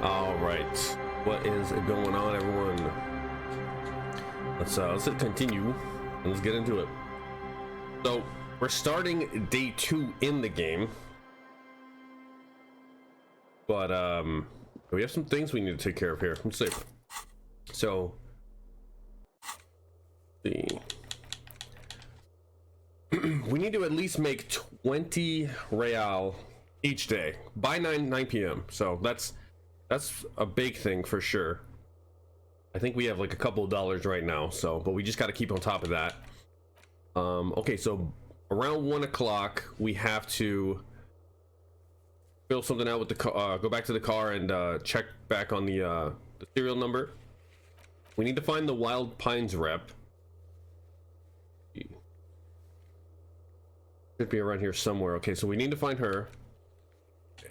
All right, what is going on, everyone? Let's continue and let's get into it. So we're starting day 2 in the game, but we have some things we need to take care of here. Let's see. So we need to at least make 20 real each day by 9 p.m. So that's a big thing for sure. I think we have like a couple of dollars right now, so but we just got to keep on top of that. Okay, so around 1 o'clock we have to fill something out with the car, go back to the car and check back on the serial number. We need to find the Wild Pines rep. Should be around here somewhere. Okay, so we need to find her.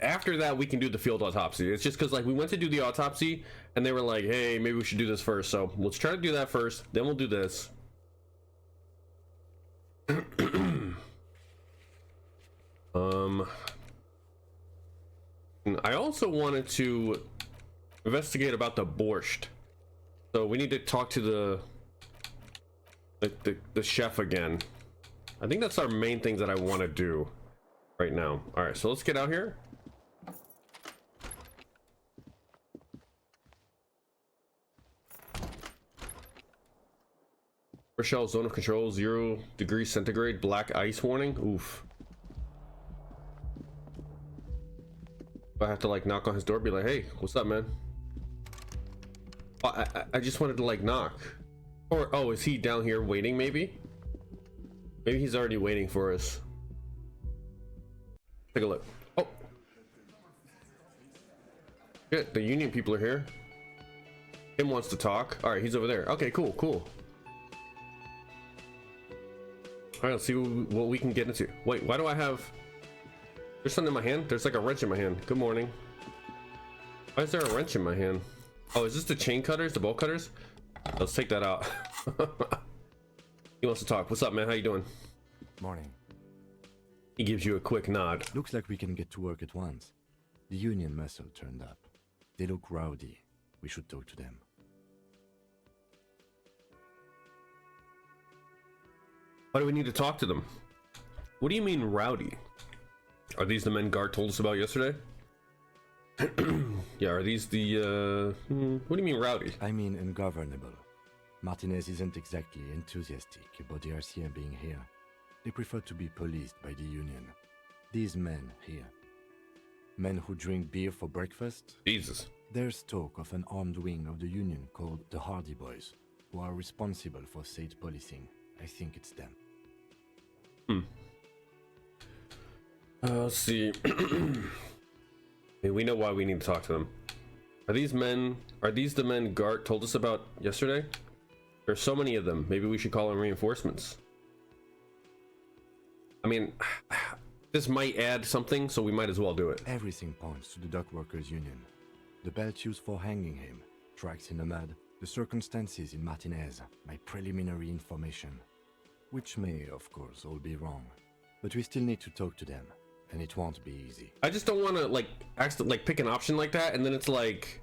After that we can do the field autopsy. It's just because like we went to do the autopsy and they were like, hey, maybe we should do this first, so let's try to do that first, then we'll do this. I also wanted to investigate about the borscht, so we need to talk to the chef again. I think that's our main things that I want to do right now. All right, so let's get out here. Revachol, zone of control 0 degrees centigrade, black ice warning. Oof. I have to like knock on his door, be like, hey, what's up, man? Oh, I just wanted to like knock. Or oh, is he down here waiting? Maybe he's already waiting for us. Take a look. Oh shit, the union people are here. Him wants to talk. All right, he's over there. Okay, cool. All right, let's see what we can get into. Wait, why do I have... There's something in my hand? There's like a wrench in my hand. Good morning. Why is there a wrench in my hand? Oh, is this the chain cutters, the bolt cutters? Let's take that out. He wants to talk. What's up, man? How you doing? Morning. He gives you a quick nod. Looks like we can get to work at once. The union muscle turned up. They look rowdy. We should talk to them. Why do we need to talk to them? What do you mean rowdy? Are these the men Guard told us about yesterday? Yeah, are these the what do you mean rowdy? I mean ungovernable. Martinez isn't exactly enthusiastic about the RCM being here. They prefer to be policed by the union. These men here, men who drink beer for breakfast. Jesus. There's talk of an armed wing of the union called the Hardy Boys, who are responsible for state policing. I think it's them. Let's see. We know why we need to talk to them. Are these the men Gart told us about yesterday? There's so many of them. Maybe we should call in reinforcements. I mean, this might add something, so we might as well do it. Everything points to the dock workers union. The belt used for hanging him, tracks in the mud, the circumstances in Martinez, my preliminary information. Which may, of course, all be wrong. But we still need to talk to them, and it won't be easy. I just don't want to like pick an option like that, and then it's like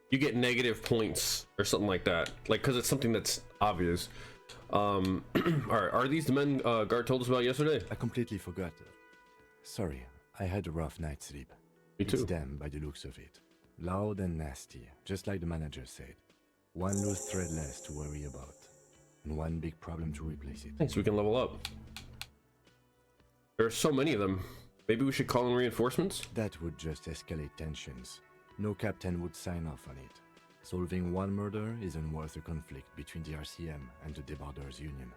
you get negative points or something like that, like because it's something that's obvious. Are these the men Guard told us about yesterday? I completely forgot. Sorry, I had a rough night's sleep. Me too. It's them by the looks of it. Loud and nasty, just like the manager said. One loose thread less to worry about, and one big problem to replace it. Thanks, we can level up. There are so many of them. Maybe we should call in reinforcements? That would just escalate tensions. No captain would sign off on it. Solving one murder isn't worth a conflict between the RCM and the Debarders Union.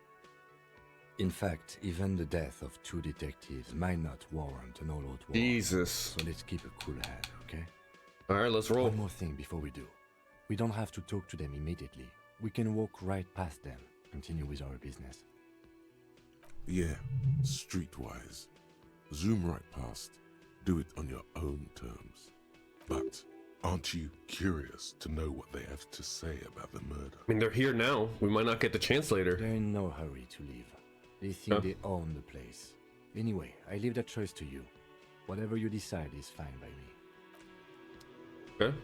In fact, even the death of 2 detectives might not warrant an all-out war. Jesus. So let's keep a cool head, okay? Alright, let's roll. One more thing before we do. We don't have to talk to them immediately. We can walk right past them, continue with our business. Yeah, streetwise. Zoom right past. Do it on your own terms. But aren't you curious to know what they have to say about the murder? I mean, they're here now. We might not get the chance later. They're in no hurry to leave. They think they own the place. Anyway, I leave that choice to you. Whatever you decide is fine by me. Okay.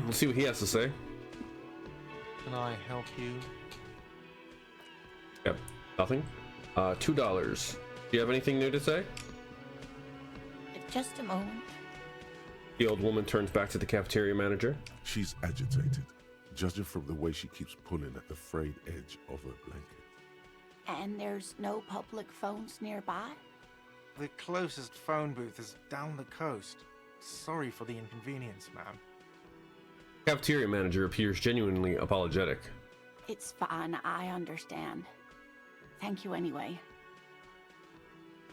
Let's see what he has to say. Can I help you? Yep, nothing. $2. Do you have anything new to say? Just a moment. The old woman turns back to the cafeteria manager. She's agitated, judging from the way she keeps pulling at the frayed edge of her blanket. And there's no public phones nearby? The closest phone booth is down the coast. Sorry for the inconvenience, ma'am. Cafeteria manager appears genuinely apologetic. It's fine, I understand. Thank you anyway.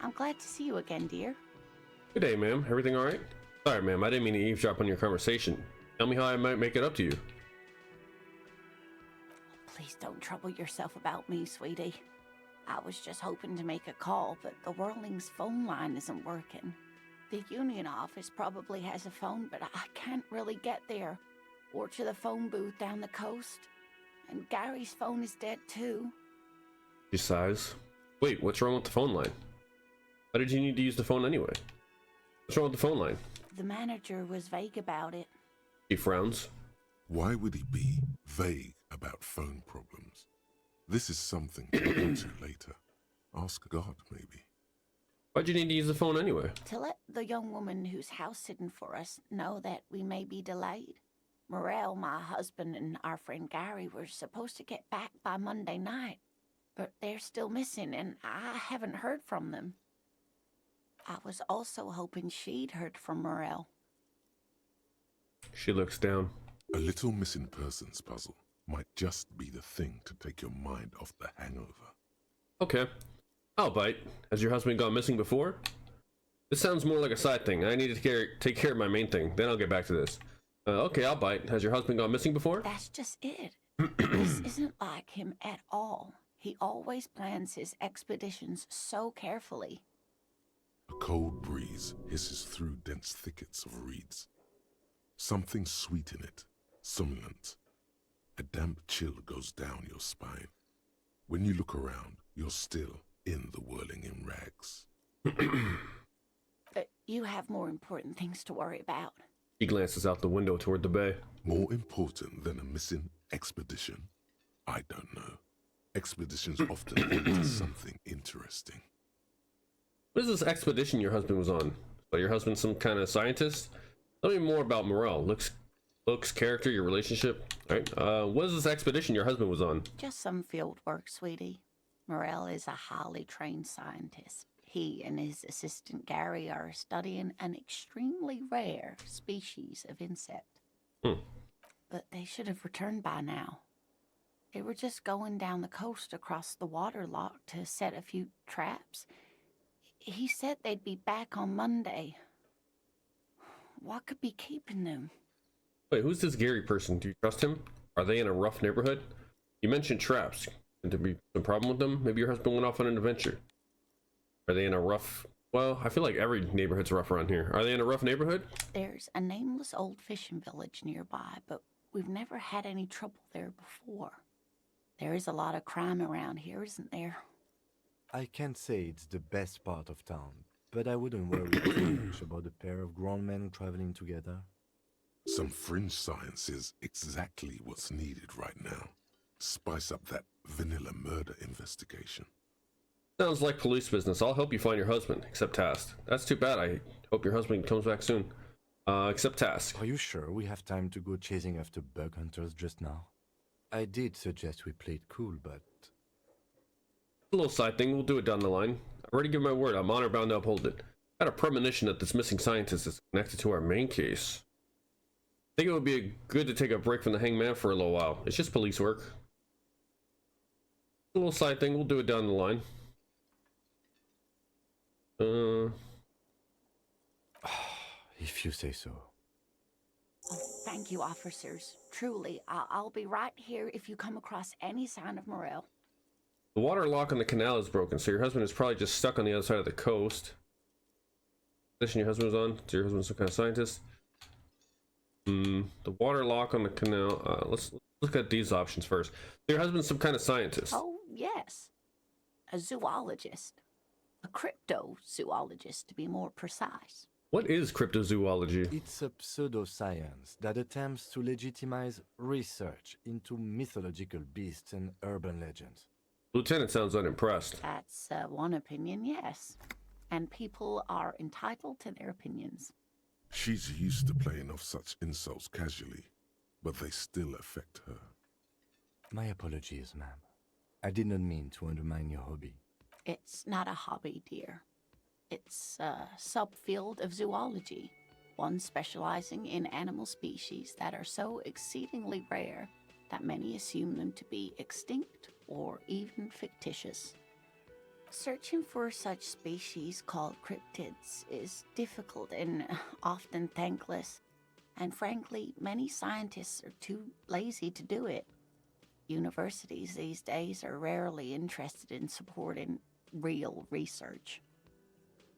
I'm glad to see you again, dear. Good day, ma'am. Everything all right? Sorry, ma'am. I didn't mean to eavesdrop on your conversation. Tell me how I might make it up to you. Please don't trouble yourself about me, sweetie. I was just hoping to make a call, but the Whirling's phone line isn't working. The union office probably has a phone, but I can't really get there. Or to the phone booth down the coast. And Gary's phone is dead too. She sighs. Wait, what's wrong with the phone line? Why did you need to use the phone anyway? What's wrong with the phone line? The manager was vague about it. He frowns. Why would he be vague about phone problems? This is something to look into later. Ask God, maybe. Why'd you need to use the phone anyway? To let the young woman who's house sitting for us know that we may be delayed. Morel, my husband, and our friend Gary were supposed to get back by Monday night, but they're still missing, and I haven't heard from them. I was also hoping she'd heard from Morel. She looks down. A little missing persons puzzle might just be the thing to take your mind off the hangover. Okay. I'll bite. Has your husband gone missing before? This sounds more like a side thing. I need to take care of my main thing. Then I'll get back to this. Okay, I'll bite. Has your husband gone missing before? That's just it. This isn't like him at all. He always plans his expeditions so carefully. A cold breeze hisses through dense thickets of reeds. Something sweet in it, somnolent. A damp chill goes down your spine. When you look around, you're still in the whirling in rags. But you have more important things to worry about. He glances out the window toward the bay. More important than a missing expedition? I don't know. Expeditions often lead to something interesting. What is this expedition your husband was on? So your husband's some kind of scientist? Tell me more about Morel. Looks, character, your relationship. All right. What is this expedition your husband was on? Just some field work, sweetie. Morel is a highly trained scientist. He and his assistant Gary are studying an extremely rare species of insect. But they should have returned by now. They were just going down the coast across the water lock to set a few traps. He said they'd be back on Monday. What could be keeping them? Wait, who's this Gary person? Do you trust him? Are they in a rough neighborhood? You mentioned traps. Could there be some problem with them? Maybe your husband went off on an adventure. Are they in a rough... Well, I feel like every neighborhood's rough around here. Are they in a rough neighborhood? There's a nameless old fishing village nearby, but we've never had any trouble there before. There is a lot of crime around here, isn't there? I can't say it's the best part of town, but I wouldn't worry too much about a pair of grown men traveling together. Some fringe science is exactly what's needed right now. Spice up that vanilla murder investigation. Sounds like police business. I'll help you find your husband, except Task. That's too bad. I hope your husband comes back soon. Except Task. Are you sure we have time to go chasing after bug hunters just now? I did suggest we play it cool, but... A little side thing. We'll do it down the line. I've already given my word. I'm honor bound to uphold it. I had a premonition that this missing scientist is connected to our main case. I think it would be good to take a break from the hangman for a little while. It's just police work. A little side thing. We'll do it down the line. If you say so. Oh, thank you, officers. Truly, I'll be right here if you come across any sign of Morel. The water lock on the canal is broken, so your husband is probably just stuck on the other side of the coast. Position your husband was on. So your husband's some kind of scientist. The water lock on the canal. Let's look at these options first. So your husband's some kind of scientist. Oh, yes. A zoologist. A cryptozoologist, to be more precise. What is cryptozoology? It's a pseudoscience that attempts to legitimize research into mythological beasts and urban legends. Lieutenant sounds unimpressed. That's one opinion, yes. And people are entitled to their opinions. She's used to playing off such insults casually, but they still affect her. My apologies, ma'am. I did not mean to undermine your hobby. It's not a hobby, dear. It's a subfield of zoology, one specializing in animal species that are so exceedingly rare that many assume them to be extinct or even fictitious. Searching for such species called cryptids is difficult and often thankless, and frankly, many scientists are too lazy to do it. Universities these days are rarely interested in supporting real research.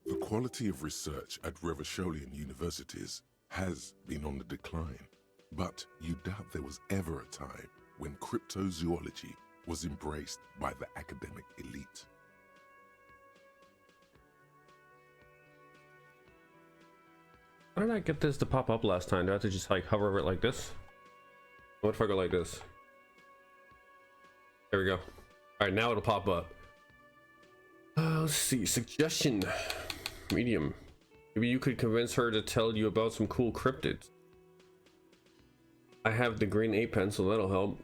The quality of research at Revacholian universities has been on the decline, but you doubt there was ever a time when cryptozoology was embraced by the academic elite. How did I get this to pop up last time? Do I have to just like hover over it like this? What if I go like this? There we go. All right, now it'll pop up. Let's see, suggestion, medium. Maybe you could convince her to tell you about some cool cryptids. I have the green 8 pencil, that'll help.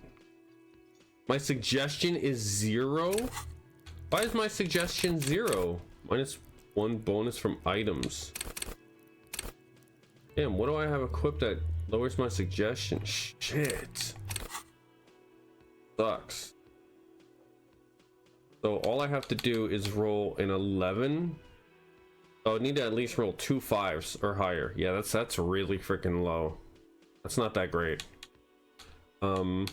My suggestion is 0? Why is my suggestion 0? -1 bonus from items. Damn, what do I have equipped that lowers my suggestion? Shit. Sucks. So all I have to do is roll an 11. So I need to at least roll 2 5s or higher. Yeah, that's really freaking low. That's not that great. Tell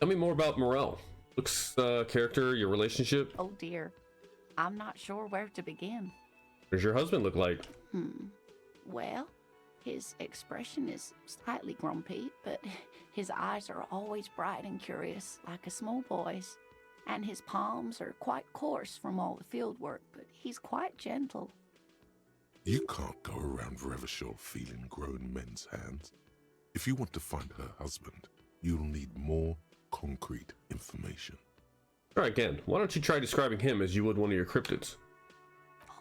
me more about Morel. Looks, character, your relationship. Oh dear, I'm not sure where to begin. What does your husband look like? Well, his expression is slightly grumpy, but his eyes are always bright and curious, like a small boy's. And his palms are quite coarse from all the field work, but he's quite gentle. You can't go around Revachol feeling grown men's hands. If you want to find her husband, you'll need more concrete information. Alright, again, why don't you try describing him as you would one of your cryptids?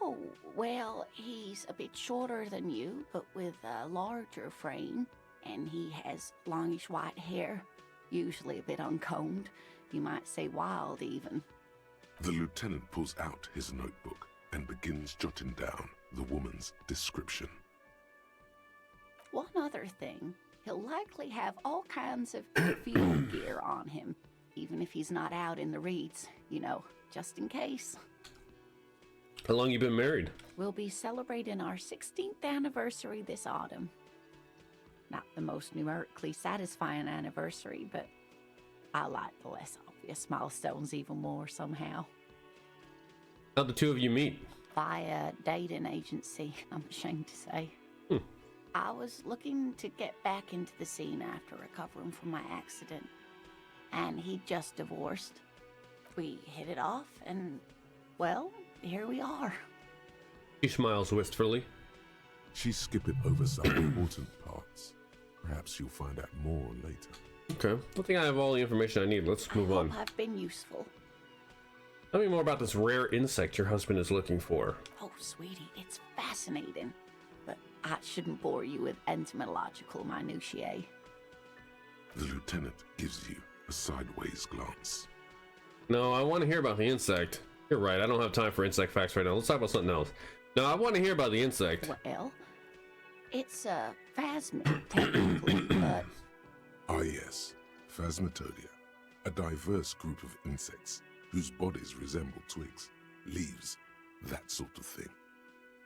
Oh, well, he's a bit shorter than you, but with a larger frame, and he has longish white hair, usually a bit uncombed. You might say wild, even. The lieutenant pulls out his notebook and begins jotting down the woman's description. One other thing, he'll likely have all kinds of field gear on him, even if he's not out in the reeds, you know, just in case. How long you been married? We'll be celebrating our 16th anniversary this autumn. Not the most numerically satisfying anniversary, but I like the less obvious milestones even more somehow. How'd the two of you meet? Via dating agency, I'm ashamed to say. I was looking to get back into the scene after recovering from my accident, and he'd just divorced. We hit it off, and, well, here we are. He smiles wistfully. She's skipping over some important parts. Perhaps you'll find out more later. Okay, I think I have all the information I need. Let's move on. I hope I've been useful. Tell me more about this rare insect your husband is looking for. Oh, sweetie, it's fascinating, but I shouldn't bore you with entomological minutiae. The lieutenant gives you a sideways glance. No, I want to hear about the insect. You're right, I don't have time for insect facts right now. Let's talk about something else. No, I want to hear about the insect. Well, it's a phasmid, technically, but... Ah yes, Phasmatodea, a diverse group of insects whose bodies resemble twigs, leaves, that sort of thing.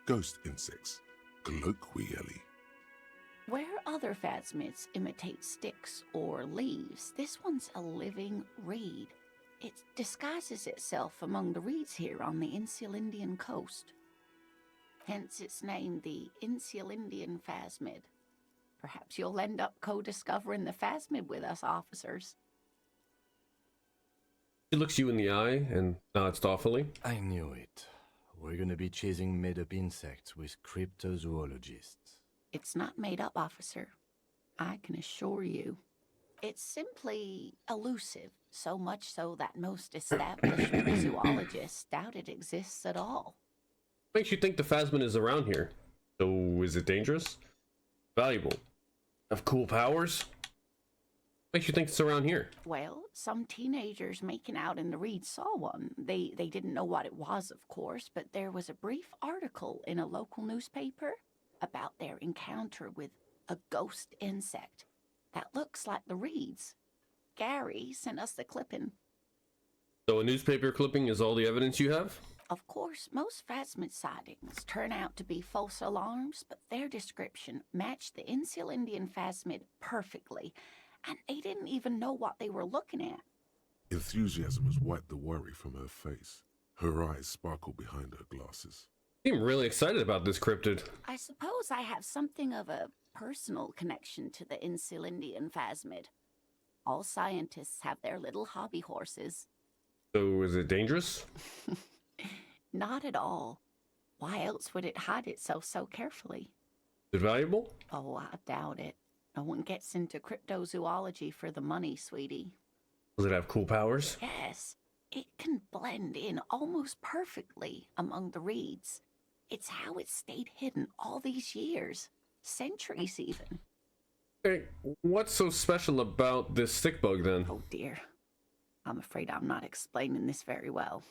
Ghost insects, colloquially. Where other phasmids imitate sticks or leaves, this one's a living reed. It disguises itself among the reeds here on the Insulindian coast. Hence its name, the Insulindian phasmid. Perhaps you'll end up co-discovering the phasmid with us officers. He looks you in the eye and nods thoughtfully. I knew it. We're gonna be chasing made-up insects with cryptozoologists. It's not made up, officer. I can assure you. It's simply elusive, so much so that most established zoologists doubt it exists at all. Makes you think the phasmid is around here. So is it dangerous? Valuable. Have cool powers? Makes you think it's around here. Well, some teenagers making out in the reeds saw one. They didn't know what it was, of course, but there was a brief article in a local newspaper about their encounter with a ghost insect that looks like the reeds. Gary sent us the clipping. So a newspaper clipping is all the evidence you have? Of course, most phasmid sightings turn out to be false alarms, but their description matched the Insular Indian phasmid perfectly, and they didn't even know what they were looking at. Enthusiasm has wiped the worry from her face. Her eyes sparkle behind her glasses. You seem really excited about this cryptid. I suppose I have something of a personal connection to the Insular Indian phasmid. All scientists have their little hobby horses. So is it dangerous? Not at all. Why else would it hide itself so carefully? Is it valuable? Oh, I doubt it. No one gets into cryptozoology for the money, sweetie. Does it have cool powers? Yes, it can blend in almost perfectly among the reeds. It's how it stayed hidden all these years, centuries even. Hey, what's so special about this stick bug then? Oh dear, I'm afraid I'm not explaining this very well.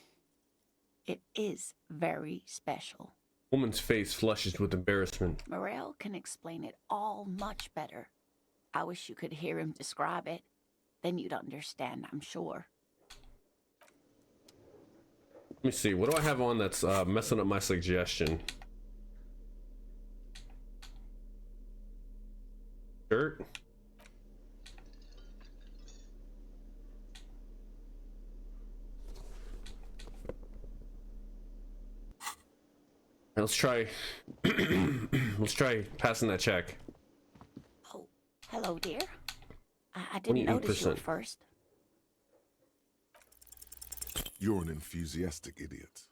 It is very special. Woman's face flushes with embarrassment. Morel can explain it all much better. I wish you could hear him describe it. Then you'd understand, I'm sure. Let me see, what do I have on that's messing up my suggestion? Shirt? Let's try let's try passing that check. Oh, hello, dear. I didn't notice you at 28%. first. You're an enthusiastic idiot,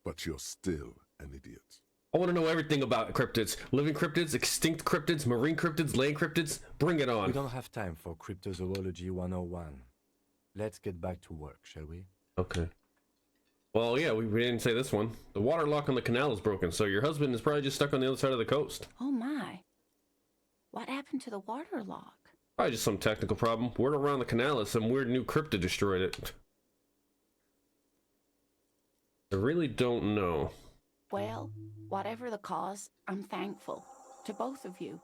but you're still an idiot. I want to know everything about cryptids. Living cryptids, extinct cryptids, marine cryptids, land cryptids. Bring it We on. don't have time for Cryptozoology 101. Let's get back to work, shall we? Okay. Well, yeah, we didn't say this one. The water lock on the canal is broken, so your husband is probably just stuck on the other side of the coast. Oh my. What happened to the water lock? Probably just some technical problem. Word around the canal is some weird new cryptid destroyed it. I really don't know. Well, whatever the cause, I'm thankful. To both of you.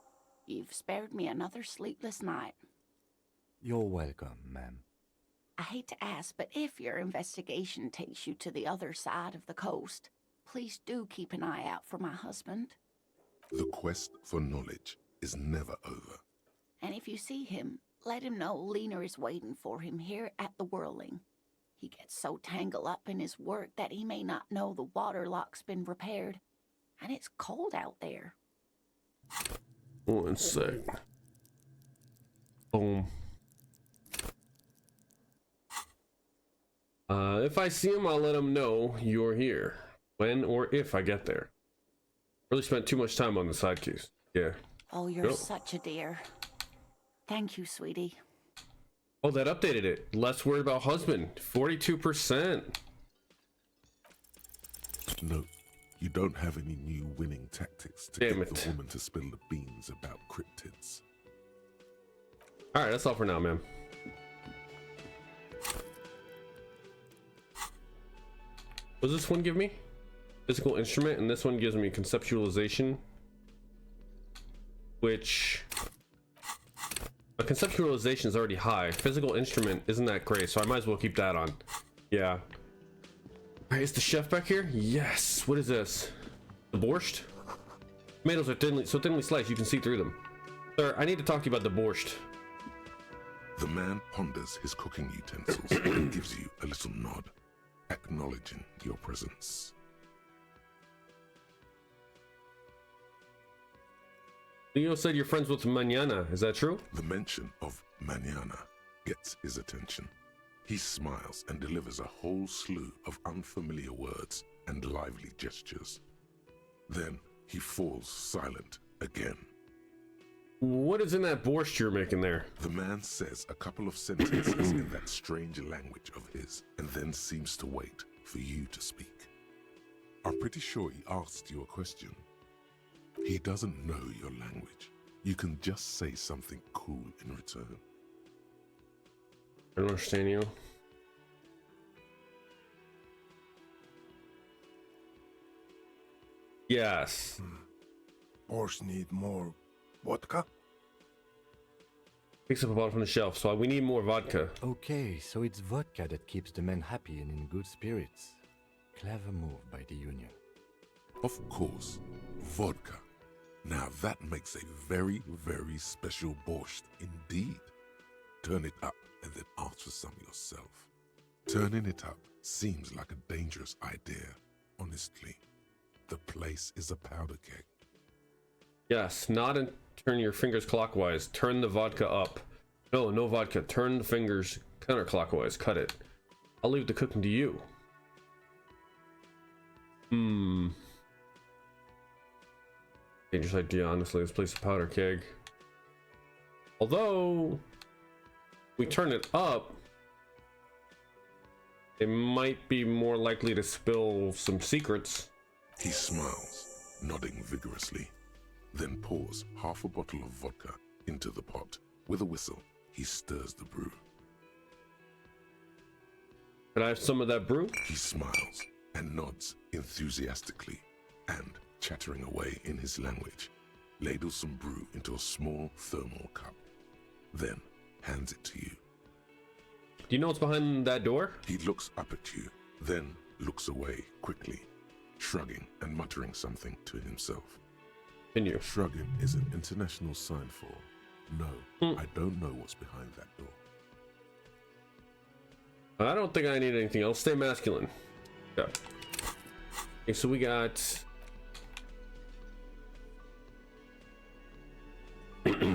You've spared me another sleepless night. You're welcome, ma'am. I hate to ask, but if your investigation takes you to the other side of the coast, please do keep an eye out for my husband. The quest for knowledge is never over. And if you see him, let him know Lena is waiting for him here at the Whirling. He gets so tangled up in his work that he may not know the water lock's been repaired. And it's cold out there. 1 sec. Boom. If I see him, I'll let him know you're here. When or if I get there. Really spent too much time on the side keys. Yeah. Oh, you're Yep. such a dear. Thank you, sweetie. Oh, that updated it. Less worried about husband. 42%. No, you don't have any new winning tactics to Damn get it. the woman to spill the beans about cryptids. Alright, that's all for now, man. What does this one give me? Physical instrument, and this one gives me conceptualization. Which... a conceptualization is already high. Physical instrument isn't that great, so I might as well keep that on. Yeah. Alright, is the chef back here? Yes. What is this? The borscht? Tomatoes are thinly sliced, you can see through them. Sir, I need to talk to you about the borscht. The man ponders his cooking utensils and gives you a little nod, acknowledging your presence. Leo said you're friends with Mañana. Is that true? The mention of mañana gets his attention. He smiles and delivers a whole slew of unfamiliar words and lively gestures. Then he falls silent again. What is in that borscht you're making there? The man says a couple of sentences in that strange language of his, and then seems to wait for you to speak. I'm pretty sure he asked you a question. He doesn't know your language. You can just say something cool in return. I don't understand you. Yes. Borscht need more vodka? Picks up a bottle from the shelf, so we need more vodka. Okay, so it's vodka that keeps the men happy and in good spirits. Clever move by the Union. Of course, vodka. Now that makes a very, very special borscht indeed. Turn it up and then ask for some yourself. Turning it up seems like a dangerous idea, honestly. The place is a powder keg. Yes, not and turn your fingers clockwise. Turn the vodka up. No, no vodka. Turn the fingers counterclockwise. Cut it. I'll leave the cooking to you. Dangerous idea, honestly. Let's place a powder keg. Although, we turn it up, it might be more likely to spill some secrets. He smiles, nodding vigorously, then pours half a bottle of vodka into the pot. With a whistle, he stirs the brew. Can I have some of that brew? He smiles and nods enthusiastically, and, chattering away in his language, ladles some brew into a small thermal cup, then hands it to you. Do you know what's behind that door? He looks up at you, then looks away quickly, shrugging and muttering something to himself. Continue. Shrugging is an international sign for, no, I don't know what's behind that door. I don't think I need anything else. Stay masculine. Yeah. Okay, so we got...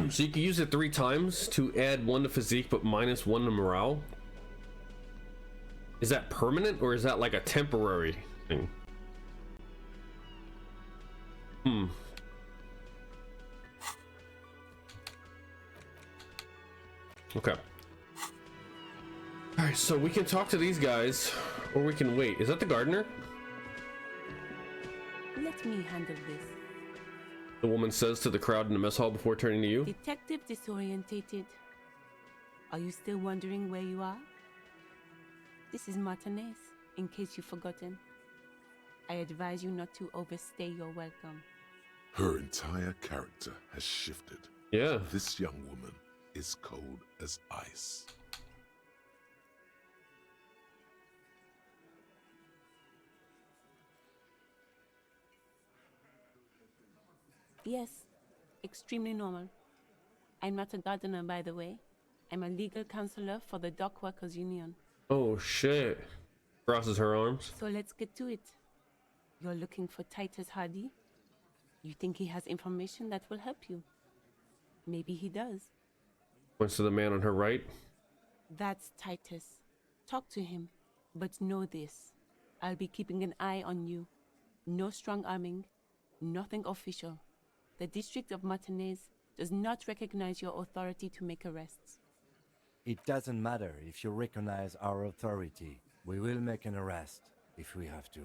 so you can use it 3 times to add 1 to physique but minus 1 to morale. Is that permanent or is that like a temporary thing? Okay. Alright, so we can talk to these guys or we can wait. Is that the gardener? Let me handle this. The woman says to the crowd in the mess hall before turning to you. Detective disorientated. Are you still wondering where you are? This is Martinez, in case you've forgotten. I advise you not to overstay your welcome. Her entire character has shifted. Yeah. This young woman is cold as ice. Yes, extremely normal. I'm not a gardener, by the way. I'm a legal counselor for the Dock Workers Union. Oh shit. Crosses her arms. So let's get to it. You're looking for Titus Hardy? You think he has information that will help you? Maybe he does. Points to the man on her right. That's Titus. Talk to him, but know this. I'll be keeping an eye on you. No strong arming, nothing official. The District of Martinez does not recognize your authority to make arrests. It doesn't matter if you recognize our authority. We will make an arrest if we have to.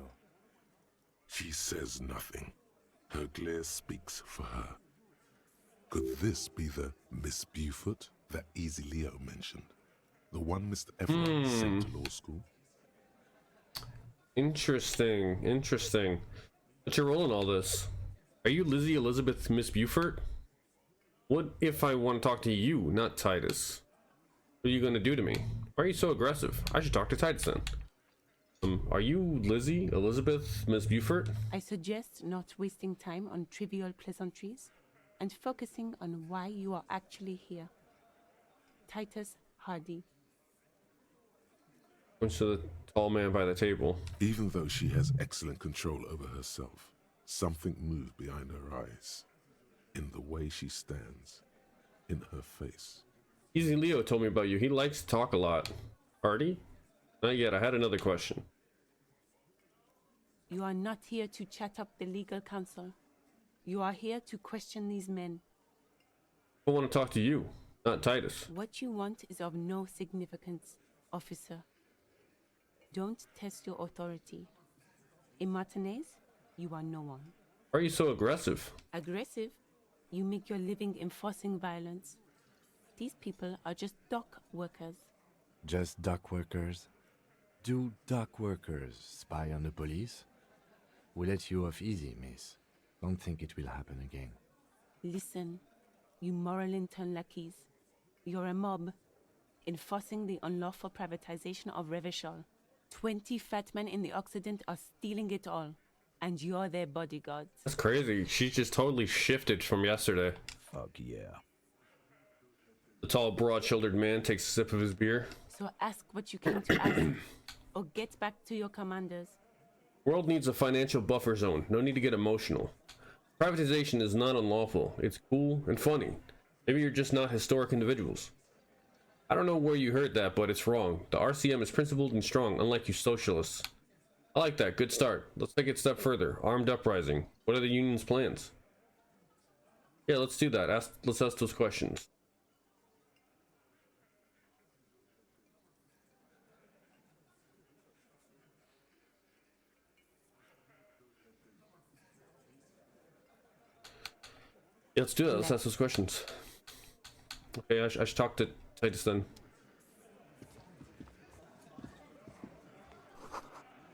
She says nothing. Her glare speaks for her. Could this be the Miss Beaufort that Easy Leo mentioned? The one Mr. Everett sent to law school? Interesting. Interesting. What's your role in all this? Are you Lizzie Elizabeth Miss Beaufort? What if I want to talk to you, not Titus? What are you going to do to me? Why are you so aggressive? I should talk to Titus then. Are you Lizzie Elizabeth Miss Beaufort? I suggest not wasting time on trivial pleasantries and focusing on why you are actually here. Titus Hardy. Points to the tall man by the table. Even though she has excellent control over herself, something moved behind her eyes. In the way she stands. In her face. Easy Leo told me about you. He likes to talk a lot. Hardy? Not yet. I had another question. You are not here to chat up the legal counsel. You are here to question these men. I want to talk to you, not Titus. What you want is of no significance, officer. Don't test your authority. In Martinez, you are no one. Why are you so aggressive? Aggressive? You make your living enforcing violence. These people are just dock workers. Just dock workers? Do dock workers spy on the police? We let you off easy, miss. Don't think it will happen again. Listen, you moral intern lackeys. You're a mob, enforcing the unlawful privatization of Revachol. 20 fat men in the Occident are stealing it all, and you're their bodyguards. That's crazy. She just totally shifted from yesterday. Fuck yeah. The tall, broad-shouldered man takes a sip of his beer. So ask what you came to ask, or get back to your commanders. World needs a financial buffer zone. No need to get emotional. Privatization is not unlawful. It's cool and funny. Maybe you're just not historic individuals. I don't know where you heard that, but it's wrong. The RCM is principled and strong, unlike you socialists. I like that. Good start. Let's take it a step further. Armed uprising. What are the union's plans? Yeah, let's do that. Let's ask those questions. Yeah, let's do that. Let's ask those questions. Okay, I should talk to Titus then.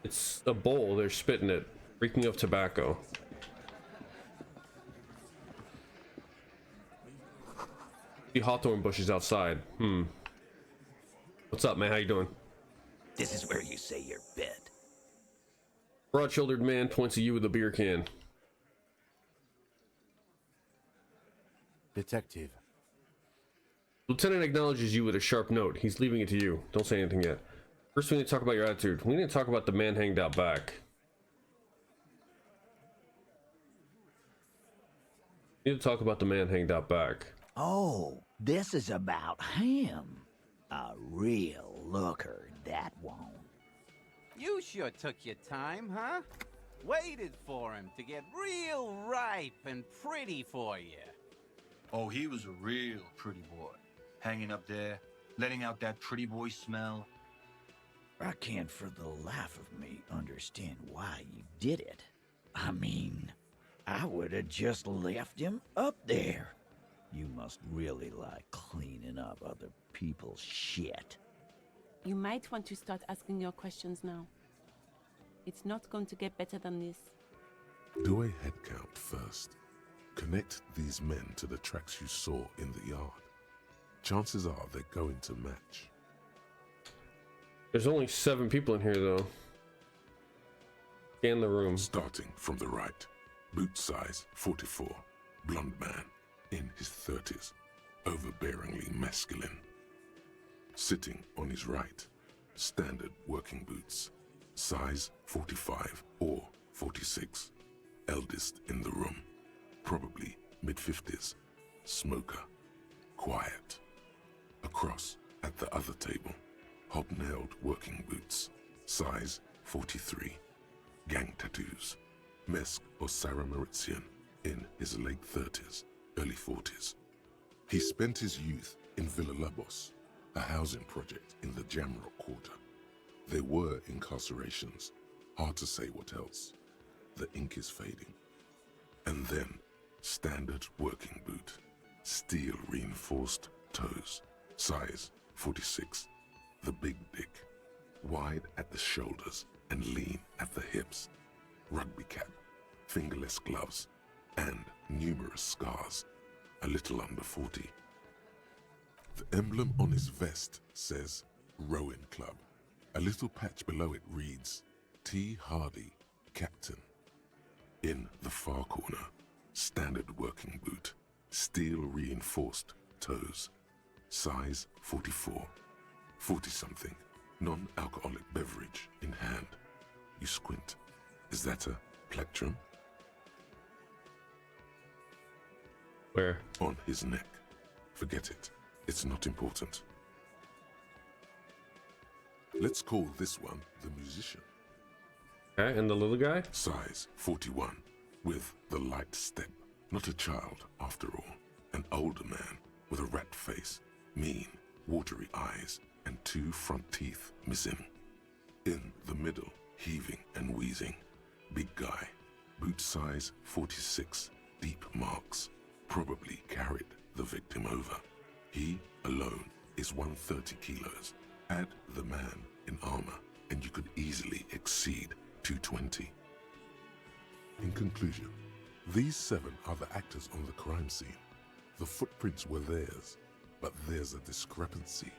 It's a bowl. They're spitting it, reeking of tobacco. The hawthorn bushes outside. What's up, man? How you doing? This is where you say your bit. Broad-shouldered man points at you with a beer can. Detective. Lieutenant acknowledges you with a sharp note. He's leaving it to you. Don't say anything yet. First, we need to talk about your attitude. We need to talk about the man hanged out back. We need to talk about the man hanged out back. Oh, this is about him. A real looker, that won't. You sure took your time, huh? Waited for him to get real ripe and pretty for you. Oh, he was a real pretty boy. Hanging up there, letting out that pretty boy smell. I can't for the life of me understand why you did it. I mean, I would have just left him up there. You must really like cleaning up other people's shit. You might want to start asking your questions now. It's not going to get better than this. Do a head count first. Connect these men to the tracks you saw in the yard. Chances are they're going to match. There's only 7 people in here, though. Scan the room. Starting from the right. Boot size 44. Blonde man. In his 30s. Overbearingly masculine. Sitting on his right. Standard working boots. Size 45 or 46. Eldest in the room. Probably mid-50s. Smoker. Quiet. Across at the other table. Hobnailed working boots. Size 43. Gang tattoos. Mesk or Sarah Mauritian. In his late 30s, early 40s. He spent his youth in Villa Labos, a housing project in the Jamrock quarter. There were incarcerations. Hard to say what else. The ink is fading. And then, standard working boot. Steel reinforced toes. Size 46. The big dick. Wide at the shoulders and lean at the hips. Rugby cap. Fingerless gloves. And numerous scars. A little under 40. The emblem on his vest says Rowing Club. A little patch below it reads T. Hardy, Captain. In the far corner, standard working boot, steel reinforced toes, size 44, 40-something, non-alcoholic beverage in hand. You squint. Is that a plectrum? Where? On his neck. Forget it. It's not important. Let's call this one the musician. Okay, and the little guy? Size 41, with the light step. Not a child, after all. An older man with a rat face, mean, watery eyes, and 2 front teeth missing. In the middle, heaving and wheezing. Big guy. Boot size 46, deep marks. Probably carried the victim over. He alone is 130 kilos. Add the man in armor, and you could easily exceed 220. In conclusion, these 7 are the actors on the crime scene. The footprints were theirs, but there's a discrepancy.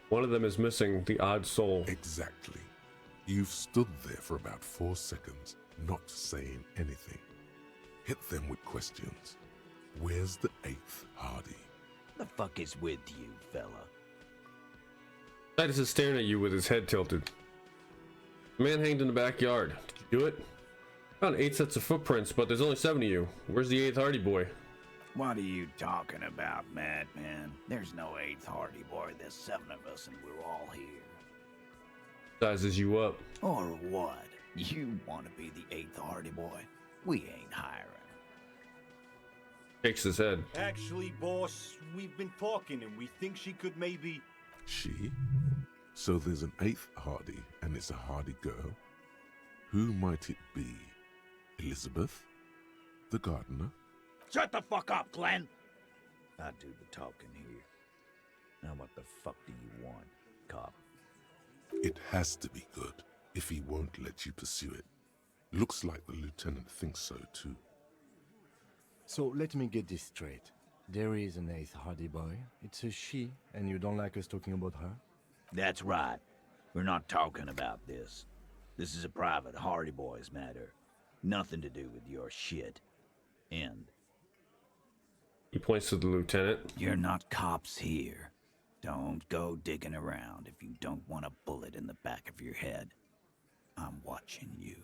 One of them is missing the odd soul. Exactly. You've stood there for about 4 seconds, not saying anything. Hit them with questions. Where's the 8th Hardy? The fuck is with you, fella? Titus is staring at you with his head tilted. The man hanged in the backyard. Did you do it? Found 8 sets of footprints, but there's only 7 of you. Where's the 8th Hardy boy? What are you talking about, madman? There's no 8th Hardy boy. There's 7 of us and we're all here. Sizes you up. Or what? You want to be the 8th Hardy boy? We ain't hiring. Shakes his head. Actually, boss, we've been talking and we think she could maybe... She? So there's an 8th Hardy, and it's a Hardy girl? Who might it be? Elizabeth? The gardener? Shut the fuck up, Glenn! I do the talking here. Now what the fuck do you want, cop? It has to be good, if he won't let you pursue it. Looks like the lieutenant thinks so too. So let me get this straight. There is an 8th Hardy boy. It's a she, and you don't like us talking about her? That's right. We're not talking about this. This is a private Hardy Boys matter. Nothing to do with your shit. End. He points to the lieutenant. You're not cops here. Don't go digging around if you don't want a bullet in the back of your head. I'm watching you.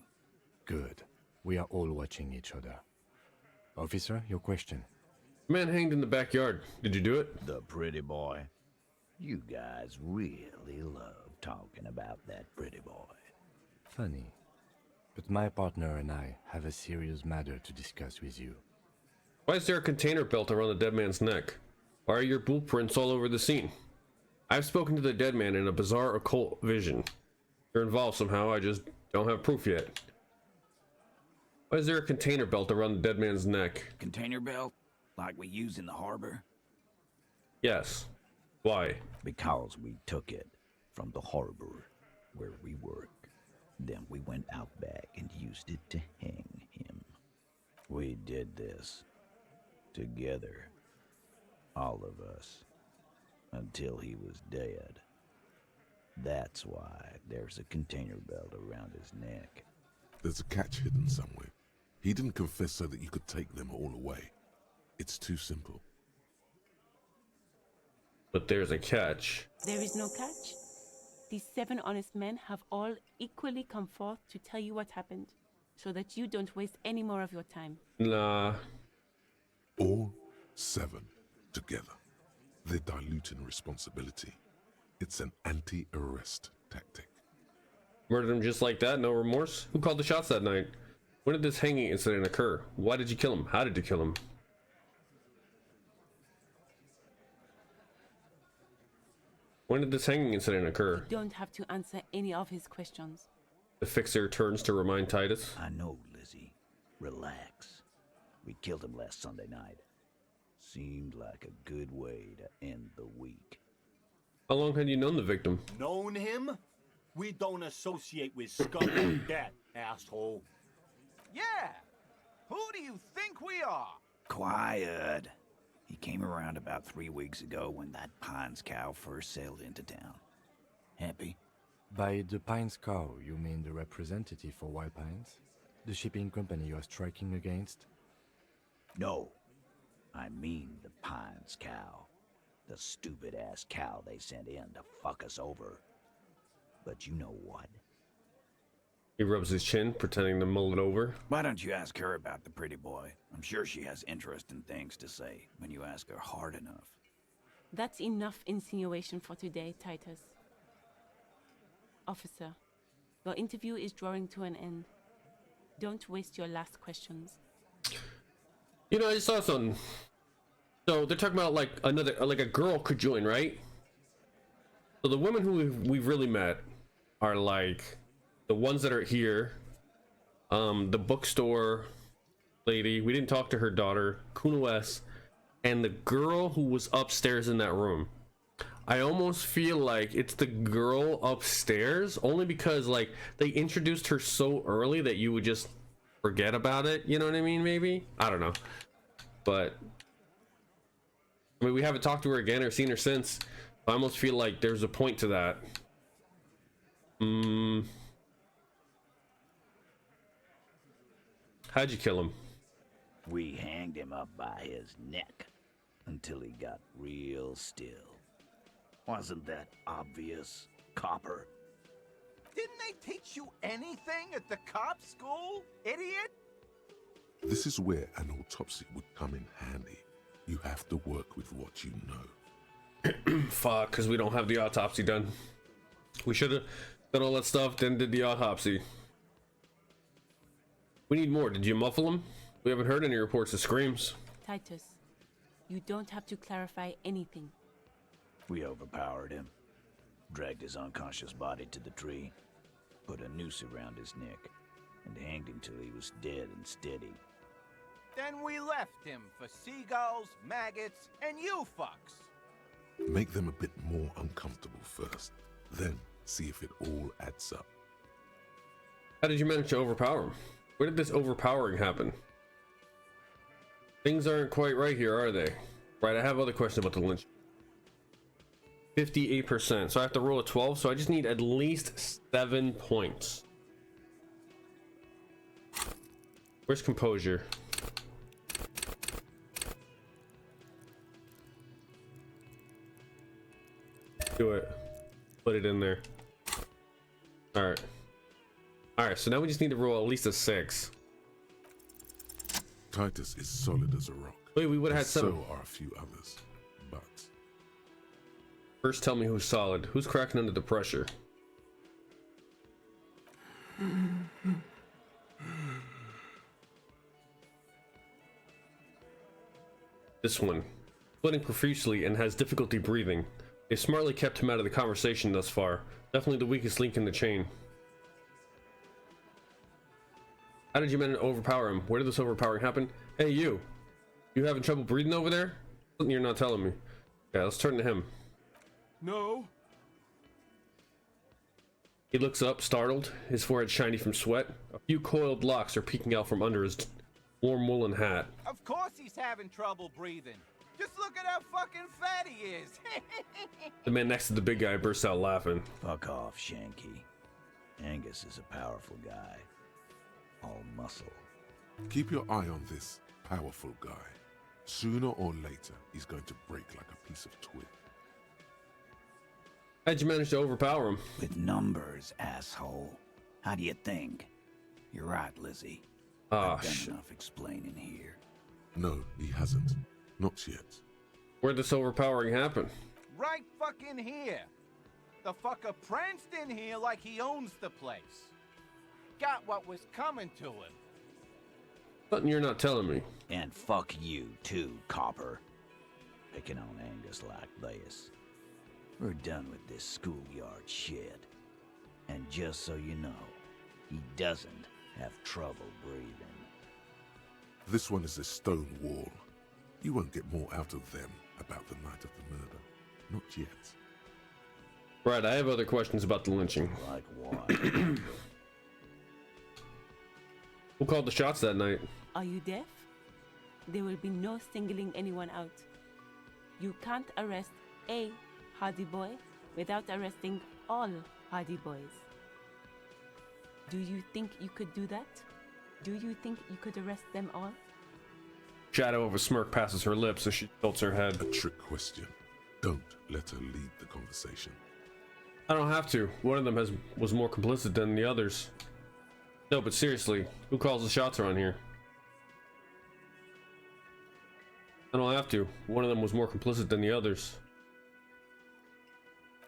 Good. We are all watching each other. Officer, your question. Man hanged in the backyard. Did you do it? The pretty boy. You guys really love talking about that pretty boy. Funny. But my partner and I have a serious matter to discuss with you. Why is there a container belt around the dead man's neck? Why are your blueprints all over the scene? I've spoken to the dead man in a bizarre occult vision. You're involved somehow, I just don't have proof yet. Why is there a container belt around the dead man's neck? Container belt? Like we use in the harbor? Yes. Why? Because we took it from the harbor where we work. Then we went out back and used it to hang him. We did this together, all of us, until he was dead. That's why there's a container belt around his neck. There's a catch hidden somewhere. He didn't confess so that you could take them all away. It's too simple. But there's a catch. There is no catch. These 7 honest men have all equally come forth to tell you what happened, so that you don't waste any more of your time. Nah. All 7 together. They're diluting responsibility. It's an anti-arrest tactic. Murdered him just like that, no remorse? Who called the shots that night? When did this hanging incident occur? Why did you kill him? How did you kill him? When did this hanging incident occur? You don't have to answer any of his questions. The fixer turns to remind Titus. I know, Lizzie. Relax. We killed him last Sunday night. Seemed like a good way to end the week. How long had you known the victim? Known him? We don't associate with scum like that, asshole. Yeah! Who do you think we are? Quiet. He came around about 3 weeks ago when that Pines cow first sailed into town. Happy? By the Pines cow, you mean the representative for White Pines? The shipping company you are striking against? No. I mean the Pines cow. The stupid-ass cow they sent in to fuck us over. But you know what? He rubs his chin, pretending to mull it over. Why don't you ask her about the pretty boy? I'm sure she has interesting things to say when you ask her hard enough. That's enough insinuation for today, Titus. Officer, Your interview is drawing to an end. Don't waste your last questions. You know, I just saw something. So they're talking about like a girl could join, right? So the women who we've really met are like the ones that are here. The bookstore lady. We didn't talk to her daughter, Kuno-S, and the girl who was upstairs in that room. I almost feel like it's the girl upstairs, only because like they introduced her so early that you would just forget about it. You know what I mean? Maybe, I don't know, but I mean, we haven't talked to her again or seen her since. I almost feel like there's a point to that. How'd you kill him? We hanged him up by his neck until he got real still. Wasn't that obvious, Copper? Didn't they teach you anything at the cop school, idiot? This is where an autopsy would come in handy. You have to work with what you know. Fuck, because we don't have the autopsy done. We should have done all that stuff, then did the autopsy. We need more. Did you muffle him? We haven't heard any reports of screams. Titus, you don't have to clarify anything. We overpowered him, dragged his unconscious body to the tree, put a noose around his neck, and hanged him till he was dead and steady. Then we left him for seagulls, maggots, and you fucks. Make them a bit more uncomfortable first, then see if it all adds up. How did you manage to overpower him? Where did this overpowering happen? Things aren't quite right here, are they? Right, I have other questions about the lynch. 58%, so I have to roll a 12, so I just need at least 7 points. Where's composure? Do it. Put it in there. Alright. Alright, so now we just need to roll at least a 6. Titus is solid as a rock. Wait, we would have had 7. So are a few others, but... First tell me who's solid. Who's cracking under the pressure? This one. Sweating profusely and has difficulty breathing. They smartly kept him out of the conversation thus far. Definitely the weakest link in the chain. How did you manage to overpower him? Where did this overpowering happen? Hey, you. You having trouble breathing over there? Something you're not telling me. Yeah, let's turn to him. No. He looks up, startled, his forehead shiny from sweat. A few coiled locks are peeking out from under his warm woolen hat. Of course he's having trouble breathing. Just look at how fucking fat he is. The man next to the big guy bursts out laughing. Fuck off, Shanky. Angus is a powerful guy. All muscle. Keep your eye on this powerful guy. Sooner or later, he's going to break like a piece of twig. How'd you manage to overpower him? With numbers, asshole. How do you think? You're right, Lizzie. Ah, I've done enough explaining here. No, he hasn't. Not yet. Where'd this overpowering happen? Right fucking here. The fucker pranced in here like he owns the place. Got what was coming to him. Something you're not telling me. And fuck you, too, Copper. Picking on Angus like this. We're done with this schoolyard shit. And just so you know, he doesn't have trouble breathing. This one is a stone wall. You won't get more out of them about the night of the murder. Not yet. Right, I have other questions about the lynching. Like what? Who called the shots that night? Are you deaf? There will be no singling anyone out. You can't arrest a Hardy boy without arresting all Hardy boys. Do you think you could do that? Do you think you could arrest them all? Shadow of a smirk passes her lips as she tilts her head. A trick question. Don't let her lead the conversation. I don't have to. One of them was more complicit than the others. No, but seriously, who calls the shots around here? I don't have to. One of them was more complicit than the others.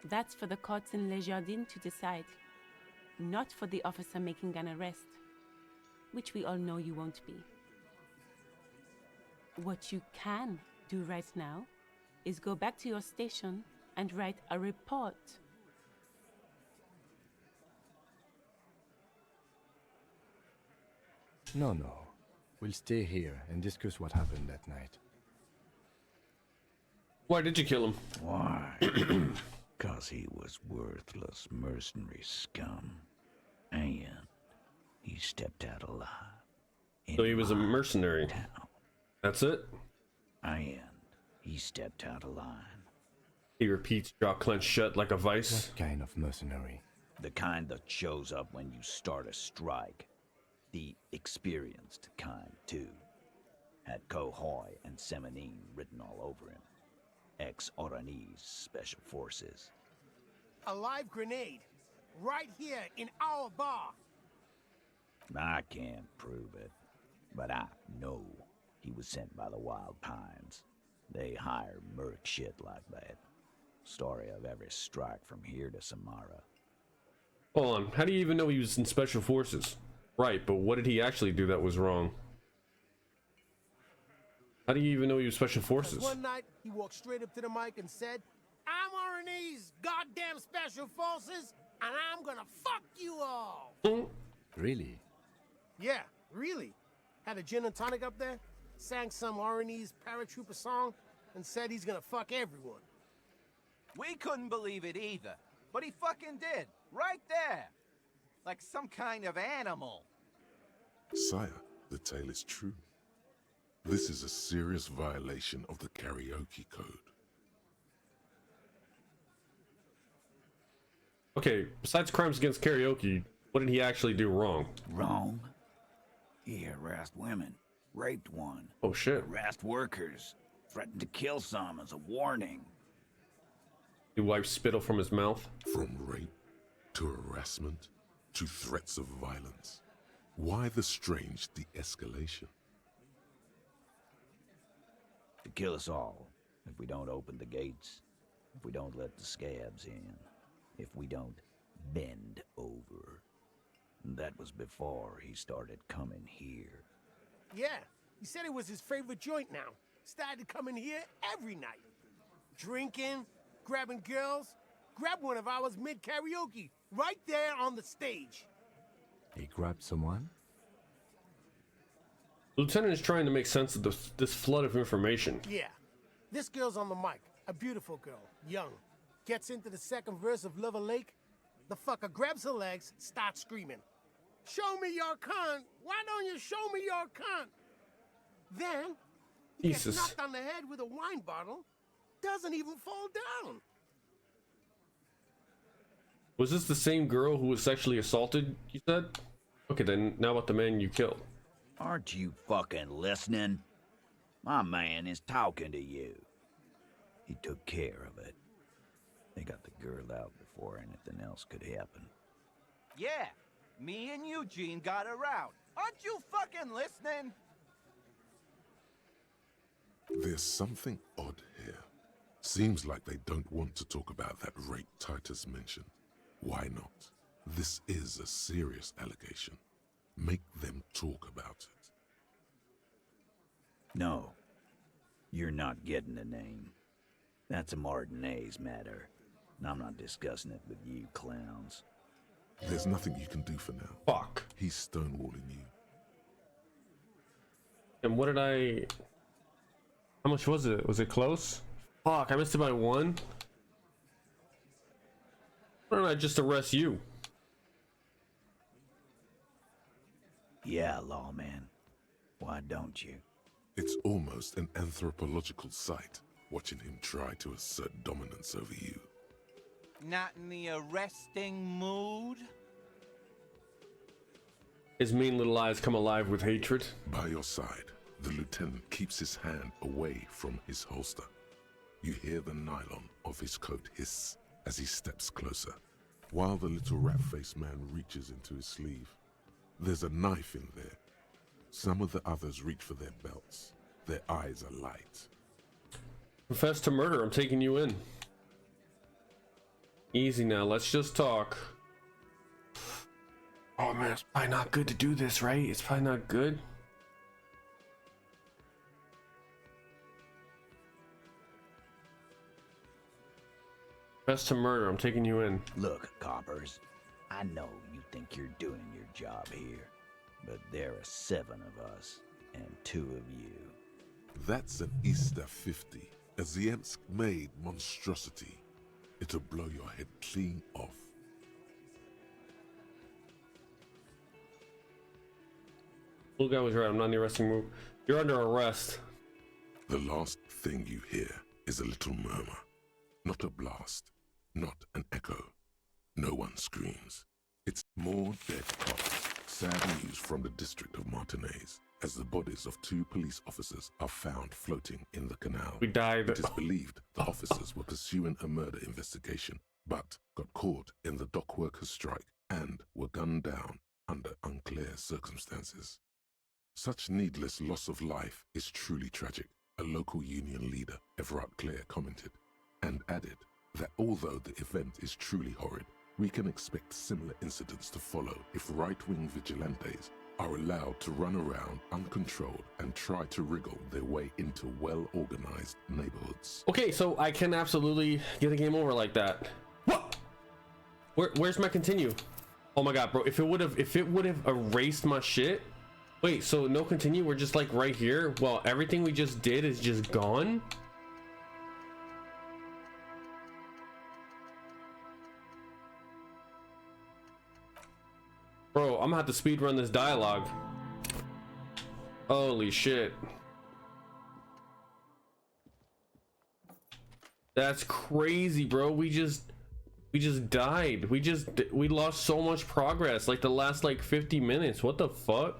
That's for the courts in Les Jardins to decide. not for the officer making an arrest, which we all know you won't be. What you can do right now is go back to your station and write a report. No. We'll stay here and discuss what happened that night. Why did you kill him? Why? 'Cause he was worthless mercenary scum. And he stepped out alive. So he was a mercenary. Town. That's it? And he stepped out of line. He repeats, jaw clenched shut like a vice. What kind of mercenary? The kind that shows up when you start a strike. The experienced kind, too. Had Kohoy and Semenine written all over him. Ex-Oranese Special Forces. A live grenade. Right here in our bar. I can't prove it, but I know he was sent by the Wild Pines. They hire merc shit like that. Story of every strike from here to Samara. Hold on, how do you even know he was in Special Forces? Right, but what did he actually do that was wrong? How do you even know he was Special Forces? One night, he walked straight up to the mic and said, "I'm RNA's goddamn Special Forces, and I'm gonna fuck you all." Really? Yeah, really. Had a gin and tonic up there, sang some RNA's paratrooper song, and said he's gonna fuck everyone. We couldn't believe it either, but he fucking did, right there. Like some kind of animal. Sire, the tale is true. This is a serious violation of the karaoke code. Okay, besides crimes against karaoke, what did he actually do wrong? Wrong? He harassed women, raped one. Oh shit. Harassed workers, threatened to kill some as a warning. He wiped spittle from his mouth. From rape to harassment to threats of violence. Why the strange de-escalation? To kill us all, if we don't open the gates, if we don't let the scabs in, if we don't bend over. That was before he started coming here. Yeah, he said it was his favorite joint now. Started coming here every night. Drinking, grabbing girls. Grabbed one of ours mid-karaoke, right there on the stage. He grabbed someone? Lieutenant is trying to make sense of this flood of information. Yeah, this girl's on the mic. A beautiful girl, young. Gets into the second verse of Lover Lake. The fucker grabs her legs, starts screaming. "Show me your cunt! Why don't you show me your cunt?" Then, he gets knocked on the head with a wine bottle. Doesn't even fall down. Was this the same girl who was sexually assaulted, you said? Okay, then now about the man you killed. Aren't you fucking listening? My man is talking to you. He took care of it. They got the girl out before anything else could happen. Yeah, me and Eugene got her out. Aren't you fucking listening? There's something odd here. Seems like they don't want to talk about that rape Titus mentioned. Why not? This is a serious allegation. Make them talk about it. No, you're not getting a name. That's a Martinez matter, and I'm not discussing it with you clowns. There's nothing you can do for now. Fuck. He's stonewalling you. And what did I... How much was it? Was it close? Fuck, I missed it by one? Why don't I just arrest you? Yeah, lawman. Why don't you? It's almost an anthropological sight, watching him try to assert dominance over you. Not in the arresting mood? His mean little eyes come alive with hatred. By your side, the lieutenant keeps his hand away from his holster. You hear the nylon of his coat hiss as he steps closer, while the little rat-faced man reaches into his sleeve. There's a knife in there. Some of the others reach for their belts. Their eyes are light. Confess to murder, I'm taking you in. Easy now, let's just talk. Oh man, it's probably not good to do this, right? It's probably not good. Best to murder, I'm taking you in. Look, coppers, I know you think you're doing your job here, but there are 7 of us and 2 of you. That's an Easter 50, a Ziemsk-made monstrosity. It'll blow your head clean off. Little guy was right, I'm not in the arresting move. You're under arrest. The last thing you hear is a little murmur. Not a blast, not an echo. No one screams. It's more dead cops. Sad news from the district of Martinez, as the bodies of 2 police officers are found floating in the canal. We died. It is believed the officers were pursuing a murder investigation, but got caught in the dock workers' strike and were gunned down under unclear circumstances. Such needless loss of life is truly tragic, a local union leader, Everard Clare, commented, and added that although the event is truly horrid, we can expect similar incidents to follow if right-wing vigilantes are allowed to run around uncontrolled and try to wriggle their way into well-organized neighborhoods. Okay, so I can absolutely get a game over like that. What? Where's my continue? Oh my god, bro! If it would have erased my shit. Wait, so no continue? We're just like right here. Well, everything we just did is just gone. Bro, I'm gonna have to speed run this dialogue. Holy shit. That's crazy, bro. We just died. We lost so much progress, like the last like 50 minutes. What the fuck?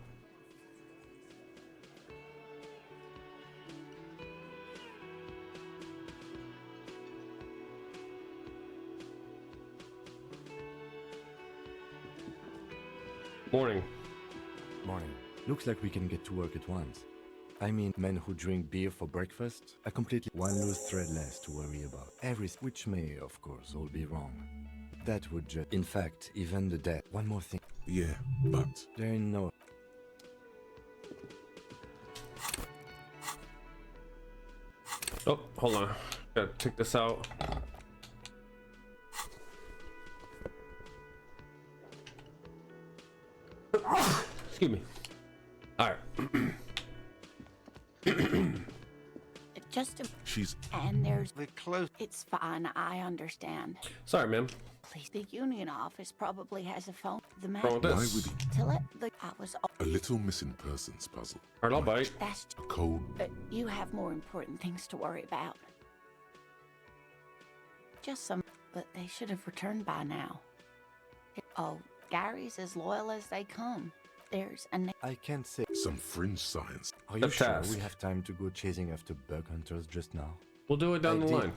Morning. Morning. Looks like we can get to work at once. I mean, men who drink beer for breakfast, a completely one loose thread less to worry about. Which may, of course, all be wrong. That would just... In fact, even the dead. One more thing. Yeah, but... There ain't no... Oh, hold on. Gotta take this out. Excuse me. All right. Just a... She's... And there's... We're close. It's fine, I understand. Sorry, ma'am. Please, the union office probably has a phone. The man... Wrong with Why this? would he? To let the... I was... A little missing persons puzzle. Alright, I'll bite. That's... A cold... you have more important things to worry about. Just some... But they should have returned by now. Oh, Gary's as loyal as they come. There's a... I can't say... Some fringe science. Are you The sure task. we have time to go chasing after bug hunters just now? We'll do it down the did- line.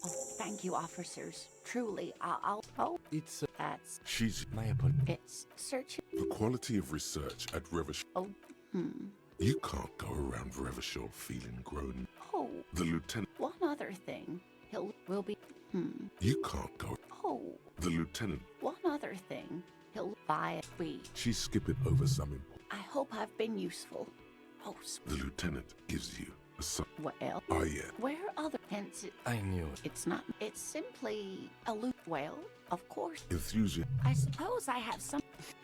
Oh, thank you, officers. Truly, I'll... Oh, It's... that's... She's... my apologies. It's searching... The quality of research at Revachol. Oh, You can't go around Revachol feeling grown. Oh, The lieutenant... one other thing. Will be... You can't go... Oh, The lieutenant... one other thing. He'll buy a weed. She's skipping over some important... I hope I've been useful. Oh, The lieutenant gives you a son. well, Oh yeah. where other... Hence, I knew it. it's not... It's simply a loop. Well, of course. Enthusiasm. I suppose I have some...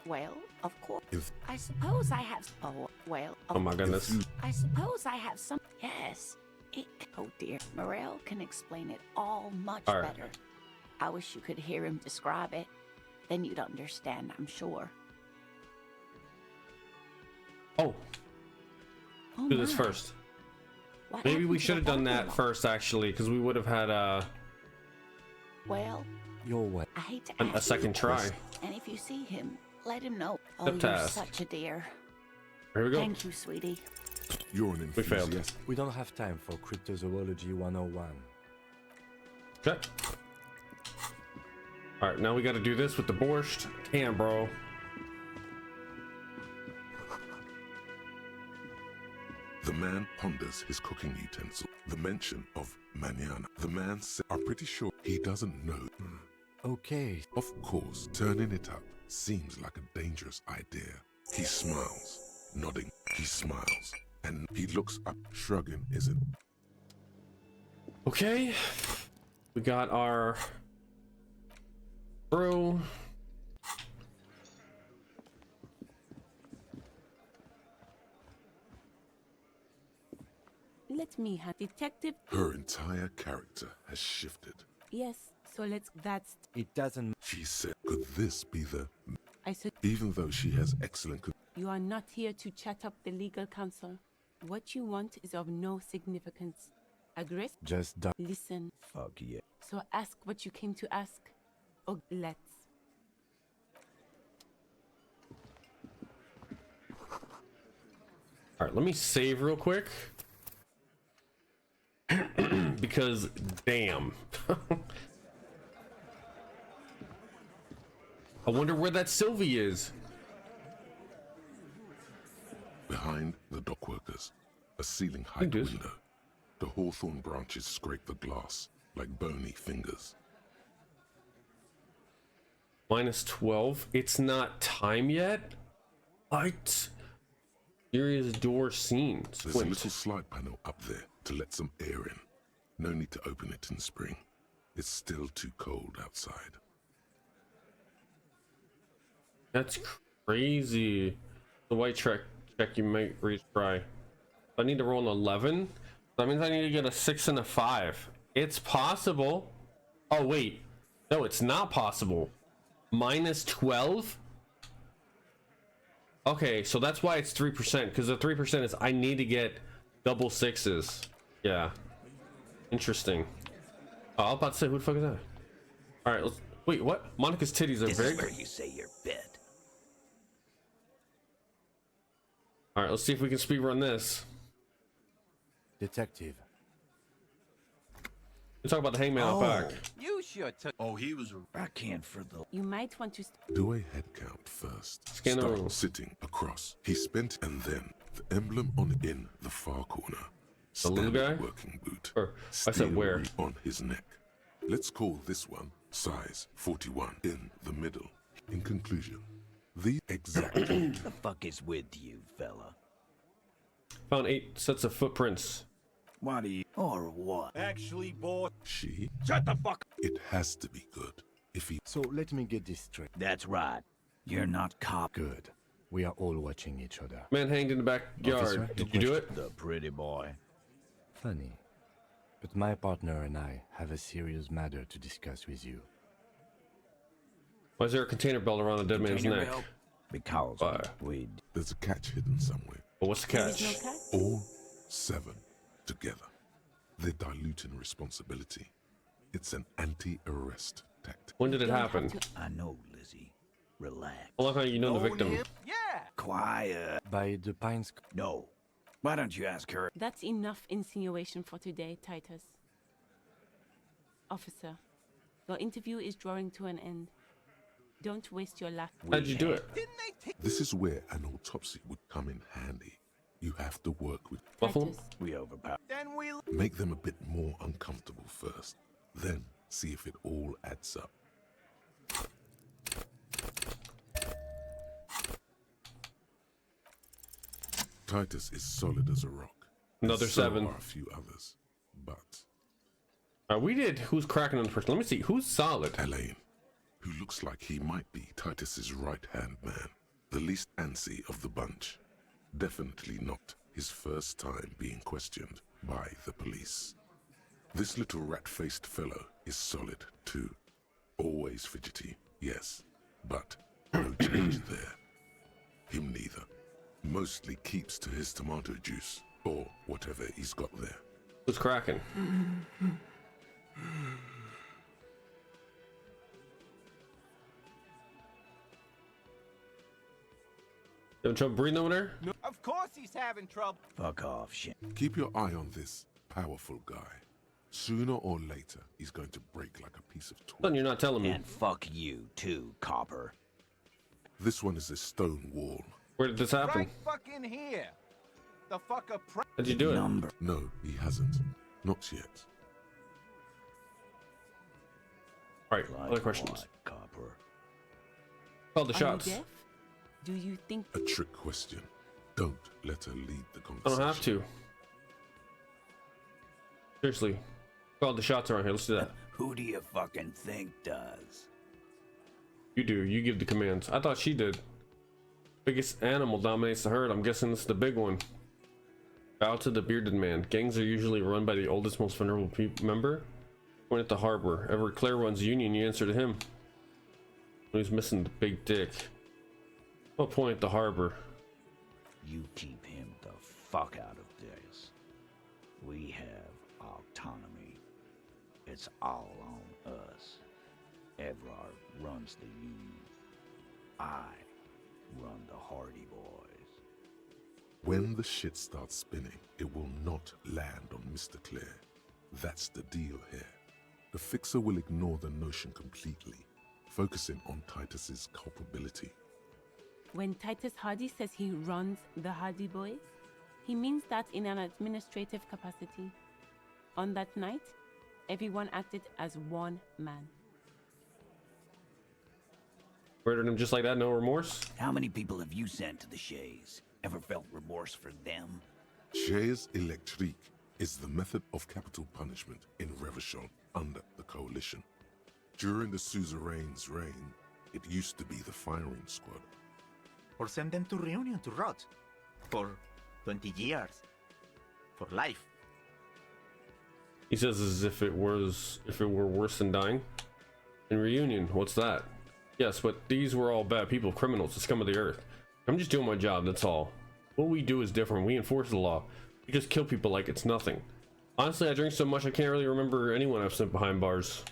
Well, of course. If I suppose I have... Oh, well... Oh my goodness. I suppose I have some... Yes. It... Oh dear. Morel can explain it all much All right. better. I wish you could hear him describe it. Then you'd understand, I'm sure. Oh, Oh, do this my. first. What Maybe happened we to should have the done that father-in-law? first, actually, because we would have had Well, Your way. I hate to a ask second try. you, and if you see him, let him know. Oh, Step you're task. such a dear. Here we go. Thank you, sweetie. you're an We failed. enthusiast. We don't have time for cryptozoology 101. Okay. All right, now we got to do this with the borscht. Damn, bro. The man ponders his cooking utensil. The mention of manana. The man said, I'm pretty sure he doesn't know. Okay. Of course, turning it up seems like a dangerous idea. He smiles, nodding. He smiles, and he looks up, shrugging. Is it? Okay, we got our crew. Let me have detective. Her entire character has shifted. Yes, so that's. It doesn't. She said, could this be the... I said Even though she has excellent... you are not here to chat up the legal counsel. What you want is of no significance. Aggressive? Just Listen. Fuck yeah. So ask what you came to ask. Or let's. All right, let me save real quick. Because damn. I wonder where that Sylvie is. Behind the dock workers, a ceiling height window. The hawthorn branches scrape the glass like bony fingers. -12. It's not time yet. What? Serious door scene. There's a little slide panel up there to let some air in. No need to open it in spring. It's still too cold outside. That's crazy. The white check you might retry. I need to roll an 11. That means I need to get a 6 and a 5. It's possible. Oh wait, no, it's not possible. -12. Okay, so that's why it's 3%, because the 3% is I need to get double 6s. Yeah, interesting. Oh, I was about to say, who the fuck is that? All right, let's wait. What? Monica's titties are This very. is where you say your bit. All right, let's see if we can speed run this. Detective. Let's talk about the hangman out back. You should. Oh, he was a... I can't for the... You might want to. Do a head count first. Scan the Start room. sitting across. He spent, and then the emblem on in the far corner. The little Standard guy? working boot. Or I said where? Steel on his neck. Let's call this one size 41 in the middle. In conclusion, the exact The fuck is with you, fella? Found 8 sets of footprints. Why do you... Or what? Actually, boy. she. Shut the fuck. It has to be good. If he So let me get this straight. That's right. You're not cop. Good. We are all watching each other. Man hanged in the backyard. Officer, Did you do it? The pretty boy. Funny. But my partner and I have a serious matter to discuss with you. Why is there a container belt around the dead man's neck? Because Why? we... there's a catch hidden somewhere. But what's the There is catch? no catch? All 7 together. They're diluting responsibility. It's an anti-arrest tactic. When did it Don't have happen? to- I know, Lizzie. Relax. I love how you know the victim. Yeah. Quiet. By the Pines. No. Why don't you ask her? That's enough insinuation for today, Titus. Officer, your interview is drawing to an end. Don't waste your last. How'd you do it? Didn't they take... This is where an autopsy would come in handy. You have to work with... Buffalo? Titus, We overpower. Then we... Make them a bit more uncomfortable first. Then see if it all adds up. Titus is solid as a rock. Another So 7. are a few others. But We did who's cracking on the person. Let me see. Who's solid? Elaine, who looks like he might be Titus's right-hand man, the least antsy of the bunch. Definitely not his first time being questioned by the police. This little rat-faced fellow is solid too. Always fidgety, yes, but no change there. Him neither. Mostly keeps to his tomato juice, or whatever he's got there. Who's cracking? You having trouble breathing over there? Of course he's having trouble. Fuck off, shit. Keep your eye on this powerful guy. Sooner or later, he's going to break like a piece of Son, twine. you're not telling me. And fuck you, too, copper. This one is a stone wall. Where did this happen? Right fucking here. The fucker... How'd you do it? Number. No, he hasn't. Not yet. Right, Like other questions. what, copper? Call the Are shots. you deaf? Do you think A trick question. Don't let her lead the I conversation. don't have to. Seriously. Call the shots around here. Let's do that. Who do you fucking think does? You do. You give the commands. I thought she did. Biggest animal dominates the herd. I'm guessing this is the big one. Bow to the bearded man. Gangs are usually run by the oldest, most vulnerable member. Point at the harbor. Ever Claire runs union, you answer to him. Who's missing the big dick? I'll point at the harbor. You keep him the fuck out of this. We have autonomy. It's all on us. Everard runs the union. I run the Hardy Boys. When the shit starts spinning, it will not land on Mr. Clare. That's the deal here. The Fixer will ignore the notion completely, focusing on Titus's culpability. when Titus Hardy says he runs the Hardy Boys, he means that in an administrative capacity. On that night, everyone acted as one man. Murdered him just like that, no remorse? How many people have you sent to the Shays? Ever felt remorse for them? Chaise électrique is the method of capital punishment in Revachol under the Coalition. During the suzerain's reign, it used to be the firing squad. Or send them to Reunion to rot. For 20 years. For life. He says as if it were worse than dying. In Reunion, what's that? Yes, but these were all bad people, criminals, the scum of the earth. I'm just doing my job, that's all. What we do is different. We enforce the law. We just kill people like it's nothing. Honestly, I drink so much I can't really remember anyone I've sent behind bars.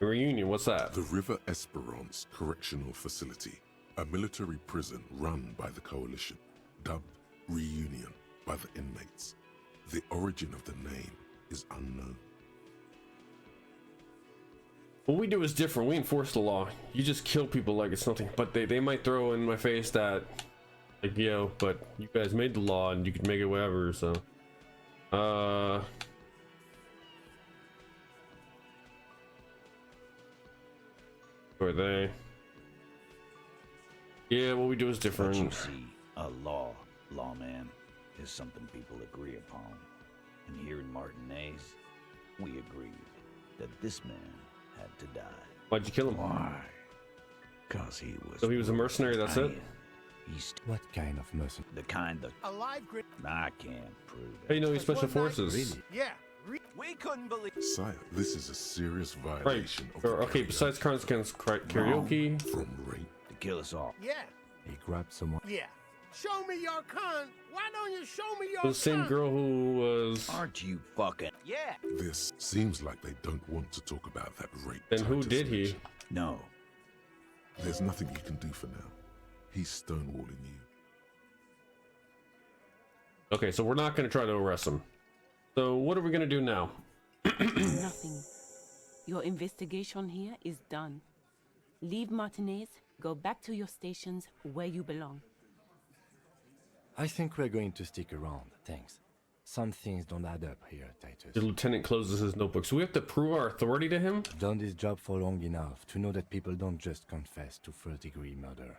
Reunion, what's that? The River Esperance Correctional Facility, a military prison run by the Coalition, dubbed Reunion by the inmates. The origin of the name is unknown. What we do is different. We enforce the law. You just kill people like it's nothing. But they might throw in my face that, like, yo, but you guys made the law and you could make it whatever, so. Who are they? Yeah, what we do is different. But you see, a lawman, is something people agree upon. And here in Martinez, we agreed that this man had to die. Why'd you kill him? Why? Because he was... So he was a mercenary, that's it? What kind of mercenary? The kind that... Alive grid. I can't prove it. How you know he's special forces? Really? Yeah. We couldn't believe... Sire, this is a serious Right. violation of Or, the okay, besides crimes against karaoke. from rape. To kill us all. Yeah. He grabbed someone. Yeah. Show me your con. Why don't you show me your The same con? girl who was... Aren't you fucking... Yeah. This seems like they don't want to talk about that rape. Then who Titus did he? mentioned. No. There's nothing you can do for now. He's stonewalling you. Okay, so we're not going to try to arrest him. So what are we going to do now? Nothing. Your investigation here is done. Leave Martinez, go back to your stations where you belong. I think we're going to stick around, thanks. Some things don't add up here, Titus. The lieutenant closes his notebook. So we have to prove our authority to him? I've done this job for long enough to know that people don't just confess to first-degree murder.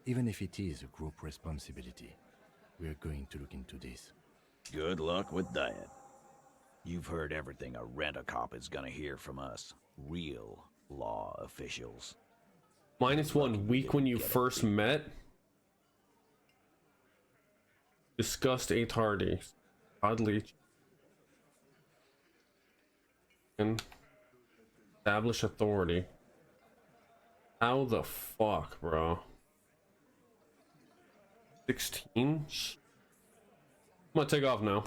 Even if it is a group responsibility. We're going to look into this. Good luck with that. You've heard everything a rent-a-cop is gonna hear from us. Real law officials. Minus 1 week when you first met. Discussed 8 Hardy. Oddly. And establish authority. How the fuck, bro? 16? I'm gonna take off now.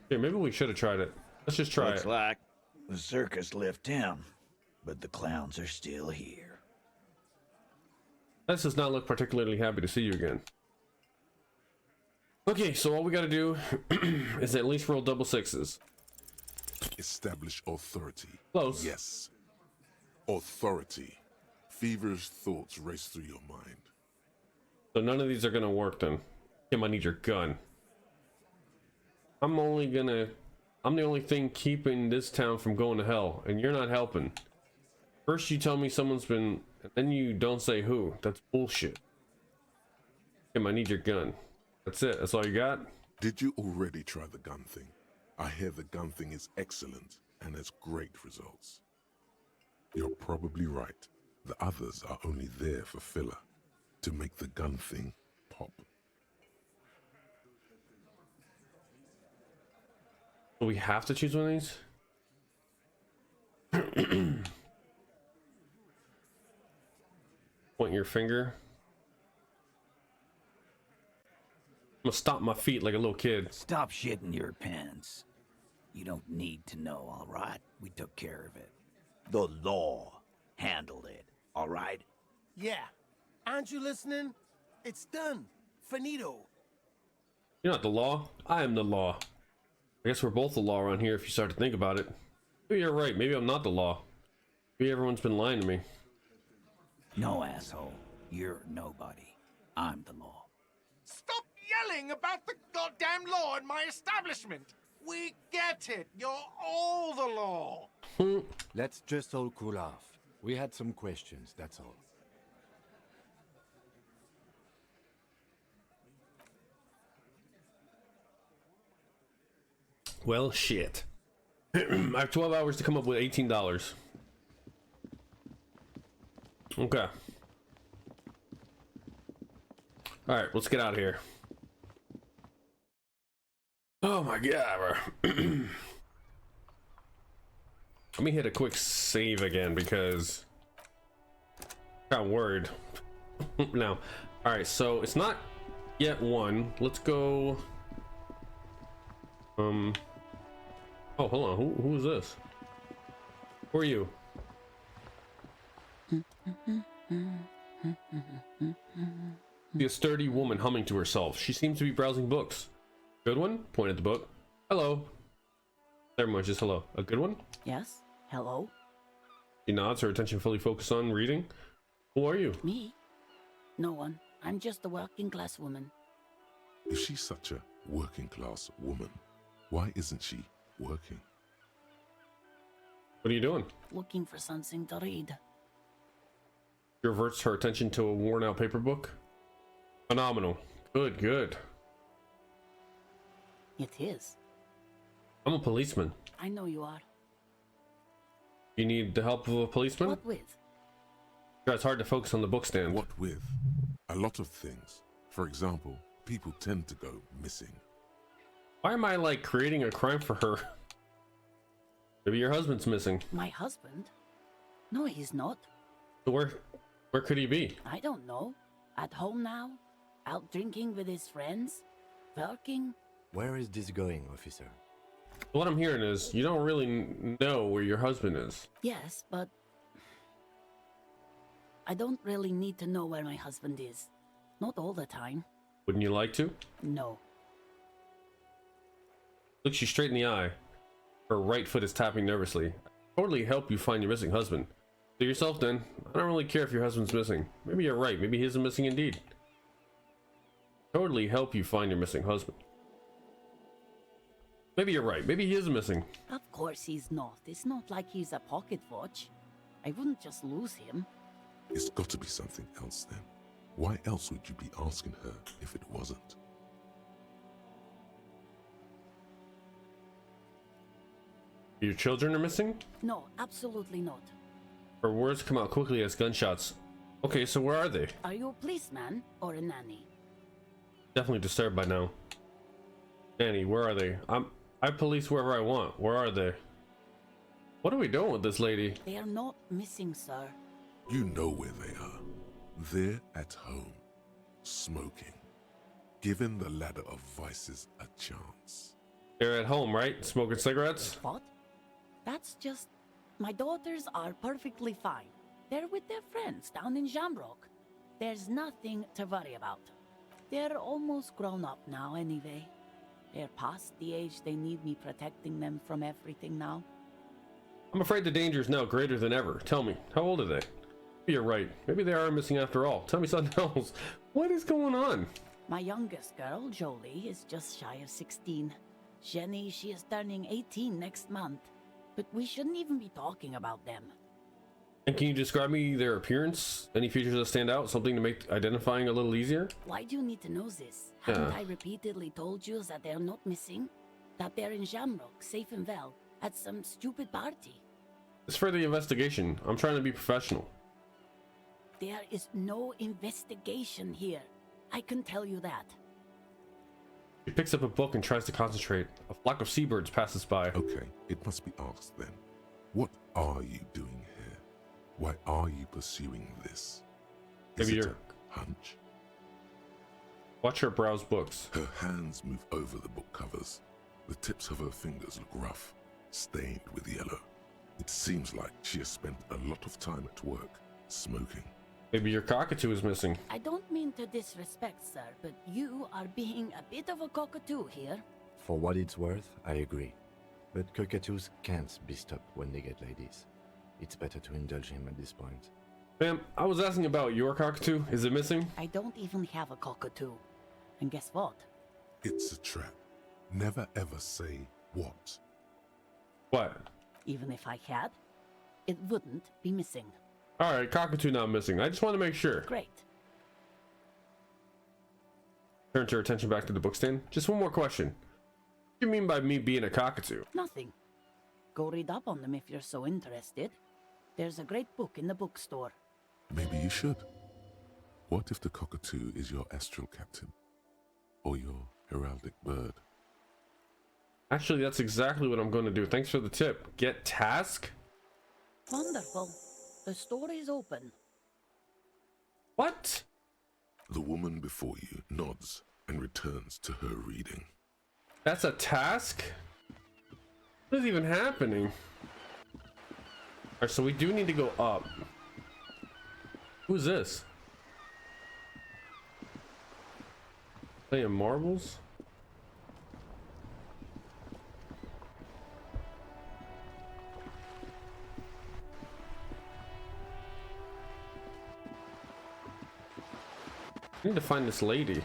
Okay, maybe we should have tried it. Let's just try Looks it. like the circus left town, but the clowns are still here. This does not look particularly happy to see you again. Okay, so all we gotta do is at least roll double sixes. Establish authority. Close. Yes. Authority. Feverish thoughts race through your mind. So none of these are gonna work then. Kim, I need your gun. I'm the only thing keeping this town from going to hell, and you're not helping. First you tell me someone's been, and then you don't say who. That's bullshit. Kim, I need your gun. That's it. That's all you got? Did you already try the gun thing? I hear the gun thing is excellent and has great results. You're probably right. The others are only there for filler, to make the gun thing pop. Do we have to choose one of these? Point your finger. I'm gonna stomp my feet like a little kid. Stop shitting your pants. You don't need to know, all right? We took care of it. The law handled it, all right? Yeah. Aren't you listening? It's done. Finito. You're not the law. I am the law. I guess we're both the law around here if you start to think about it. Maybe you're right. Maybe I'm not the law. Maybe everyone's been lying to me. No, asshole. You're nobody. I'm the law. Stop yelling about the goddamn law in my establishment. We get it. You're all the law. Let's just all cool off. We had some questions, that's all. Well, shit. I have 12 hours to come up with $18. Okay. Alright, let's get out of here. Oh my god, bro. Let me hit a quick save again because I got worried. Now, alright, so it's not yet one. Let's go. Oh, hold on. Who is this? Who are you? See a sturdy woman humming to herself. She seems to be browsing books. Good one? Point at the book. Hello. Never mind, just hello. A good one? Yes? Hello? She nods, her attention fully focused on reading. Who are you? Me? No one. I'm just a working class woman. If she's such a working class woman, why isn't she working? What are you doing? Looking for something to read. She reverts her attention to a worn out paper book. Phenomenal. Good, good. It is. I'm a policeman. I know you are. You need the help of a policeman? What with? It's hard to focus on the book stand. What with? A lot of things. For example, people tend to go missing. Why am I like creating a crime for her? Maybe your husband's missing. My husband? No, he's not. So where could he be? I don't know. At home now? Out drinking with his friends? Working? Where is this going, officer? What I'm hearing is you don't really know where your husband is. Yes, but I don't really need to know where my husband is. Not all the time. Wouldn't you like to? No. Looks you straight in the eye. Her right foot is tapping nervously. I'd totally help you find your missing husband. Do yourself then. I don't really care if your husband's missing. Maybe you're right. Maybe he isn't missing indeed. Totally help you find your missing husband. Maybe you're right. Maybe he is missing. Of course he's not. It's not like he's a pocket watch. I wouldn't just lose him. It's got to be something else then. Why else would you be asking her if it wasn't? Your children are missing? No, absolutely not. Her words come out quickly as gunshots. Okay, so where are they? Are you a policeman or a nanny? Definitely disturbed by now. Annie, where are they? I police wherever I want. Where are they? What are we doing with this lady? They are not missing, sir. You know where they are. They're at home, smoking, giving the ladder of vices a chance. They're at home, right? Smoking cigarettes? What? That's just... My daughters are perfectly fine. They're with their friends down in Shamrock. There's nothing to worry about. They're almost grown up now anyway. They're past the age they need me protecting them from everything now. I'm afraid the danger is now greater than ever. Tell me, how old are they? Maybe you're right. Maybe they are missing after all. Tell me something else. What is going on? My youngest girl, Jolie, is just shy of 16. Jenny, she is turning 18 next month. But we shouldn't even be talking about them. And can you describe me their appearance? Any features that stand out? Something to make identifying a little easier? Why do you need to know this? Haven't I repeatedly told you that they're not missing? That they're in Jamrock, safe and well, at some stupid party? It's for the investigation. I'm trying to be professional. There is no investigation here. I can tell you that. He picks up a book and tries to concentrate. A flock of seabirds passes by. Okay, it must be asked then. What are you doing here? Why are you pursuing this? Is Maybe it you're... a hunch? Watch her browse books. Her hands move over the book covers. The tips of her fingers look rough, stained with yellow. It seems like she has spent a lot of time at work, smoking. Maybe your cockatoo is missing. I don't mean to disrespect, sir, but you are being a bit of a cockatoo here. For what it's worth, I agree. But cockatoos can't be stopped when they get ladies. It's better to indulge him at this point. Ma'am, I was asking about your cockatoo. Is it missing? I don't even have a cockatoo. And guess what? It's a trap. Never ever say what. What? Even if I had, it wouldn't be missing. Alright, cockatoo not missing. I just want to make sure. Great. Turns her attention back to the bookstand. Just one more question. What do you mean by me being a cockatoo? Nothing. Go read up on them if you're so interested. There's a great book in the bookstore. Maybe you should. What if the cockatoo is your astral captain? Or your heraldic bird? Actually, that's exactly what I'm going to do. Thanks for the tip. Get task? Wonderful. The store is open. What? The woman before you nods and returns to her reading. That's a task? What is even happening? Alright, so we do need to go up. Who's this? Playing marbles? I need to find this lady.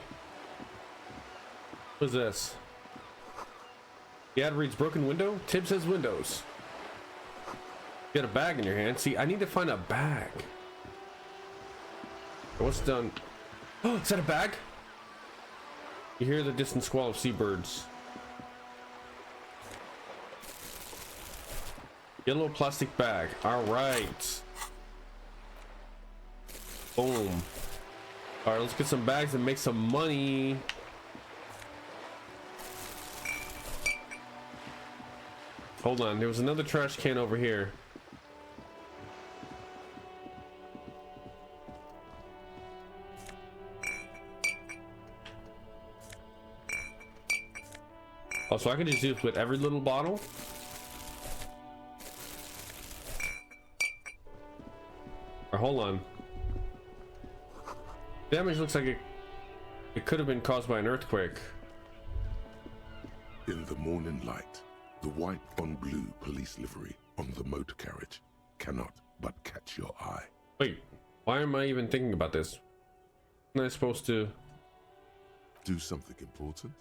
What is this? The ad reads broken window. Tib says windows. You got a bag in your hand. See, I need to find a bag. What's done? Oh, is that a bag? You hear the distant squall of seabirds. Yellow plastic bag. All right. Boom. All right, let's get some bags and make some money. Hold on, there was another trash can over here. Oh, so I can just do this with every little bottle? Or hold on. Damage looks like it could have been caused by an earthquake. In the morning light, the white on blue police livery on the motor carriage cannot but catch your eye. Wait, why am I even thinking about this? Am I supposed to do something important?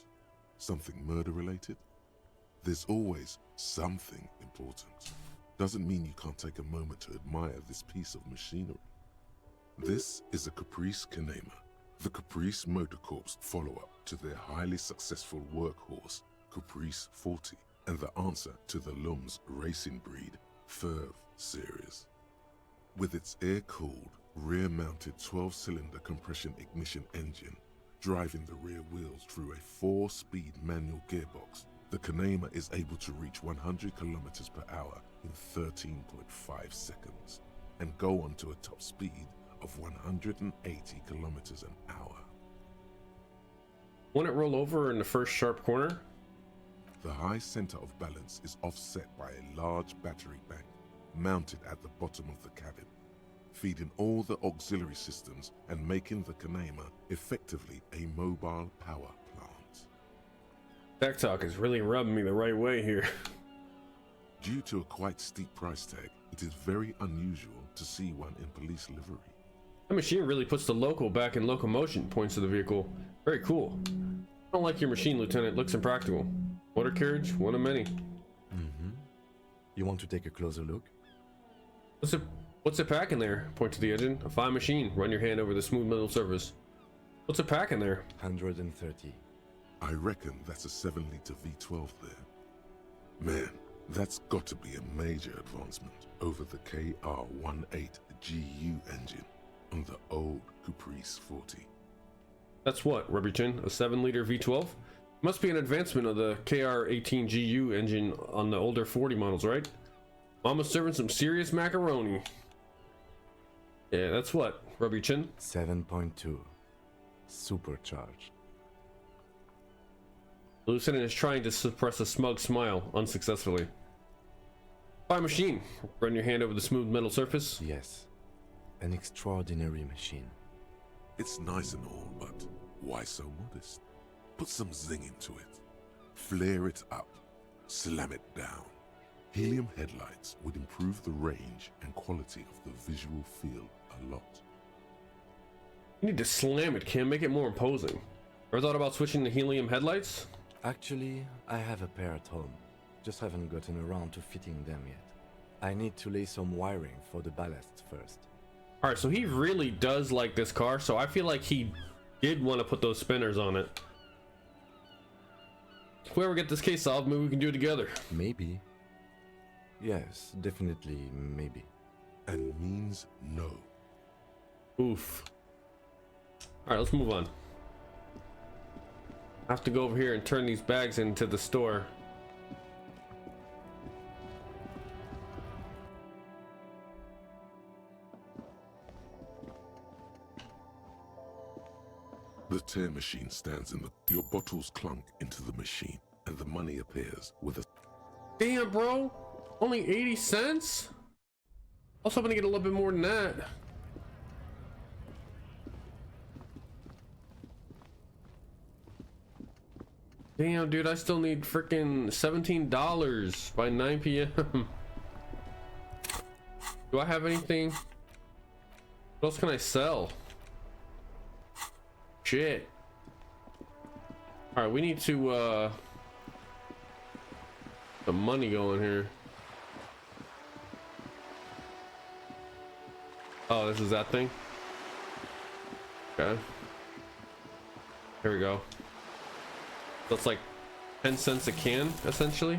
Something murder related? There's always something important. Doesn't mean you can't take a moment to admire this piece of machinery. This is a Caprice Kanema, the Caprice Motor Corps follow-up to their highly successful workhorse, Caprice 40, and the answer to the Lum's racing breed, Ferv series. With its air-cooled, rear-mounted 12-cylinder compression ignition engine, driving the rear wheels through a 4-speed manual gearbox, the Kanema is able to reach 100 kilometers per hour in 13.5 seconds, and go on to a top speed of 180 kilometers an hour. Won't it roll over in the first sharp corner? The high center of balance is offset by a large battery bank mounted at the bottom of the cabin, feeding all the auxiliary systems and making the Kanema effectively a mobile power plant. Tech Talk is really rubbing me the right way here. Due to a quite steep price tag, it is very unusual to see one in police livery. The machine really puts the loco back in locomotion, points to the vehicle. Very cool. I don't like your machine, Lieutenant. Looks impractical. Motor carriage, one of many. Mm-hmm. You want to take a closer look? What's it packing there? Point to the engine. A fine machine. Run your hand over the smooth metal surface. What's it packing there? 130. I reckon that's a 7-liter V12 there. Man, that's got to be a major advancement over the KR-18GU engine on the old Caprice 40. That's what, Revachol? A 7-liter V12? Must be an advancement of the KR-18GU engine on the older 40 models, right? Mama's serving some serious macaroni. Yeah, that's what, Revachol? 7.2. Supercharged. The lieutenant is trying to suppress a smug smile, unsuccessfully. Fine machine. Run your hand over the smooth metal surface. Yes. An extraordinary machine. It's nice and all, but why so modest? Put some zing into it. Flare it up. Slam it down. Helium headlights would improve the range and quality of the visual field a lot. You need to slam it, Kim. Make it more imposing. Ever thought about switching to helium headlights? Actually, I have a pair at home. Just haven't gotten around to fitting them yet. I need to lay some wiring for the ballasts first. Alright, so he really does like this car, so I feel like he did want to put those spinners on it. If we ever get this case solved, maybe we can do it together. Maybe. Yes, definitely maybe. And means no. Oof. Alright, let's move on. I have to go over here and turn these bags into the store. The tear machine stands in the... Your bottles clunk into the machine, and the money appears with a... Damn, bro! Only 80 cents? I was hoping to get a little bit more than that. Damn, dude, I still need freaking $17 by 9 p.m. Do I have anything? What else can I sell? Shit. Alright, we need to, the money going here. Oh, this is that thing? Okay. Here we go. So it's like 10 cents a can, essentially.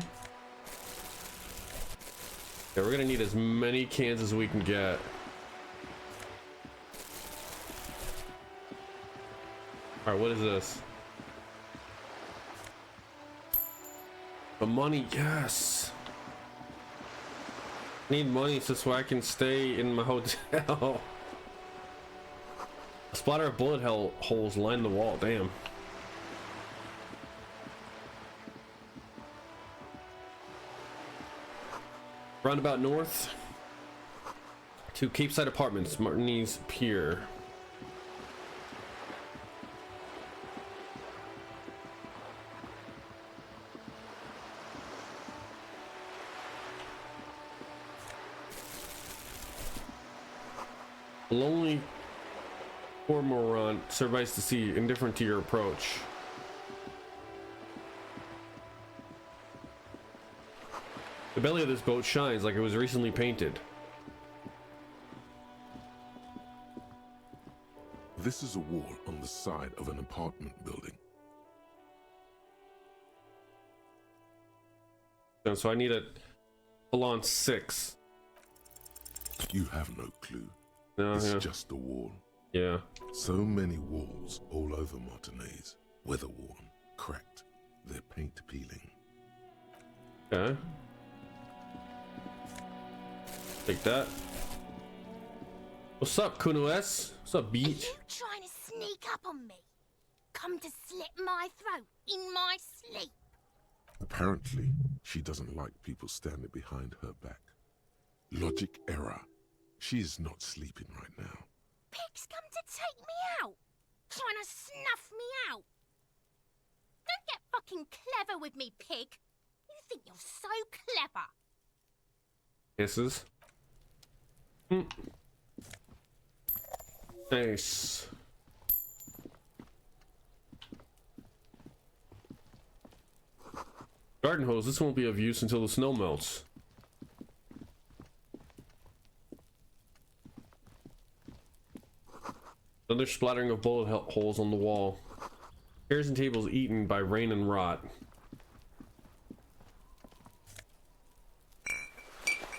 Yeah, we're gonna need as many cans as we can get. Alright, what is this? The money, yes. Need money so I can stay in my hotel. A splatter of bullet holes line the wall, damn. Roundabout north to Capeside Apartments, Martinez Pier. Lonely cormorant survives to sea, indifferent to your approach. The belly of this boat shines like it was recently painted. This is a wall on the side of an apartment building. And so I need a full-on 6. You have no clue. No, it's yeah. just a wall. Yeah. So many walls all over Martinez. Weather-worn, cracked, their paint peeling. Okay. Take that. What's up, Kuno-S? What's up, beach? Are you trying to sneak up on me? Come to slit my throat in my sleep? Apparently, she doesn't like people standing behind her back. Logic error. She is not sleeping right now. Pig's come to take me out. Trying to snuff me out. Don't get fucking clever with me, pig. You think you're so clever. Kisses. Nice. Garden hose. This won't be of use until the snow melts. Another splattering of bullet holes on the wall. Chairs and tables eaten by rain and rot.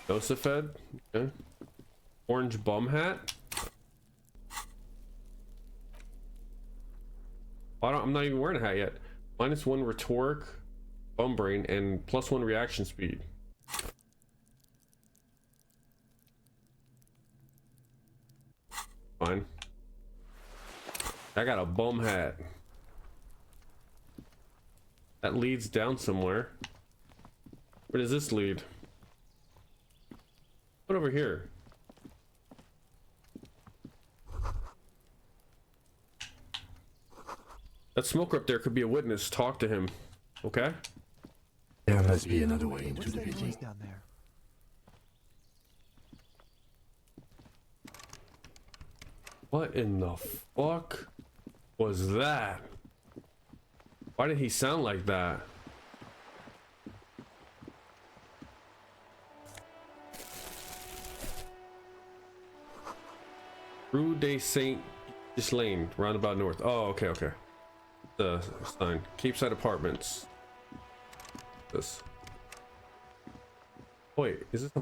Joseph Ed. Okay. Orange bum hat. I'm not even wearing a hat yet. -1 rhetoric, bum brain, and +1 reaction speed. Fine. I got a bum hat. That leads down somewhere. Where does this lead? What over here? That smoker up there could be a witness. Talk to him. Okay? There must be another way into the building. Down there. What in the fuck was that? Why did he sound like that? Rue de Saint Ghislaine, roundabout north. Oh, okay, okay. The sign. Capeside Apartments. This. Wait, is this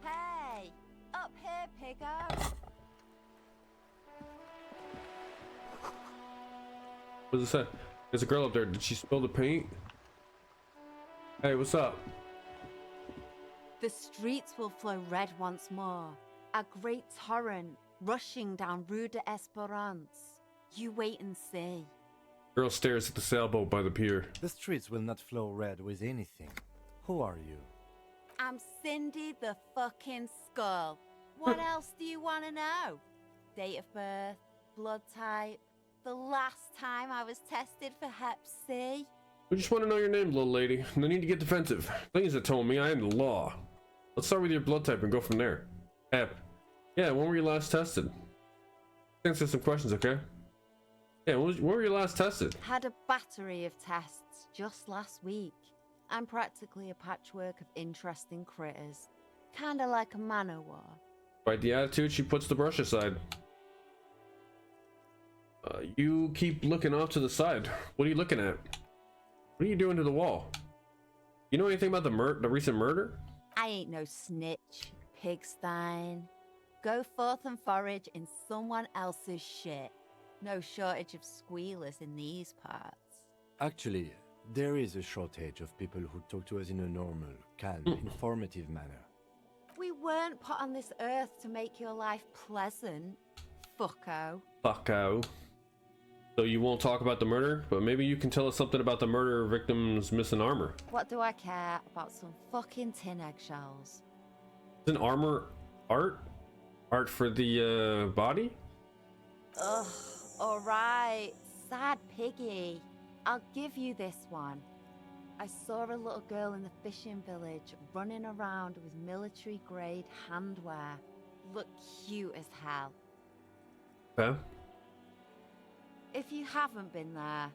Hey, up here, piggo. what does it say? There's a girl up there. Did she spill the paint? Hey, what's up? The streets will flow red once more. A great torrent rushing down Rue de Esperance. You wait and see. Girl stares at the sailboat by the pier. The streets will not flow red with anything. Who are you? I'm Cindy the fucking Skull. What else do you want to know? Date of birth, blood type, the last time I was tested for Hep C. We just want to know your name, little lady. No need to get defensive. Things that told me I am the law. Let's start with your blood type and go from there. Hep. Yeah, when were you last tested? Answer some questions, okay? Yeah, when were you last tested? Had a battery of tests just last week. I'm practically a patchwork of interesting critters. Kinda like a man-o'-war. By the attitude, she puts the brush aside. You keep looking off to the side. What are you looking at? What are you doing to the wall? You know anything about the recent murder? I ain't no snitch, pigstein. Go forth and forage in someone else's shit. No shortage of squealers in these parts. Actually, there is a shortage of people who talk to us in a normal, calm, informative manner. We weren't put on this earth to make your life pleasant, fucko. Fucko. So you won't talk about the murder, but maybe you can tell us something about the murder victim's missing armor. What do I care about some fucking tin eggshells? Isn't armor art? Art for the body? Ugh, alright. Sad piggy. I'll give you this one. I saw a little girl in the fishing village running around with military grade handwear. Looked cute as hell. Okay. If you haven't been there,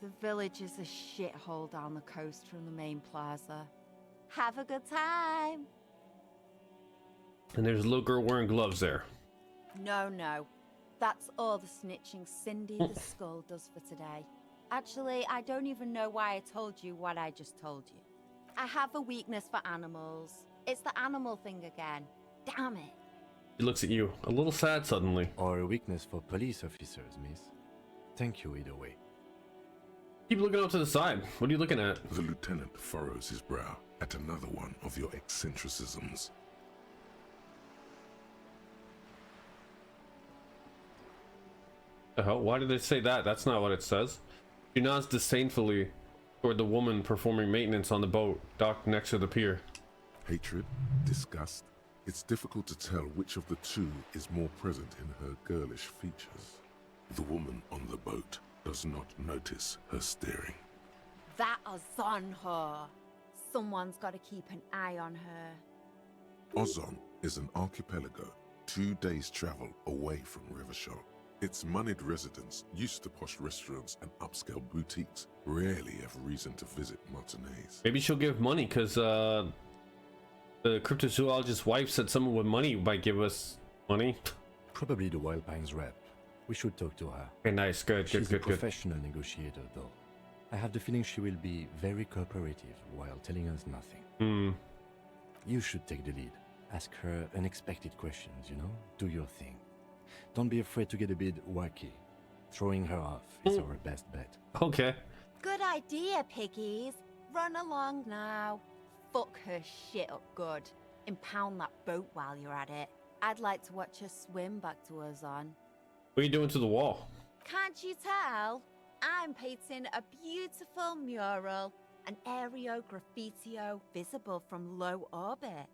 the village is a shithole down the coast from the main plaza. Have a good time. And there's a little girl wearing gloves there. No. That's all the snitching Cindy the Skull does for today. Actually, I don't even know why I told you what I just told you. I have a weakness for animals. It's the animal thing again. Damn it. He looks at you, a little sad suddenly. Or a weakness for police officers, miss. Thank you either way. Keep looking off to the side. What are you looking at? The lieutenant furrows his brow at another one of your eccentricisms. The hell? Why did they say that? That's not what it says. She nods disdainfully toward the woman performing maintenance on the boat docked next to the pier. Hatred, disgust. It's difficult to tell which of the two is more present in her girlish features. The woman on the boat does not notice her staring. That Ozon her. Someone's got to keep an eye on her. Ozon is an archipelago 2 days' travel away from Revachol. Its moneyed residents, used to posh restaurants and upscale boutiques, rarely have reason to visit Martinez. Maybe she'll give money because the cryptozoologist's wife said someone with money might give us money. Probably the Wild Pines rep. We should talk to her. Okay, nice, good. She's a professional negotiator, though. I have the feeling she will be very cooperative while telling us nothing. You should take the lead. Ask her unexpected questions, you know? Do your thing. Don't be afraid to get a bit wacky. Throwing her off is our best bet. Okay. Good idea, piggies. Run along now. Fuck her shit up good. Impound that boat while you're at it. I'd like to watch her swim back to Ozon. What are you doing to the wall? Can't you tell? I'm painting a beautiful mural, an aereo graffitio visible from low orbit.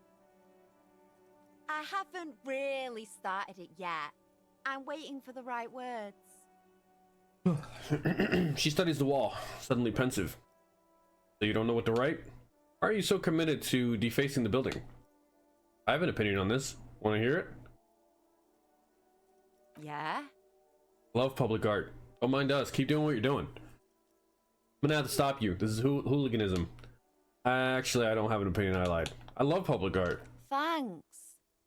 I haven't really started it yet. I'm waiting for the right words. She studies the wall, suddenly pensive. So you don't know what to write? Why are you so committed to defacing the building? I have an opinion on this. Want to hear it? Yeah? Love public art. Don't mind us. Keep doing what you're doing. I'm gonna have to stop you. This is hooliganism. Actually, I don't have an opinion. I lied. I love public art. Thanks.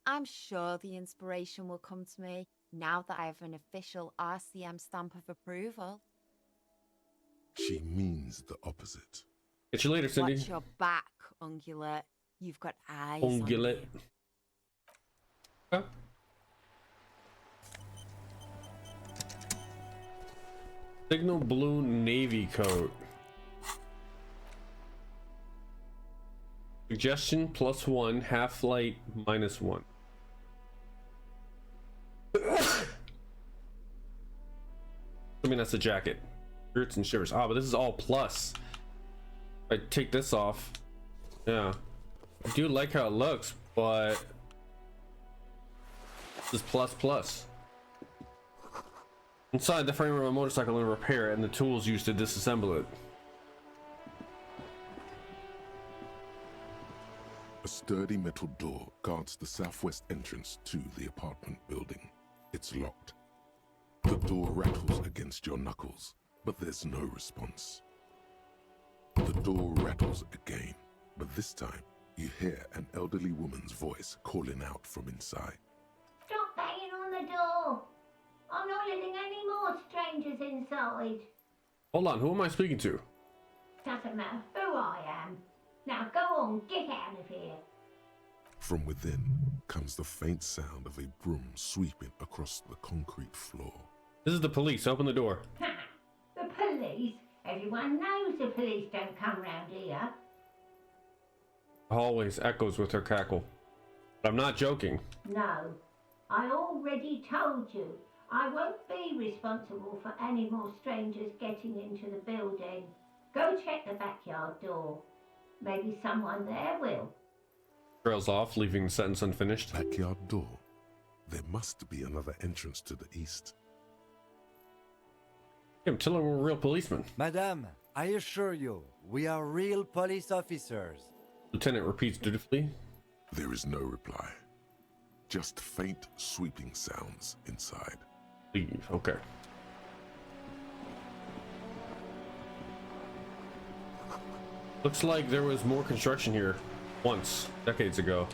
I'm sure the inspiration will come to me now that I have an official RCM stamp of approval. She means the opposite. Catch you later, Cindy. Watch your back, Ungulate. You've got eyes Ungulate. on you. Huh? Signal blue navy coat. Suggestion +1, half light -1. I mean, that's the jacket. Shirts and shivers. Ah, but this is all plus. I take this off. Yeah. I do like how it looks, but this is plus. Inside the frame of a motorcycle in repair and the tools used to disassemble it. A sturdy metal door guards the southwest entrance to the apartment building. It's locked. The door rattles against your knuckles, but there's no response. The door rattles again, but this time you hear an elderly woman's voice calling out from inside. Stop banging on the door! I'm not letting any more strangers inside. Hold on, who am I speaking to? Doesn't matter who I am. Now go on, get out of here. From within comes the faint sound of a broom sweeping across the concrete floor. This is the police. Open the door. The police? Everyone knows the police don't come round here. The hallways echoes with her cackle. But I'm not joking. No, I already told you. I won't be responsible for any more strangers getting into the building. Go check the backyard door. Maybe someone there will. Trails off, leaving the sentence unfinished. Backyard door? There must be another entrance to the east. I'm telling we're real policemen. Madame, I assure you, we are real police officers. Lieutenant repeats dutifully. There is no reply. Just faint sweeping sounds inside. Leave. Okay. Looks like there was more construction here once, decades ago.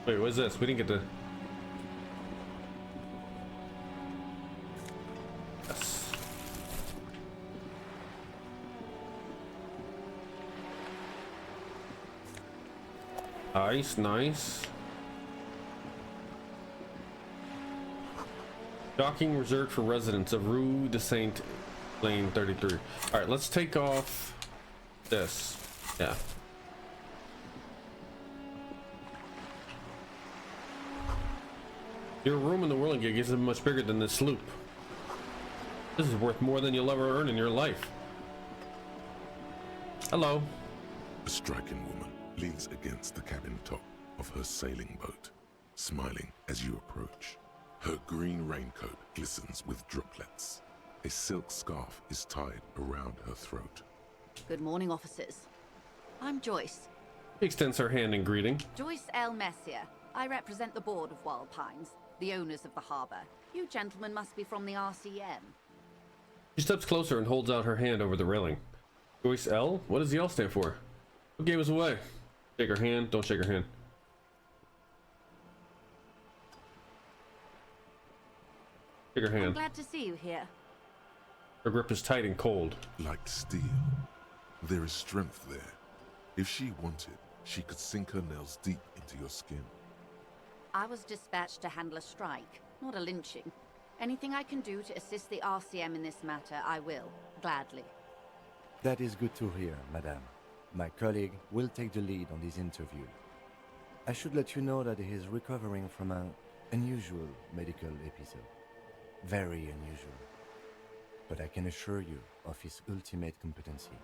Wait, what is this? We didn't get to... Yes. Nice, nice. Docking reserved for residents of Rue de Saint Lane 33. All right, let's take off this. Yeah. Your room in the whirling gig isn't much bigger than this sloop. This is worth more than you'll ever earn in your life. Hello. A striking woman leans against the cabin top of her sailing boat, smiling as you approach. Her green raincoat glistens with droplets. A silk scarf is tied around her throat. Good morning, officers. I'm Joyce. She extends her hand in greeting. Joyce L. Messier. I represent the board of Wild Pines, the owners of the harbor. You gentlemen must be from the RCM. She steps closer and holds out her hand over the railing. Joyce L? What does the L stand for? Who gave us away? Shake her hand. Don't shake her hand. Shake her I'm hand. glad to see you here. Her grip is tight and cold. Like steel. There is strength there. If she wanted, she could sink her nails deep into your skin. I was dispatched to handle a strike, not a lynching. Anything I can do to assist the RCM in this matter, I will, gladly. That is good to hear, madame. My colleague will take the lead on this interview. I should let you know that he is recovering from an unusual medical episode. Very unusual. But I can assure you of his ultimate competency.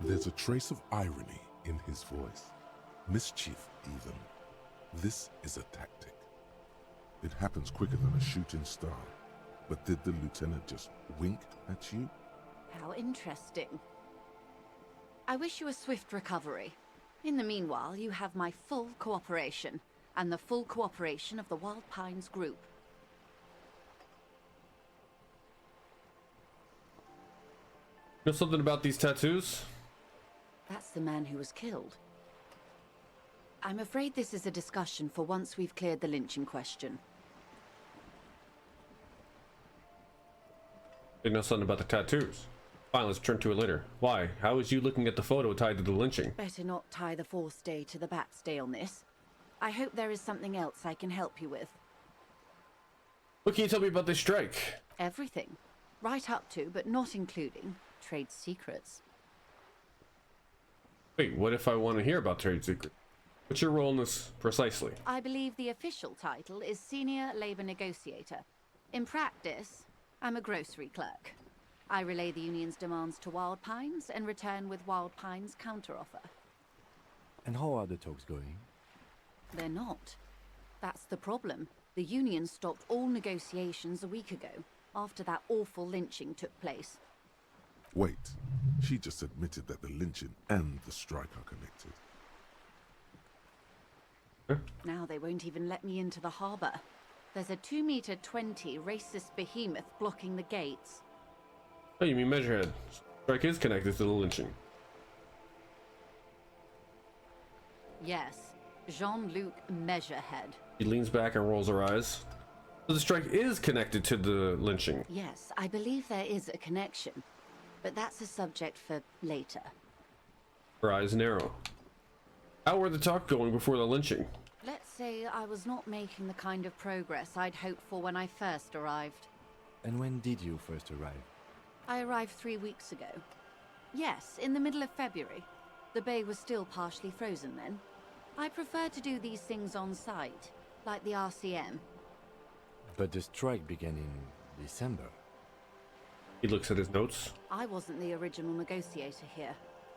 There's a trace of irony in his voice. Mischief, even. This is a tactic. It happens quicker than a shooting star. But did the lieutenant just wink at you? How interesting. I wish you a swift recovery. In the meanwhile, you have my full cooperation, and the full cooperation of the Wild Pines group. You know something about these tattoos? That's the man who was killed. I'm afraid this is a discussion for once we've cleared the lynching question. You know something about the tattoos? Fine, let's turn to it later. Why? How is you looking at the photo tied to the lynching? Better not tie the forestay to the backstay on this. I hope there is something else I can help you with. What can you tell me about this strike? Everything. Right up to, but not including, trade secrets. Wait, what if I want to hear about trade secret? What's your role in this precisely? I believe the official title is Senior Labor Negotiator. In practice, I'm a grocery clerk. I relay the union's demands to Wild Pines and return with Wild Pines' counteroffer. And how are the talks going? They're not. That's the problem. The union stopped all negotiations a week ago, after that awful lynching took place. Wait, she just admitted that the lynching and the strike are connected. Now they won't even let me into the harbor. There's a 2-meter-20 racist behemoth blocking the gates. Oh, you mean Measurehead? Strike is connected to the lynching. Yes, Jean-Luc Measurehead. She leans back and rolls her eyes. So the strike is connected to the lynching. Yes, I believe there is a connection. But that's a subject for later. Her eyes narrow. How were the talks going before the lynching? Let's say I was not making the kind of progress I'd hoped for when I first arrived. And when did you first arrive? I arrived 3 weeks ago. Yes, in the middle of February. The bay was still partially frozen then. I prefer to do these things on site, like the RCM. But the strike began in December. He looks at his notes. I wasn't the original negotiator here.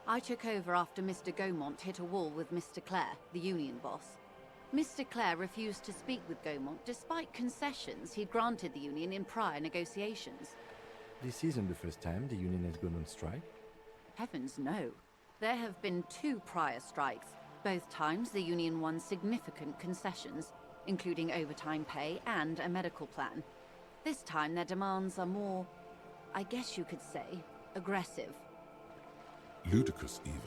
I took over after Mr. Gaumont hit a wall with Mr. Clare, the union boss. Mr. Clare refused to speak with Gaumont despite concessions he'd granted the union in prior negotiations. This isn't the first time the union has gone on strike? Heavens no. There have been 2 prior strikes. Both times the union won significant concessions, including overtime pay and a medical plan. This time their demands are more, I guess you could say, aggressive. Ludicrous, even.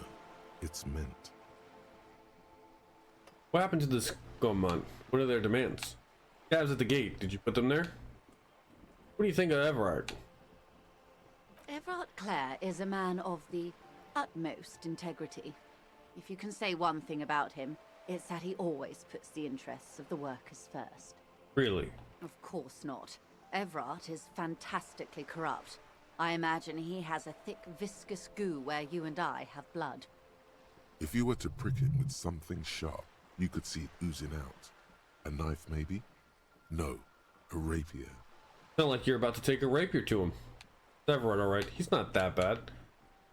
It's meant. What happened to this Gaumont? What are their demands? Cabs at the gate. Did you put them there? What do you think of Everard? Everard Clare is a man of the utmost integrity. If you can say one thing about him, it's that he always puts the interests of the workers first. Really? Of course not. Everard is fantastically corrupt. I imagine he has a thick, viscous goo where you and I have blood. If you were to prick him with something sharp, you could see it oozing out. A knife, maybe? No, a rapier. Sound like you're about to take a rapier to him. Is Everard alright? He's not that bad. Sound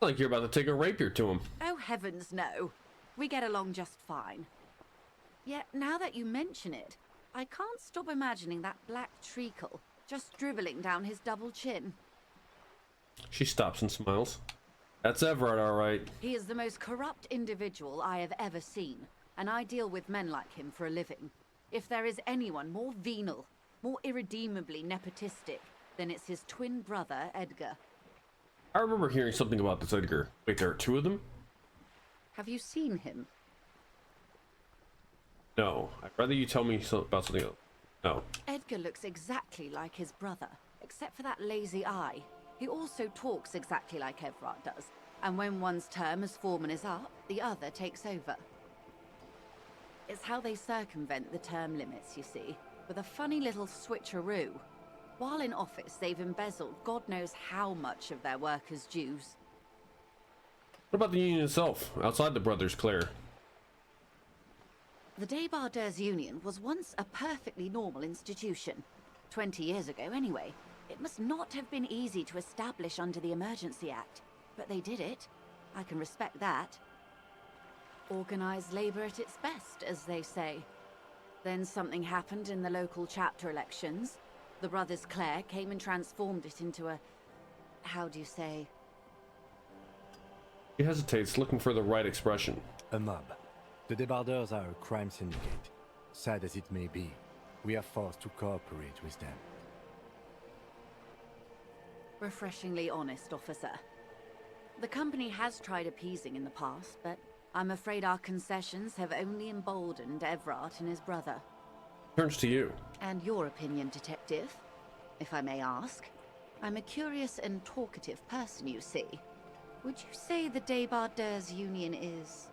like you're about to take a rapier to him. Oh heavens no. We get along just fine. Yet now that you mention it, I can't stop imagining that black treacle just dribbling down his double chin. She stops and smiles. That's Everard, all right. He is the most corrupt individual I have ever seen, and I deal with men like him for a living. If there is anyone more venal, more irredeemably nepotistic, then it's his twin brother, Edgar. I remember hearing something about this Edgar. Wait, there are two of them? Have you seen him? No. I'd rather you tell me about something else. No. Edgar looks exactly like his brother, except for that lazy eye. He also talks exactly like Everard does, and when one's term as foreman is up, the other takes over. It's how they circumvent the term limits, you see, with a funny little switcheroo. While in office, they've embezzled God knows how much of their workers' dues. What about the union itself, outside the Brothers Clare? The Débardeurs Union was once a perfectly normal institution. 20 years ago, anyway. It must not have been easy to establish under the Emergency Act, but they did it. I can respect that. Organised labour at its best, as they say. Then something happened in the local chapter elections. The Brothers Clare came and transformed it into a... how do you say? He hesitates, looking for the right expression. A mob. The Débardeurs are a crime syndicate. Sad as it may be, we are forced to cooperate with them. Refreshingly honest, officer. The company has tried appeasing in the past, but I'm afraid our concessions have only emboldened Everard and his brother. Turns to you. And your opinion, detective, if I may ask. I'm a curious and talkative person, you see. Would you say the Débardeurs Union is...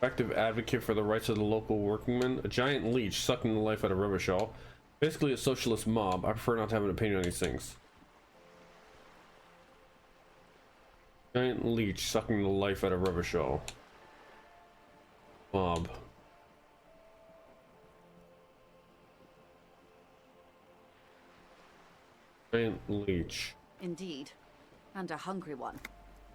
Active advocate for the rights of the local workingmen, a giant leech sucking the life out of Revachol. Basically a socialist mob. I prefer not to have an opinion on these things. Giant leech sucking the life out of Revachol. Mob. Giant leech. Indeed. And a hungry one.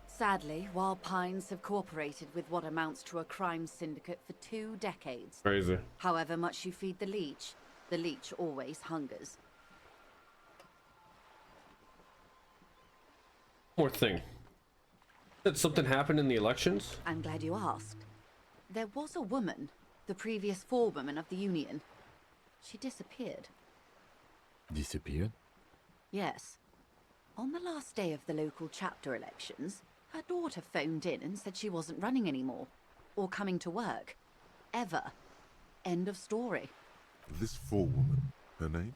Sadly, Wild Pines have cooperated with what amounts to a crime syndicate for 2 decades. Crazy. However much you feed the leech always hungers. More thing. Did something happen in the elections? I'm glad you asked. There was a woman, the previous forewoman of the union. She disappeared. Disappeared? Yes. On the last day of the local chapter elections, her daughter phoned in and said she wasn't running anymore. Or coming to work. Ever. End of story. This forewoman, her name?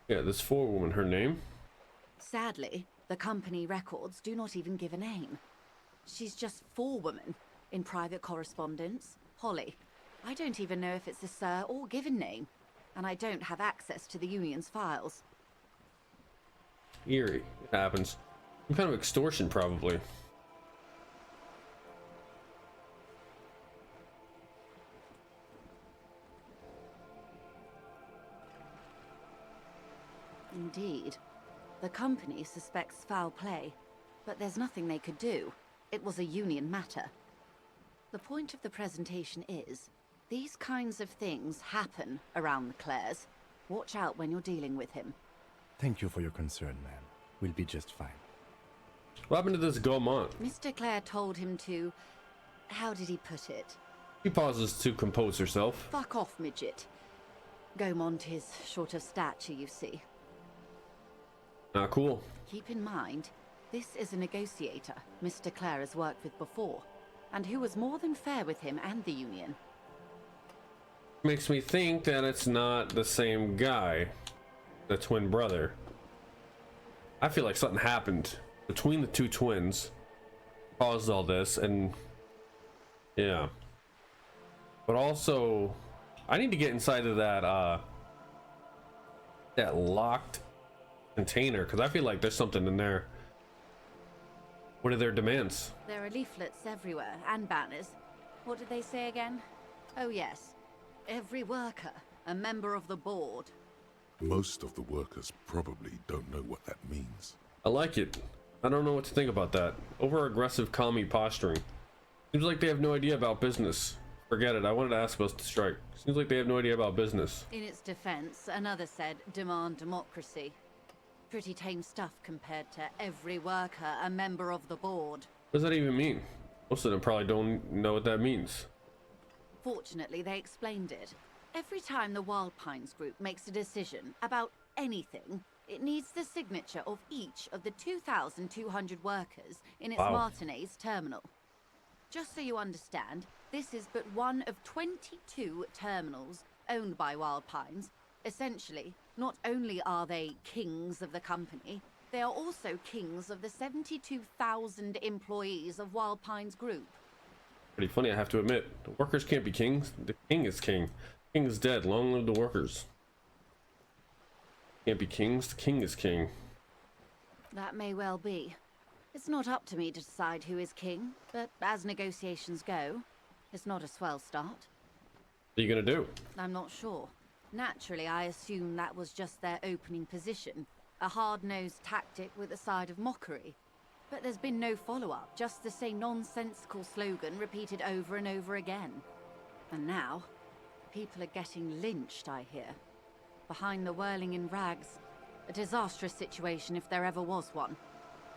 Yeah, this forewoman, her name? Sadly, the company records do not even give a name. She's just forewoman in private correspondence, Holly. I don't even know if it's a sir or given name, and I don't have access to the union's files. Eerie. It happens. Some kind of extortion, probably. Indeed. The company suspects foul play, but there's nothing they could do. It was a union matter. The point of the presentation is, these kinds of things happen around the Clares. Watch out when you're dealing with him. Thank you for your concern, ma'am. We'll be just fine. What happened to this Gaumont? Mr. Clare told him to... how did he put it? She pauses to compose herself. Fuck off, midget. Gaumont is short of stature, you see. Ah, cool. Keep in mind, this is a negotiator Mr. Clare has worked with before, and who was more than fair with him and the union. Makes me think that it's not the same guy. The twin brother. I feel like something happened between the two twins. Caused all this, and... yeah. But also... I need to get inside of that, that locked container, because I feel like there's something in there. What are their demands? There are leaflets everywhere, and banners. What did they say again? Oh yes. Every worker, a member of the board. Most of the workers probably don't know what that means. I like it. I don't know what to think about that. Over-aggressive commie posturing. Seems like they have no idea about business. Forget it. I wanted to ask about the strike. Seems like they have no idea about business. In its defense, another said, demand democracy. Pretty tame stuff compared to every worker a member of the board. What does that even mean? Most of them probably don't know what that means. Fortunately, they explained it. Every time the Wild Pines group makes a decision about anything, it needs the signature of each of the 2,200 workers in its Martinez terminal. Just so you understand, this is but one of 22 terminals owned by Wild Pines. Essentially, not only are they kings of the company, they are also kings of the 72,000 employees of Wild Pines Group. Pretty funny, I have to admit. The workers can't be kings. The king is king. The king is dead. Long live the workers. Can't be kings. The king is king. That may well be. It's not up to me to decide who is king, but as negotiations go, it's not a swell start. What are you gonna do? I'm not sure. Naturally, I assume that was just their opening position, a hard-nosed tactic with a side of mockery. But there's been no follow-up, just the same nonsensical slogan repeated over and over again. And now, people are getting lynched, I hear. Behind the whirling in rags, a disastrous situation if there ever was one.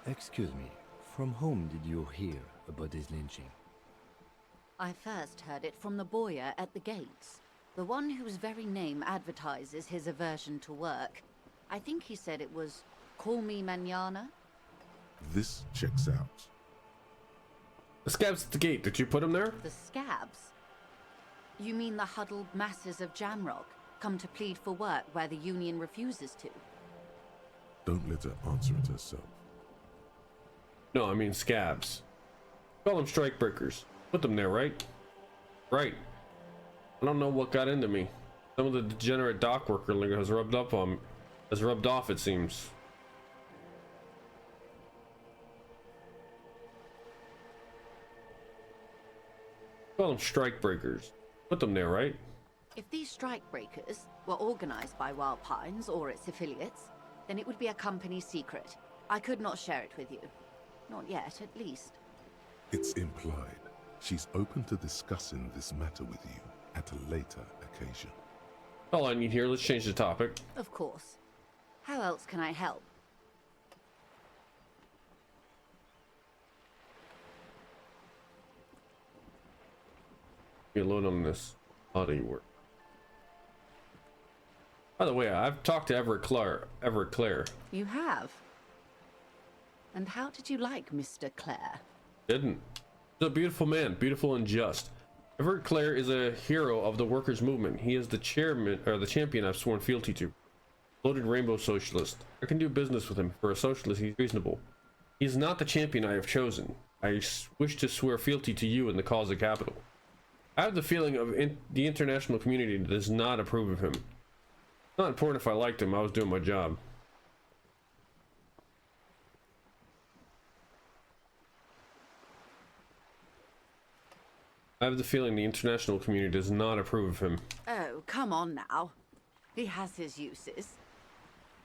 Excuse me, from whom did you hear about this lynching? I first heard it from the boyer at the gates, the one whose very name advertises his aversion to work. I think he said it was, "Call me mañana." This checks out. The scabs at the gate. Did you put him there? The scabs? You mean the huddled masses of Jamrock, come to plead for work where the union refuses to? Don't let her answer it herself. No, I mean scabs. Call them strikebreakers. Put them there, right? Right. I don't know what got into me. Some of the degenerate dock worker lingo has rubbed off, it seems. Call them strikebreakers. Put them there, right? If these strikebreakers were organized by Wild Pines or its affiliates, then it would be a company secret. I could not share it with you. Not yet, at least. It's implied. She's open to discussing this matter with you at a later occasion. All I need here, let's change the topic. Of course. How else can I help? Be alone on this body work. By the way, I've talked to Everett Clare. You have? And how did you like Mr. Clare? Didn't. He's a beautiful man, beautiful and just. Everett Clare is a hero of the workers' movement. He is the chairman, or the champion I've sworn fealty to. Bloated rainbow socialist. I can do business with him. For a socialist, he's reasonable. He's not the champion I have chosen. I wish to swear fealty to you in the cause of capital. I have the feeling of the international community does not approve of him. It's not important if I liked him. I was doing my job. I have the feeling the international community does not approve of him. Oh, come on now. He has his uses.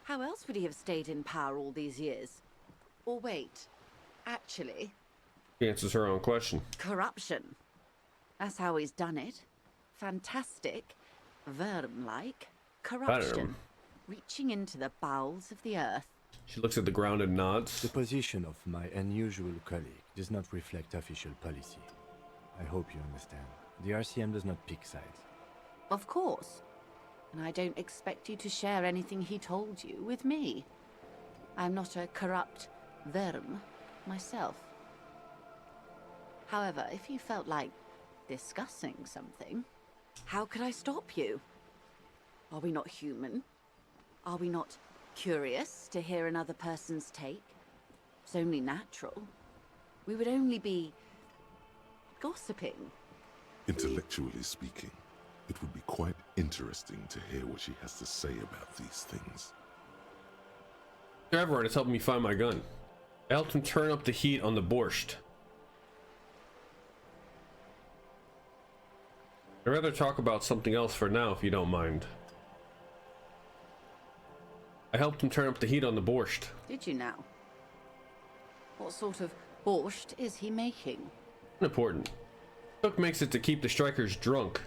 How else would he have stayed in power all these years? Or wait, actually... She answers her own question. Corruption. That's how he's done it. Fantastic, Verm-like corruption. Reaching into the bowels of the earth. She looks at the ground and nods. The position of my unusual colleague does not reflect official policy. I hope you understand. The RCM does not pick sides. Of course. And I don't expect you to share anything he told you with me. I'm not a corrupt Verm myself. However, if you felt like discussing something, how could I stop you? Are we not human? Are we not curious to hear another person's take? It's only natural. We would only be gossiping. Intellectually speaking, it would be quite interesting to hear what she has to say about these things. Everett is helping me find my gun. I helped him turn up the heat on the borscht. I'd rather talk about something else for now, if you don't mind. I helped him turn up the heat on the borscht. Did you now? What sort of borscht is he making? Important. Cook makes it to keep the strikers drunk.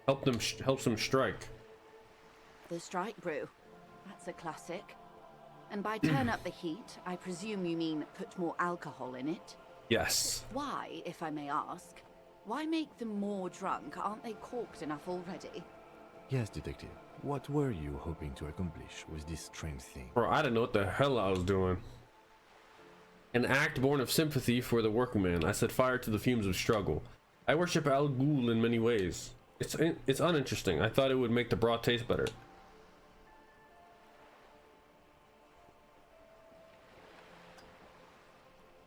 Helps them strike. The strike brew. That's a classic. And by turn up the heat, I presume you mean put more alcohol in it? Yes. Why, if I may ask? Why make them more drunk? Aren't they corked enough already? Yes, Detective. What were you hoping to accomplish with this strange thing? Bro, I didn't know what the hell I was doing. An act born of sympathy for the workman. I set fire to the fumes of struggle. I worship Al Ghul in many ways. It's uninteresting. I thought it would make the broth taste better.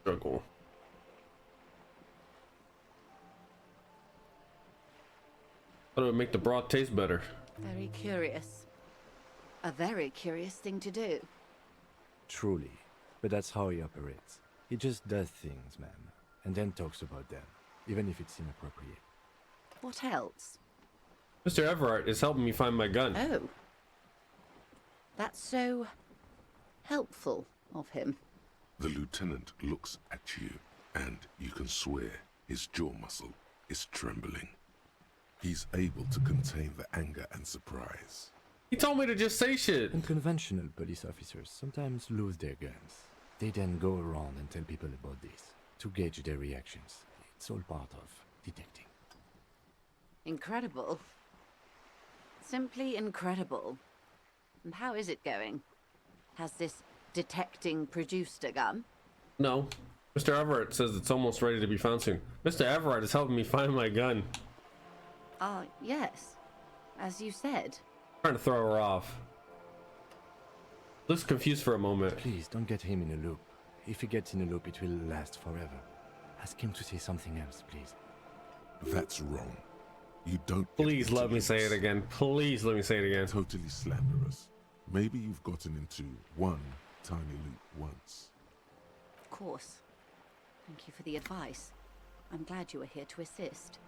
Struggle. Thought it would make the broth taste better. Very curious. A very curious thing to do. Truly. But that's how he operates. He just does things, ma'am, and then talks about them, even if it's inappropriate. What else? Mr. Everard is helping me find my gun. Oh. That's so helpful of him. The lieutenant looks at you, and you can swear his jaw muscle is trembling. He's able to contain the anger and surprise. He told me to just say shit. Unconventional police officers sometimes lose their guns. They then go around and tell people about this, to gauge their reactions. It's all part of detecting. Incredible. Simply incredible. And how is it going? Has this detecting produced a gun? No. Mr. Everard says it's almost ready to be found soon. Mr. Everard is helping me find my gun. Yes. As you said. Trying to throw her off. Looks confused for a moment. Please don't get him in a loop. If he gets in a loop, it will last forever. Ask him to say something else, please. That's wrong. You don't. Please let me say it again. Please let me say it again. Totally slanderous. Maybe you've gotten into one tiny loop once. Of course. Thank you for the advice. I'm glad you are here to assist.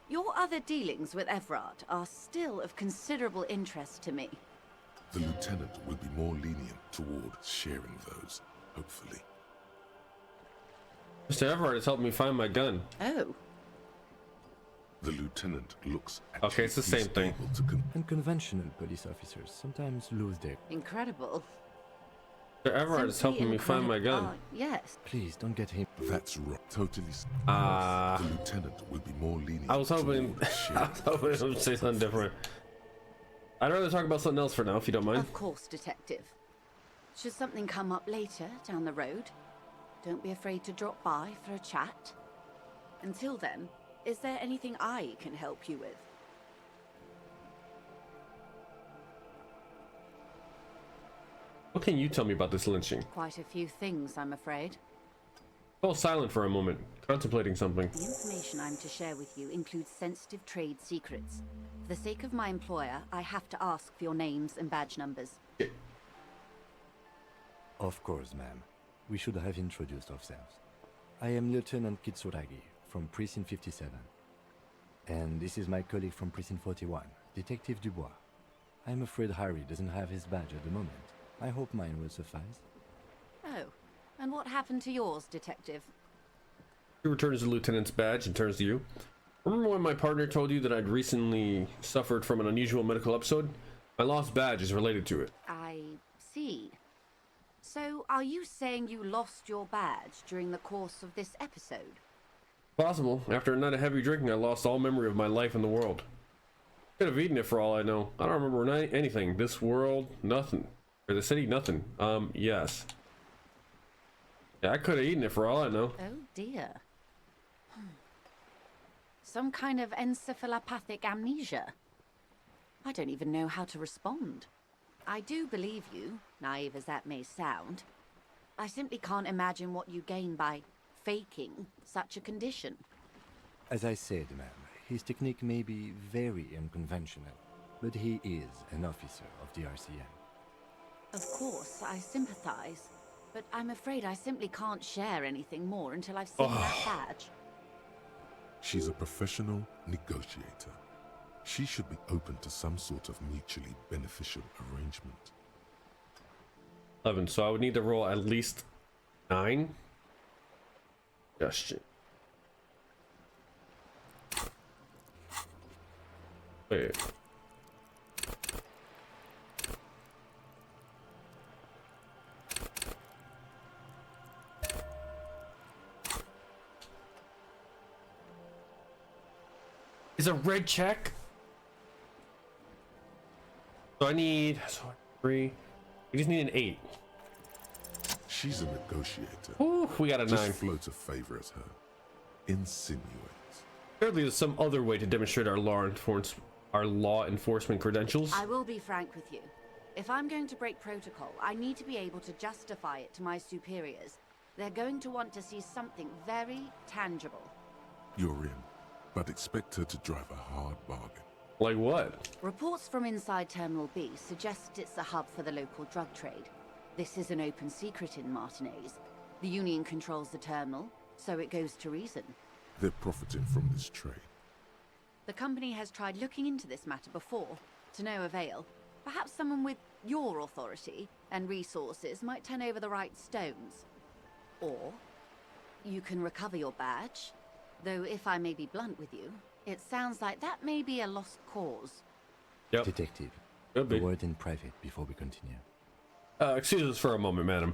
Your other dealings with Everard are still of considerable interest to me. The lieutenant will be more lenient toward sharing those, hopefully. Mr. Everard is helping me find my gun. Oh. The lieutenant looks at okay, you. It's the same thing. Unconventional police officers sometimes lose their... Incredible. Mr. Everard is helping me find my gun. Yes. Please don't get him... That's wrong. Totally... The lieutenant will be more lenient. I was hoping... I was hoping it would say something different. I'd rather talk about something else for now, if you don't mind. Of course, Detective. Should something come up later, down the road, don't be afraid to drop by for a chat. Until then, is there anything I can help you with? What can you tell me about this lynching? Quite a few things, I'm afraid. Fell silent for a moment, contemplating something. The information I'm to share with you includes sensitive trade secrets. For the sake of my employer, I have to ask for your names and badge numbers. Of course, ma'am. We should have introduced ourselves. I am Lieutenant Kitsuragi from Precinct 57. And this is my colleague from Precinct 41, Detective Dubois. I'm afraid Harry doesn't have his badge at the moment. I hope mine will suffice. Oh, and what happened to yours, Detective? He returns the lieutenant's badge and turns to you. Remember when my partner told you that I'd recently suffered from an unusual medical episode? My lost badge is related to it. I see. So, are you saying you lost your badge during the course of this episode? Possible. After a night of heavy drinking, I lost all memory of my life in the world. Could have eaten it for all I know. I don't remember anything. This world, nothing. Or the city, nothing. Yes. Yeah, I could have eaten it for all I know. Oh dear. Some kind of encephalopathic amnesia. I don't even know how to respond. I do believe you, naive as that may sound. I simply can't imagine what you gain by faking such a condition. As I said, ma'am, his technique may be very unconventional, but he is an officer of the RCM. Of course, I sympathize, but I'm afraid I simply can't share anything more until I've seen that badge. She's a professional negotiator. She should be open to some sort of mutually beneficial arrangement. 11, so I would need to roll at least 9. Question. Wait. Is a red check? So I need 3. We just need an 8. She's a negotiator. Ooh, we got a 9. Just float a favor at her. Insinuate. Apparently there's some other way to demonstrate our law enforcement credentials. I will be frank with you. If I'm going to break protocol, I need to be able to justify it to my superiors. They're going to want to see something very tangible. You're in, but expect her to drive a hard bargain. Like what? Reports from inside Terminal B suggest it's a hub for the local drug trade. This is an open secret in Martinez. The Union controls the terminal, so it goes to reason. They're profiting from this trade. The company has tried looking into this matter before, to no avail. Perhaps someone with your authority and resources might turn over the right stones. Or you can recover your badge, though if I may be blunt with you, it sounds like that may be a lost cause. Yep. Detective, Could be. a word in private before we continue. Excuse us for a moment, madam.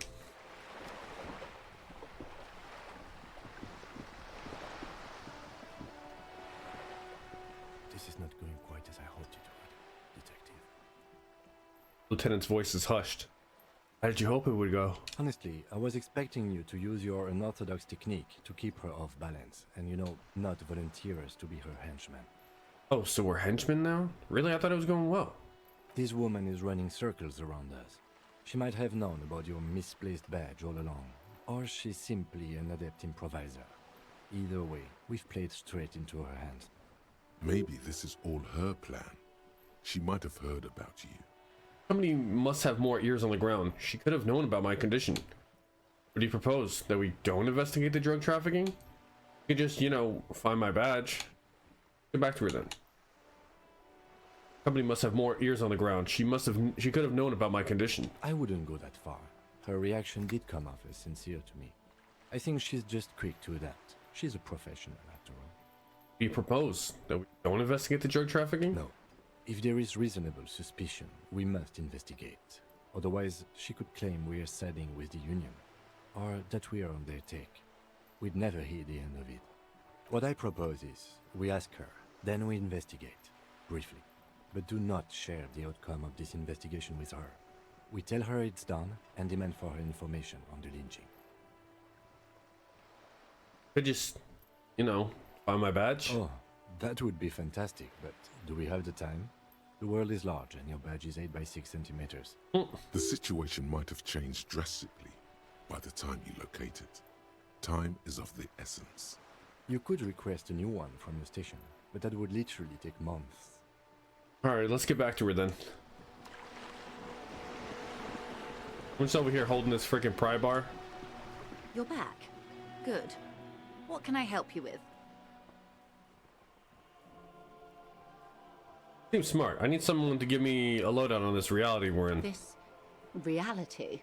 This is not going quite as I hoped it would, Detective. Lieutenant's voice is hushed. How did you hope it would go? Honestly, I was expecting you to use your unorthodox technique to keep her off balance, and not volunteer us to be her henchmen. Oh, so we're henchmen now? Really? I thought it was going well. This woman is running circles around us. She might have known about your misplaced badge all along, or she's simply an adept improviser. Either way, we've played straight into her hands. Maybe this is all her plan. She might have heard about you. Somebody must have more ears on the ground. She could have known about my condition. What do you propose? That we don't investigate the drug trafficking? You could just, find my badge. Get back to her then. Somebody must have more ears on the ground. She could have known about my condition. I wouldn't go that far. Her reaction did come off as sincere to me. I think she's just quick to adapt. She's a professional, after all. Do you propose that we don't investigate the drug trafficking? No. If there is reasonable suspicion, we must investigate. Otherwise, she could claim we are siding with the Union, or that we are on their take. We'd never hear the end of it. What I propose is, we ask her, then we investigate, briefly. But do not share the outcome of this investigation with her. We tell her it's done, and demand for her information on the lynching. Could just, find my badge? Oh, that would be fantastic, but do we have the time? The world is large, and your badge is 8 by 6 centimeters. The situation might have changed drastically by the time you locate it. Time is of the essence. You could request a new one from the station, but that would literally take months. Alright, let's get back to her then. I'm just over here holding this freaking pry bar. You're back. Good. What can I help you with? Seems smart. I need someone to give me a lowdown on this reality we're in. This reality?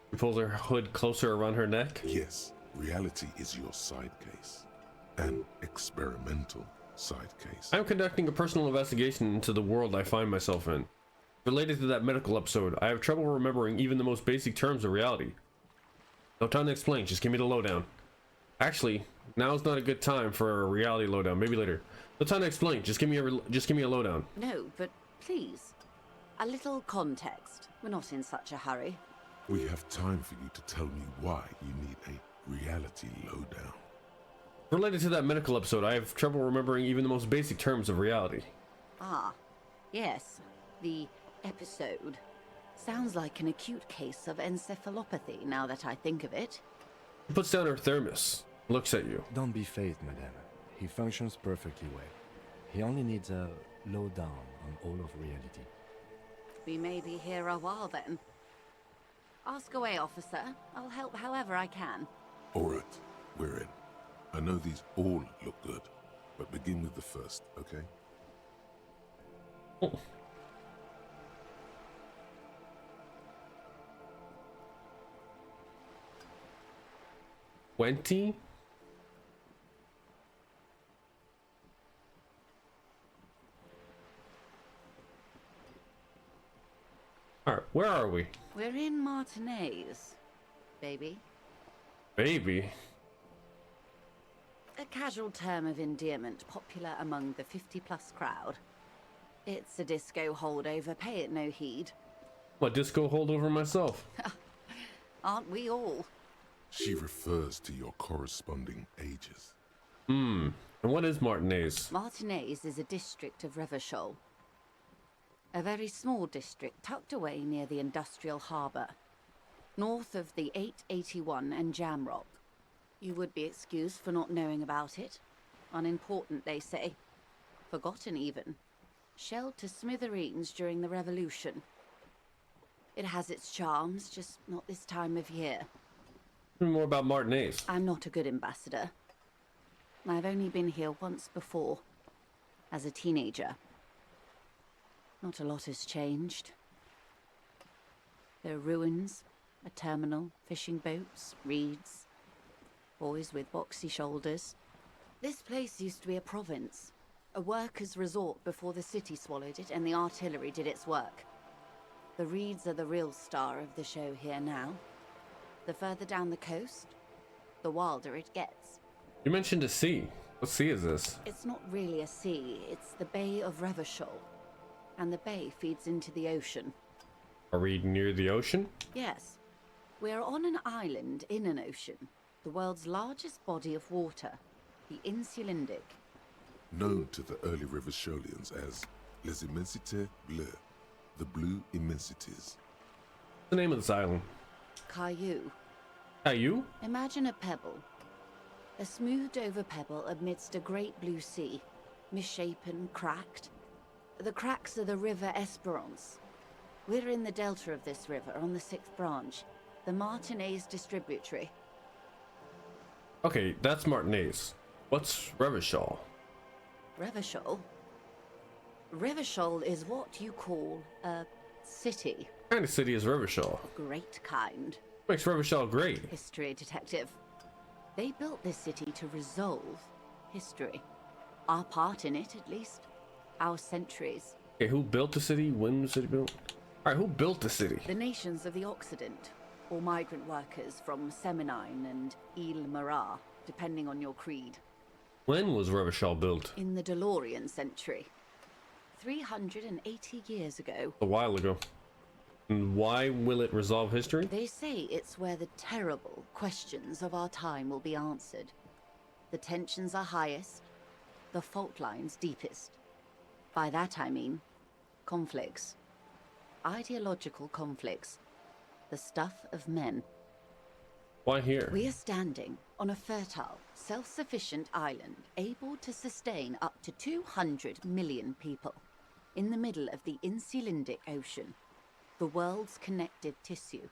She pulls her hood closer around her neck. Yes, reality is your side case. An experimental side case. I'm conducting a personal investigation into the world I find myself in. Related to that medical episode, I have trouble remembering even the most basic terms of reality. No time to explain, just give me the lowdown. Actually, now's not a good time for a reality lowdown, maybe later. No time to explain, just give me a lowdown. No, but please, a little context. We're not in such a hurry. We have time for you to tell me why you need a reality lowdown. Related to that medical episode, I have trouble remembering even the most basic terms of reality. Ah, yes, the episode. Sounds like an acute case of encephalopathy, now that I think of it. She puts down her thermos, looks at you. Don't be phased, madame. He functions perfectly well. He only needs a lowdown on all of reality. We may be here a while then. Ask away, officer. I'll help however I can. Alright, we're in. I know these all look good, but begin with the first, okay? Oh. $20? Where are we? We're in Martinez, baby. Baby? A casual term of endearment popular among the 50-plus crowd. It's a disco holdover, pay it no heed. I'm a disco holdover myself. Aren't we all? She refers to your corresponding ages. And what is Martinez? Martinez is a district of Revachol. A very small district tucked away near the industrial harbour, north of the 881 and Jamrock. You would be excused for not knowing about it. Unimportant, they say. Forgotten, even. Shelled to smithereens during the Revolution. It has its charms, just not this time of year. Tell me more about Martinez. I'm not a good ambassador. I've only been here once before, as a teenager. Not a lot has changed. There are ruins, a terminal, fishing boats, reeds, boys with boxy shoulders. This place used to be a province, a workers' resort before the city swallowed it and the artillery did its work. The reeds are the real star of the show here now. The further down the coast, the wilder it gets. You mentioned a sea. What sea is this? It's not really a sea, it's the Bay of Revachol. And the bay feeds into the ocean. Are we near the ocean? Yes. We're on an island in an ocean. The world's largest body of water. The Insulindic. Known to the early Revacholians as Les Immensités Bleues, the Blue Immensities. What's the name of this island? Caillou. Caillou? Imagine a pebble. A smoothed over pebble amidst a great blue sea. Misshapen, cracked. The cracks are the River Esperance. We're in the delta of this river on the 6th branch, the Martinez distributary. Okay, that's Martinez. What's Revachol? Revachol? Revachol is what you call a city. What kind of city is Revachol? Great kind. What makes Revachol great? History detective. They built this city to resolve history. Our part in it, at least. Our centuries. Okay, who built the city? When was the city built? Alright, who built the city? The nations of the Occident, or migrant workers from Seminine and Ile-Marat, depending on your creed. When was Revachol built? In the DeLorean century. 380 years ago. A while ago. And why will it resolve history? They say it's where the terrible questions of our time will be answered. The tensions are highest, the fault lines deepest. By that I mean conflicts. Ideological conflicts. The stuff of men. Why here? We are standing on a fertile, self-sufficient island able to sustain up to 200 million people in the middle of the Insulindic Ocean, the world's connective tissue.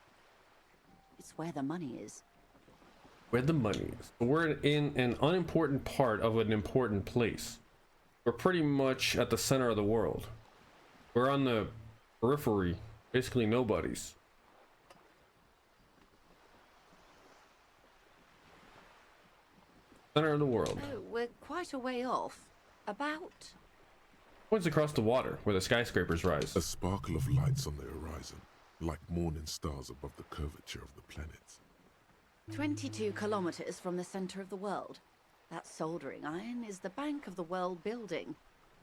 It's where the money is. Where the money is. We're in an unimportant part of an important place. We're pretty much at the center of the world. We're on the periphery, basically nobody's. Center of the world. Oh, we're quite a way off. About... Points across the water, where the skyscrapers rise. A sparkle of lights on the horizon, like morning stars above the curvature of the planet. 22 kilometers from the center of the world. That soldering iron is the bank of the world building.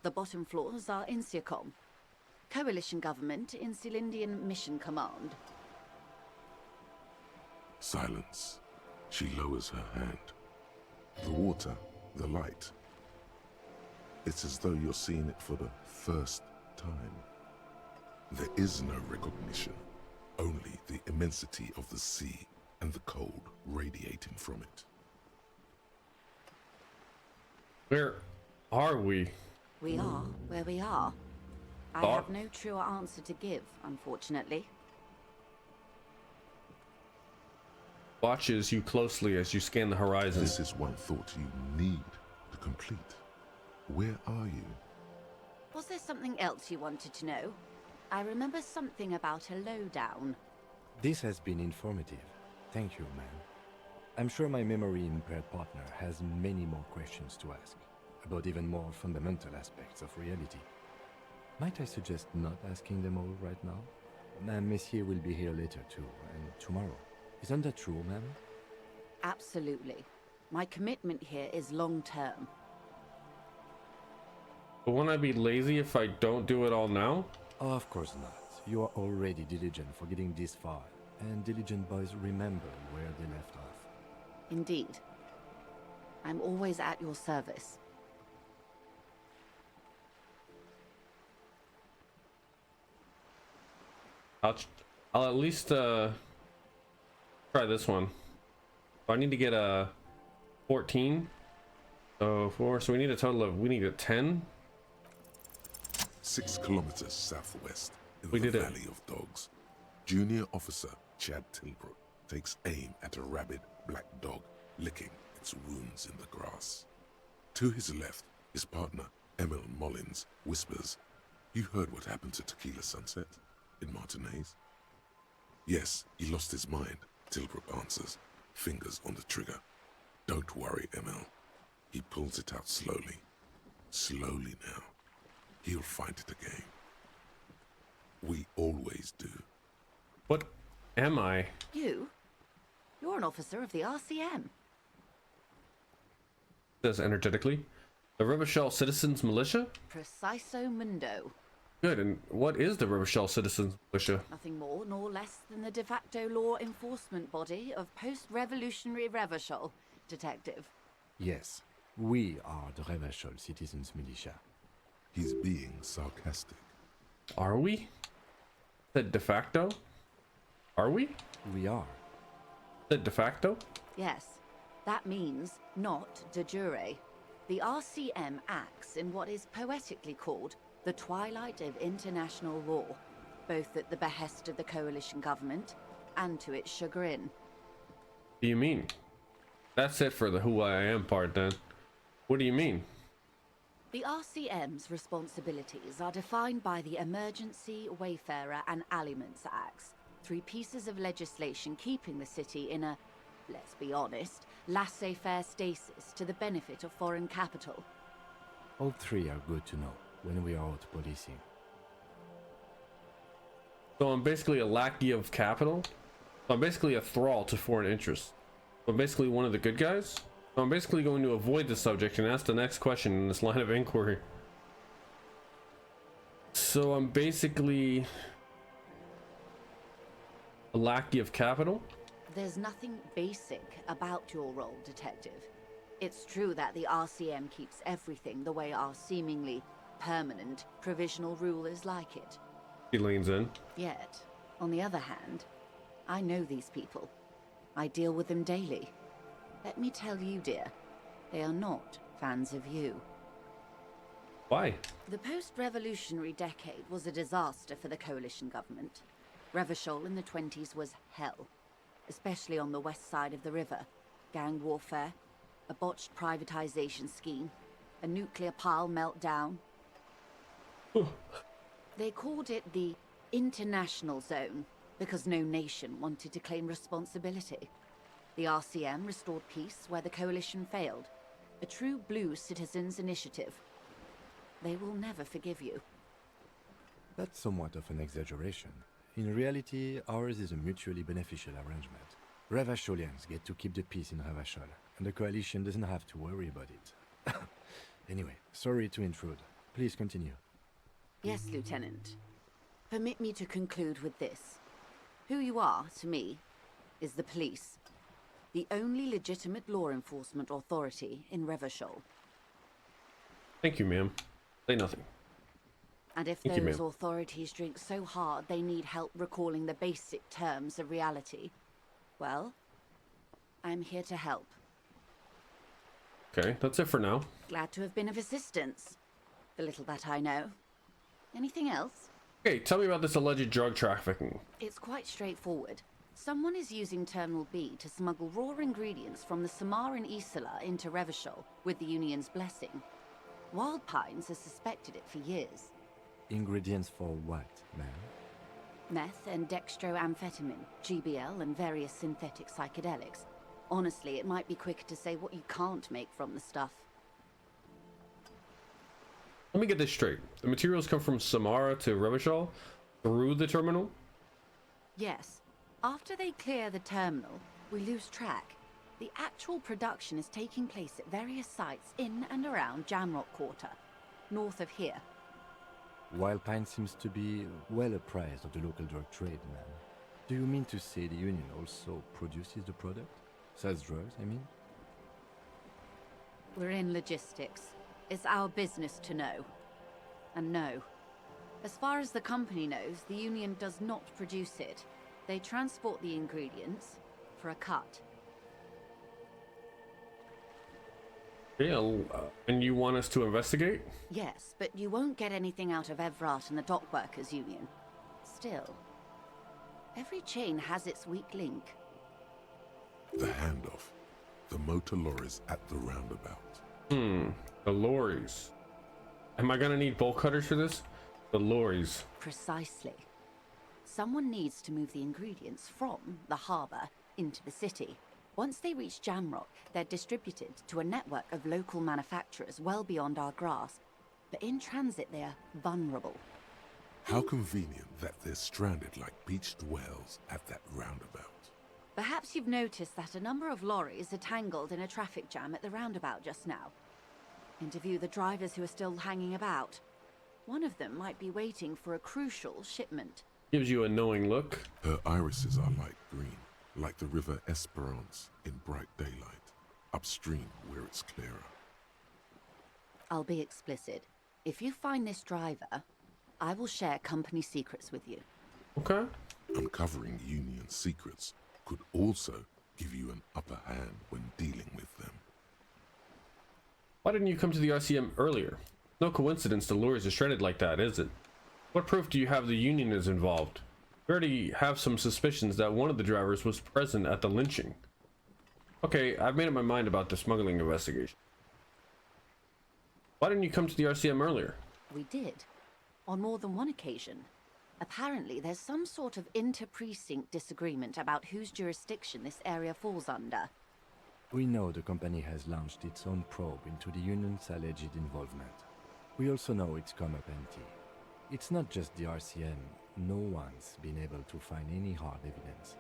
The bottom floors are Insiacom. Coalition government, Insulindian Mission Command. Silence. She lowers her hand. The water, the light. It's as though you're seeing it for the first time. There is no recognition, only the immensity of the sea and the cold radiating from it. Where are we? We are where we are. I have no truer answer to give, unfortunately. Watches you closely as you scan the horizon. This is one thought you need to complete. Where are you? Was there something else you wanted to know? I remember something about a lowdown. This has been informative. Thank you, ma'am. I'm sure my memory-impaired partner has many more questions to ask, about even more fundamental aspects of reality. Might I suggest not asking them all right now? Ma'am, Monsieur will be here later too, and tomorrow. Isn't that true, ma'am? Absolutely. My commitment here is long-term. But won't I be lazy if I don't do it all now? Of course not. You are already diligent for getting this far, and diligent boys remember where they left off. Indeed. I'm always at your service. I'll at least try this one. I need to get a 14. So 4. So we need a total of, we need a 10. 6 kilometers southwest in We the did it. Valley of Dogs, Junior Officer Chad Tilbrook takes aim at a rabid black dog licking its wounds in the grass. To his left, his partner, Emil Mullins, whispers, "You heard what happened to Tequila Sunset in Martinez?" "Yes, he lost his mind," Tilbrook answers, fingers on the trigger. "Don't worry, Emil." He pulls it out slowly. Slowly now. He'll find it again. We always do. What am I? You? You're an officer of the RCM. Says energetically. The Revachol Citizens Militia? Preciso mundo. Good, and what is the Revachol Citizens Militia? Nothing more nor less than the de facto law enforcement body of post-revolutionary Revachol, Detective. Yes, we are the Revachol Citizens Militia. He's being sarcastic. Are we? Said de facto? Are we? We are. Said de facto? Yes, that means not de jure. The RCM acts in what is poetically called the twilight of international law, both at the behest of the coalition government and to its chagrin. What do you mean? That's it for the who I am part then. What do you mean? The RCM's responsibilities are defined by the Emergency, Wayfarer and Aliments Acts, 3 pieces of legislation keeping the city in a, let's be honest, laissez-faire stasis to the benefit of foreign capital. All 3 are good to know when we are out policing. So I'm basically a lackey of capital? So I'm basically a thrall to foreign interests. So I'm basically one of the good guys? So I'm basically going to avoid the subject and ask the next question in this line of inquiry. So I'm basically a lackey of capital? There's nothing basic about your role, Detective. It's true that the RCM keeps everything the way our seemingly permanent provisional rulers like it. He leans in. Yet, on the other hand, I know these people. I deal with them daily. Let me tell you, dear, they are not fans of you. Why? The post-revolutionary decade was a disaster for the coalition government. Revachol in the 20s was hell, especially on the west side of the river. Gang warfare, a botched privatization scheme, a nuclear pile meltdown. They called it the international zone because no nation wanted to claim responsibility. The RCM restored peace where the coalition failed. A true blue citizens' initiative. They will never forgive you. That's somewhat of an exaggeration. In reality, ours is a mutually beneficial arrangement. Revacholians get to keep the peace in Revachol, and the coalition doesn't have to worry about it. Anyway, sorry to intrude. Please continue. Yes, Lieutenant. Permit me to conclude with this. Who you are, to me, is the police. The only legitimate law enforcement authority in Revachol. Thank you, ma'am. Say nothing. And if Thank you, those ma'am. authorities drink so hard they need help recalling the basic terms of reality, well, I'm here to help. Okay, that's it for now. Glad to have been of assistance. The little that I know. Anything else? Okay, tell me about this alleged drug trafficking. It's quite straightforward. Someone is using Terminal B to smuggle raw ingredients from the Samar and Isola into Revachol with the Union's blessing. Wild Pines has suspected it for years. Ingredients for what, ma'am? Meth and dextroamphetamine, GBL and various synthetic psychedelics. Honestly, it might be quicker to say what you can't make from the stuff. Let me get this straight. The materials come from Samara to Revachol through the terminal? Yes. After they clear the terminal, we lose track. The actual production is taking place at various sites in and around Jamrock Quarter, north of here. Wildpine seems to be well apprised of the local drug trade, man. Do you mean to say the Union also produces the product? Sells drugs, I mean? We're in logistics. It's our business to know. And no. As far as the company knows, the Union does not produce it. They transport the ingredients for a cut. Yeah, and you want us to investigate? Yes, but you won't get anything out of Evrat and the Dockworkers Union. Still, every chain has its weak link. The handoff. The motor lorries at the roundabout. The lorries. Am I gonna need bolt cutters for this? The lorries. Precisely. Someone needs to move the ingredients from the harbor into the city. Once they reach Jamrock, they're distributed to a network of local manufacturers well beyond our grasp. But in transit, they're vulnerable. How convenient that they're stranded like beached whales at that roundabout. Perhaps you've noticed that a number of lorries are tangled in a traffic jam at the roundabout just now. Interview the drivers who are still hanging about. One of them might be waiting for a crucial shipment. Gives you a knowing look. Her irises are light green, like the river Esperance in bright daylight, upstream where it's clearer. I'll be explicit. If you find this driver, I will share company secrets with you. Okay. Uncovering Union secrets could also give you an upper hand when dealing with them. Why didn't you come to the RCM earlier? No coincidence the lorries are shredded like that, is it? What proof do you have the Union is involved? We already have some suspicions that one of the drivers was present at the lynching. Okay, I've made up my mind about the smuggling investigation. Why didn't you come to the RCM earlier? We did. On more than one occasion. Apparently, there's some sort of inter-precinct disagreement about whose jurisdiction this area falls under. We know the company has launched its own probe into the Union's alleged involvement. We also know it's come up empty. It's not just the RCM. No one's been able to find any hard evidence.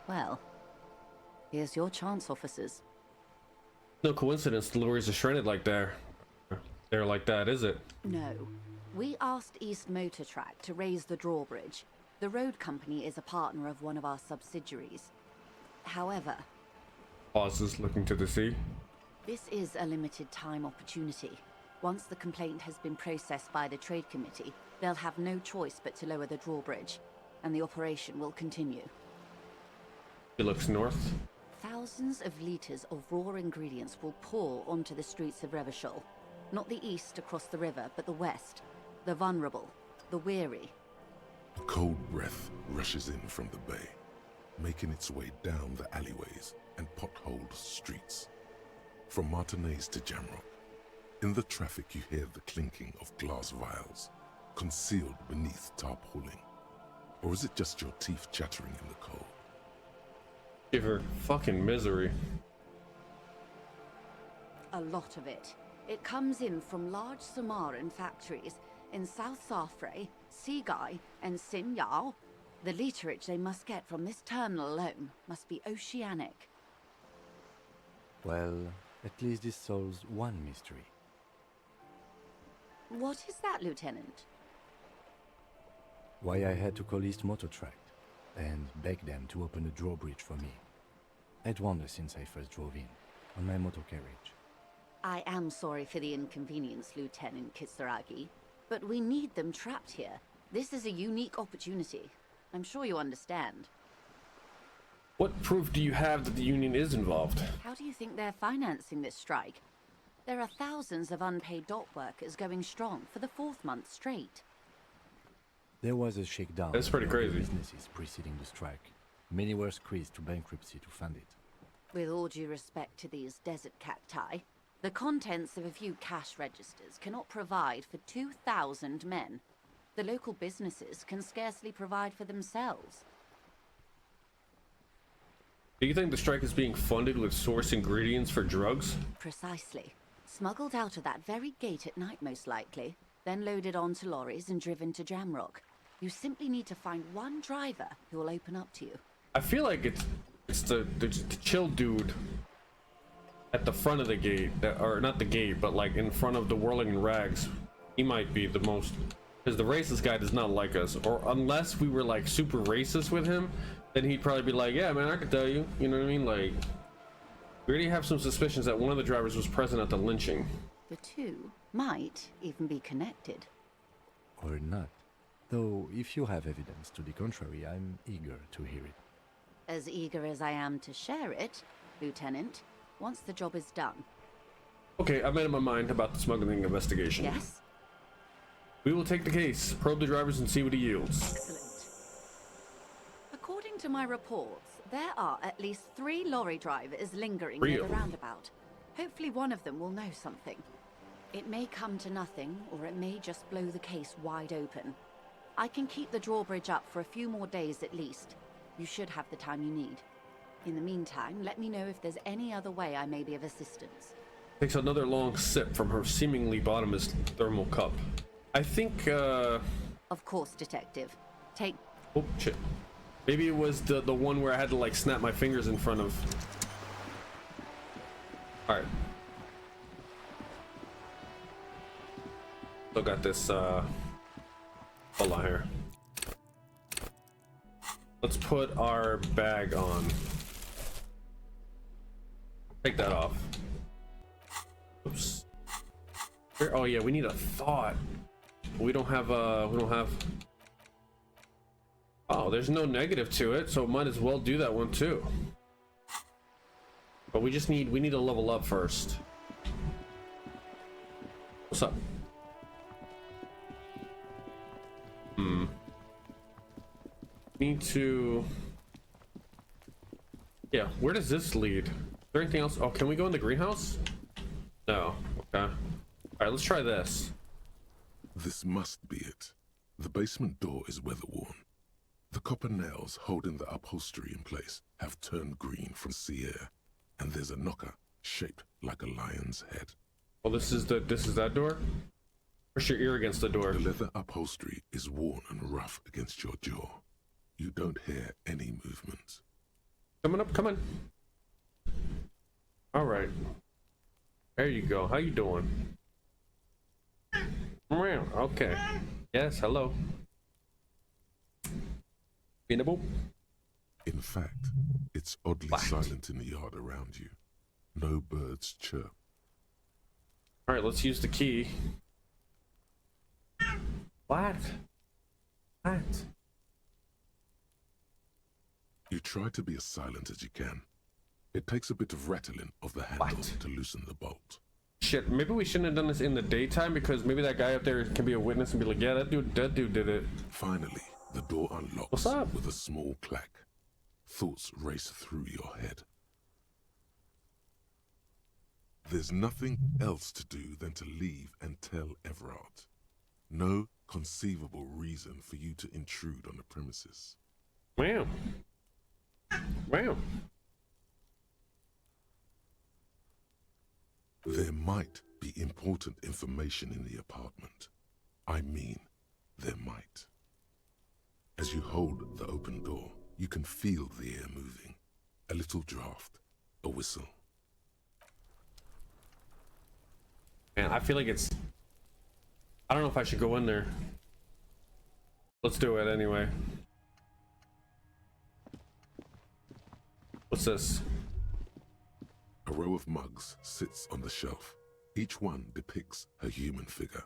Well, here's your chance, officers. No coincidence the lorries are shredded like they're like that, is it? No. We asked East Motor Track to raise the drawbridge. The road company is a partner of one of our subsidiaries. However... Pauses, looking to the sea. This is a limited time opportunity. Once the complaint has been processed by the Trade Committee, they'll have no choice but to lower the drawbridge, and the operation will continue. He looks north. Thousands of liters of raw ingredients will pour onto the streets of Revachol. Not the east across the river, but the west. The vulnerable, the weary. A cold breath rushes in from the bay, making its way down the alleyways and potholed streets. From Martinez to Jamrock, in the traffic you hear the clinking of glass vials, concealed beneath tarpaulin. Or is it just your teeth chattering in the cold? Give her fucking misery. A lot of it. It comes in from large Samaran factories in South Safre, Sigai, and Sinyao. The literage they must get from this terminal alone must be oceanic. Well, at least this solves one mystery. What is that, Lieutenant? Why I had to call East Motor Track and beg them to open the drawbridge for me. I'd wondered since I first drove in, on my motor carriage. I am sorry for the inconvenience, Lieutenant Kisaragi, but we need them trapped here. This is a unique opportunity. I'm sure you understand. What proof do you have that the Union is involved? How do you think they're financing this strike? There are thousands of unpaid dock workers going strong for the 4th month straight. There was a shakedown. That's pretty crazy. Businesses preceding the strike. Many were squeezed to bankruptcy to fund it. With all due respect to these desert cacti, the contents of a few cash registers cannot provide for 2,000 men. The local businesses can scarcely provide for themselves. Do you think the strike is being funded with source ingredients for drugs? Precisely. Smuggled out of that very gate at night, most likely. then loaded onto lorries and driven to Jamrock. You simply need to find one driver who will open up to you. I feel like it's the chill dude at the front of the gate, or not the gate, but like in front of the whirling in rags. He might be the most, because the racist guy does not like us, or unless we were like super racist with him, then he'd probably be like, yeah man, I could tell you, you know what I mean? Like, we already have some suspicions that one of the drivers was present at the lynching. The two might even be connected. Or not. Though, if you have evidence to the contrary, I'm eager to hear it. As eager as I am to share it, Lieutenant, once the job is done. Okay, I've made up my mind about the smuggling investigation. Yes? We will take the case, probe the drivers, and see what he yields. Excellent. According to my reports, there are at least 3 lorry drivers lingering near the roundabout. Hopefully one of them will know something. It may come to nothing, or it may just blow the case wide open. I can keep the drawbridge up for a few more days at least. You should have the time you need. In the meantime, let me know if there's any other way I may be of assistance. Takes another long sip from her seemingly bottomless thermal cup. I think, Of course, Detective. Take... Oh, shit. Maybe it was the one where I had to, like, snap my fingers in front of... Alright. Still got this, hold on here. Let's put our bag on. Take that off. Oops. Oh yeah, we need a thought. We don't have oh, there's no negative to it, so might as well do that one too. But we need to level up first. What's up? Need to... Yeah, where does this lead? Is there anything else? Oh, can we go in the greenhouse? No. Okay. Alright, let's try this. This must be it. The basement door is weather-worn. The copper nails holding the upholstery in place have turned green from sea air, and there's a knocker shaped like a lion's head. Oh, this is that door? Push your ear against the door. The leather upholstery is worn and rough against your jaw. You don't hear any movement. Coming up, come on. All right. There you go. How you doing? Okay. Yes, hello. Beanable? In fact, it's oddly silent in the yard around you. No birds chirp. All right, let's use the key. What? You try to be as silent as you can. It takes a bit of rattling of the handle to loosen the bolt. Shit, maybe we shouldn't have done this in the daytime, because maybe that guy up there can be a witness and be like, yeah, that dude did it. Finally, the door unlocks. What's up? With a small clack. Thoughts race through your head. There's nothing else to do than to leave and tell Everard. No conceivable reason for you to intrude on the premises. Wow. There might be important information in the apartment. I mean, there might. As you hold the open door, you can feel the air moving. A little draft, a whistle. Man, I feel like it's... I don't know if I should go in there. Let's do it anyway. What's this? A row of mugs sits on the shelf. Each one depicts a human figure.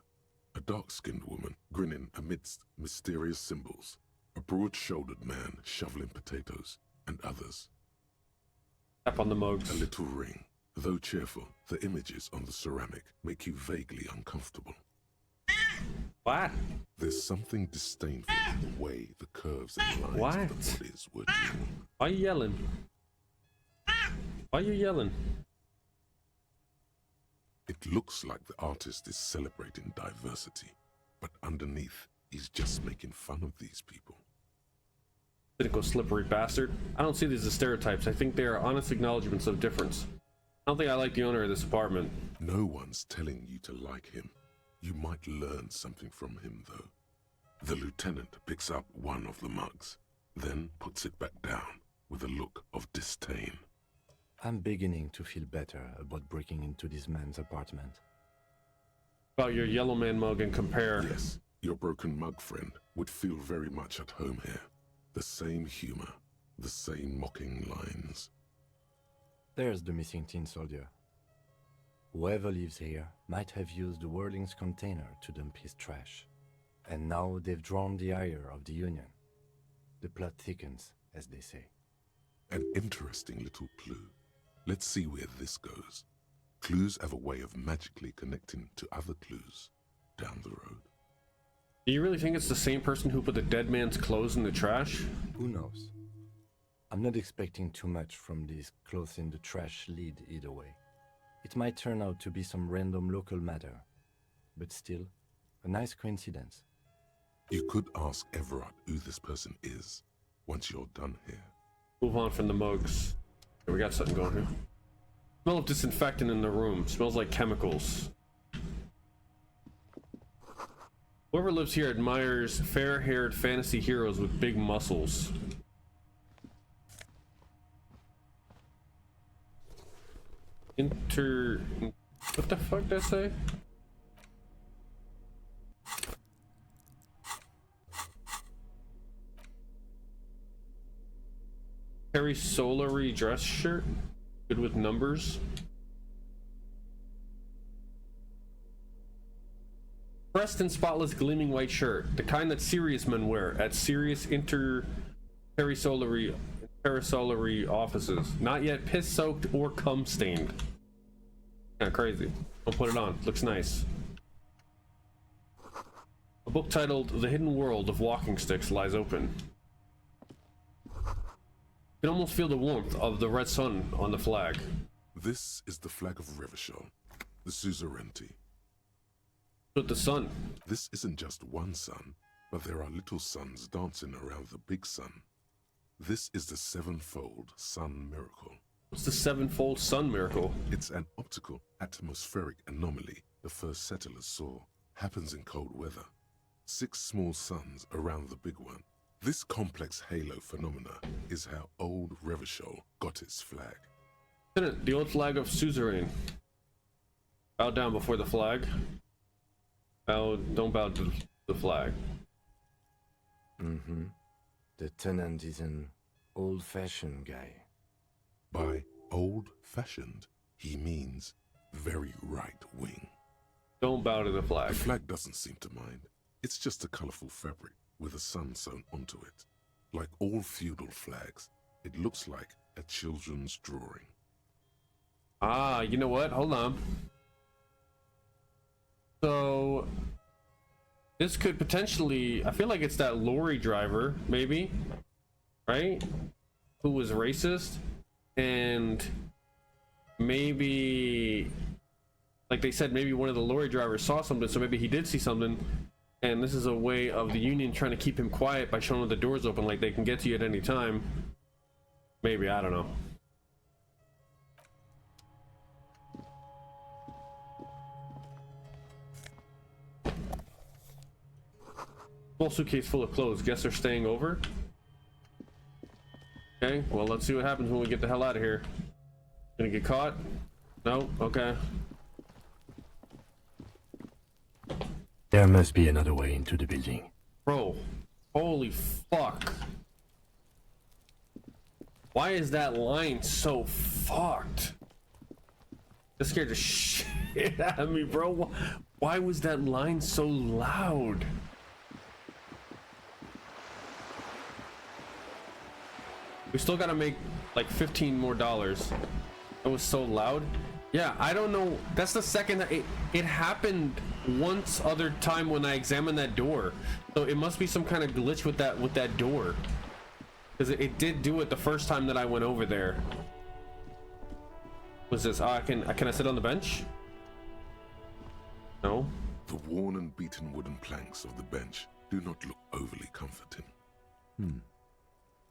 A dark-skinned woman grinning amidst mysterious symbols. A broad-shouldered man shoveling potatoes, and others. Tap on the mugs. A little ring. Though cheerful, the images on the ceramic make you vaguely uncomfortable. What? There's something disdainful in the way the curves and lines What? of the bodies were drawn. Why are you yelling? Why are you yelling? It looks like the artist is celebrating diversity, but underneath, he's just making fun of these people. Cynical, slippery bastard. I don't see these as stereotypes. I think they are honest acknowledgments of difference. I don't think I like the owner of this apartment. No one's telling you to like him. You might learn something from him, though. The lieutenant picks up one of the mugs, then puts it back down with a look of disdain. I'm beginning to feel better about breaking into this man's apartment. About your yellow man mug and compare. Yes, your broken mug friend would feel very much at home here. The same humor, the same mocking lines. There's the missing tin soldier. Whoever lives here might have used the Whirling's container to dump his trash. And now they've drawn the ire of the Union. The plot thickens, as they say. An interesting little clue. Let's see where this goes. Clues have a way of magically connecting to other clues down the road. Do you really think it's the same person who put the dead man's clothes in the trash? Who knows? I'm not expecting too much from this clothes in the trash lead either way. It might turn out to be some random local matter, but still, a nice coincidence. You could ask Everard who this person is once you're done here. Move on from the mugs. Okay, we got something going here. Smell of disinfectant in the room. Smells like chemicals. Whoever lives here admires fair-haired fantasy heroes with big muscles. What the fuck did I say? Harry Solary dress shirt? Good with numbers. Pressed and spotless gleaming white shirt. The kind that serious men wear at serious parasolary offices. Not yet piss soaked or cum stained. Kinda crazy. Don't put it on. Looks nice. A book titled The Hidden World of Walking Sticks lies open. You can almost feel the warmth of the red sun on the flag. This is the flag of Revachol, the suzerainty. With the sun. This isn't just one sun, but there are little suns dancing around the big sun. This is the sevenfold sun miracle. What's the sevenfold sun miracle? It's an optical atmospheric anomaly the first settlers saw. Happens in cold weather. 6 small suns around the big one. This complex halo phenomena is how old Revachol got its flag. The old flag of suzerain. Bow down before the flag. Don't bow to the flag. Mm-hmm. The tenant is an old-fashioned guy. By old-fashioned, he means very right-wing. Don't bow to the flag. The flag doesn't seem to mind. It's just a colorful fabric with a sun sewn onto it. Like all feudal flags, it looks like a children's drawing. Ah, you know what? Hold on. So, this could potentially... I feel like it's that lorry driver, maybe. Right? Who was racist. And maybe... Like they said, maybe one of the lorry drivers saw something, so maybe he did see something. And this is a way of the Union trying to keep him quiet by showing the doors open, like they can get to you at any time. Maybe, I don't know. Full suitcase full of clothes. Guess they're staying over? Okay, well, let's see what happens when we get the hell out of here. Gonna get caught? No? Okay. There must be another way into the building. Bro, holy fuck. Why is that line so fucked? That scared the shit out of me, bro. Why was that line so loud? We still gotta make like $15 more. It was so loud. Yeah, I don't know. That's the second it happened once other time when I examined that door. So it must be some kind of glitch with that door. Because it did do it the first time that I went over there. What's this? Can I sit on the bench? No. The worn and beaten wooden planks of the bench do not look overly comforting.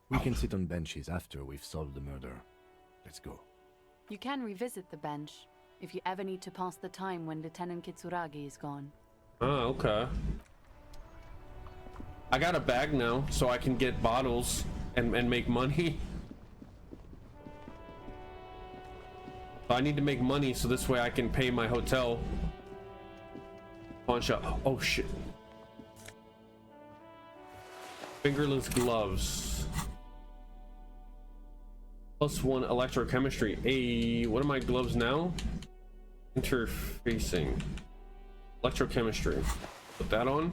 We can sit on benches after we've solved the murder. Let's go. You can revisit the bench if you ever need to pass the time when Lieutenant Kitsuragi is gone. Oh, okay. I got a bag now, so I can get bottles and make money. So I need to make money so this way I can pay my hotel. Pawn shop. Oh shit. Fingerless gloves. +1 electrochemistry. Hey, what are my gloves now? Interfacing. Electrochemistry. Put that on.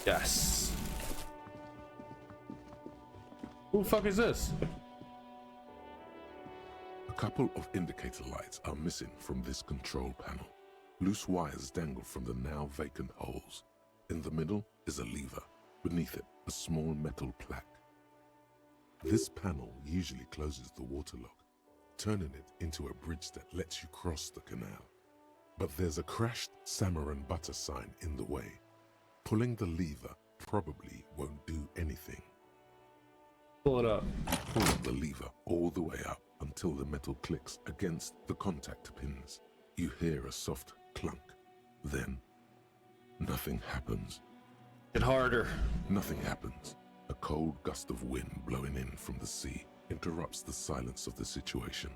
Yes. Who the fuck is this? A couple of indicator lights are missing from this control panel. Loose wires dangle from the now vacant holes. In the middle is a lever. Beneath it, a small metal plaque. This panel usually closes the water lock, turning it into a bridge that lets you cross the canal. But there's a crashed salmon and butter sign in the way. Pulling the lever probably won't do anything. Pull it up. Pull the lever all the way up until the metal clicks against the contact pins. You hear a soft clunk. Then, nothing happens. Get harder. Nothing happens. A cold gust of wind blowing in from the sea interrupts the silence of the situation.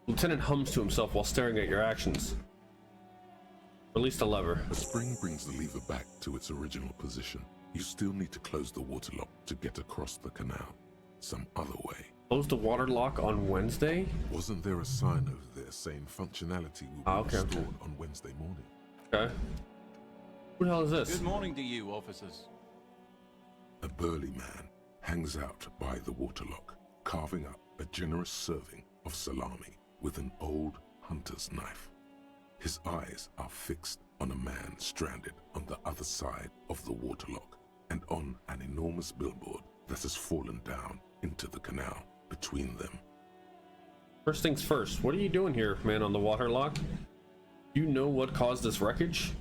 Lieutenant hums to himself while staring at your actions. Release the lever. A spring brings the lever back to its original position. You still need to close the water lock to get across the canal. Some other way. Close the water lock on Wednesday? Wasn't there a sign over there saying functionality will be restored on Wednesday morning? Okay. Who the hell is this? Good morning to you, officers. A burly man hangs out by the water lock, carving up a generous serving of salami with an old hunter's knife. His eyes are fixed on a man stranded on the other side of the water lock and on an enormous billboard that has fallen down into the canal between them. First things first, what are you doing here, man on the water lock? You know what caused this wreckage?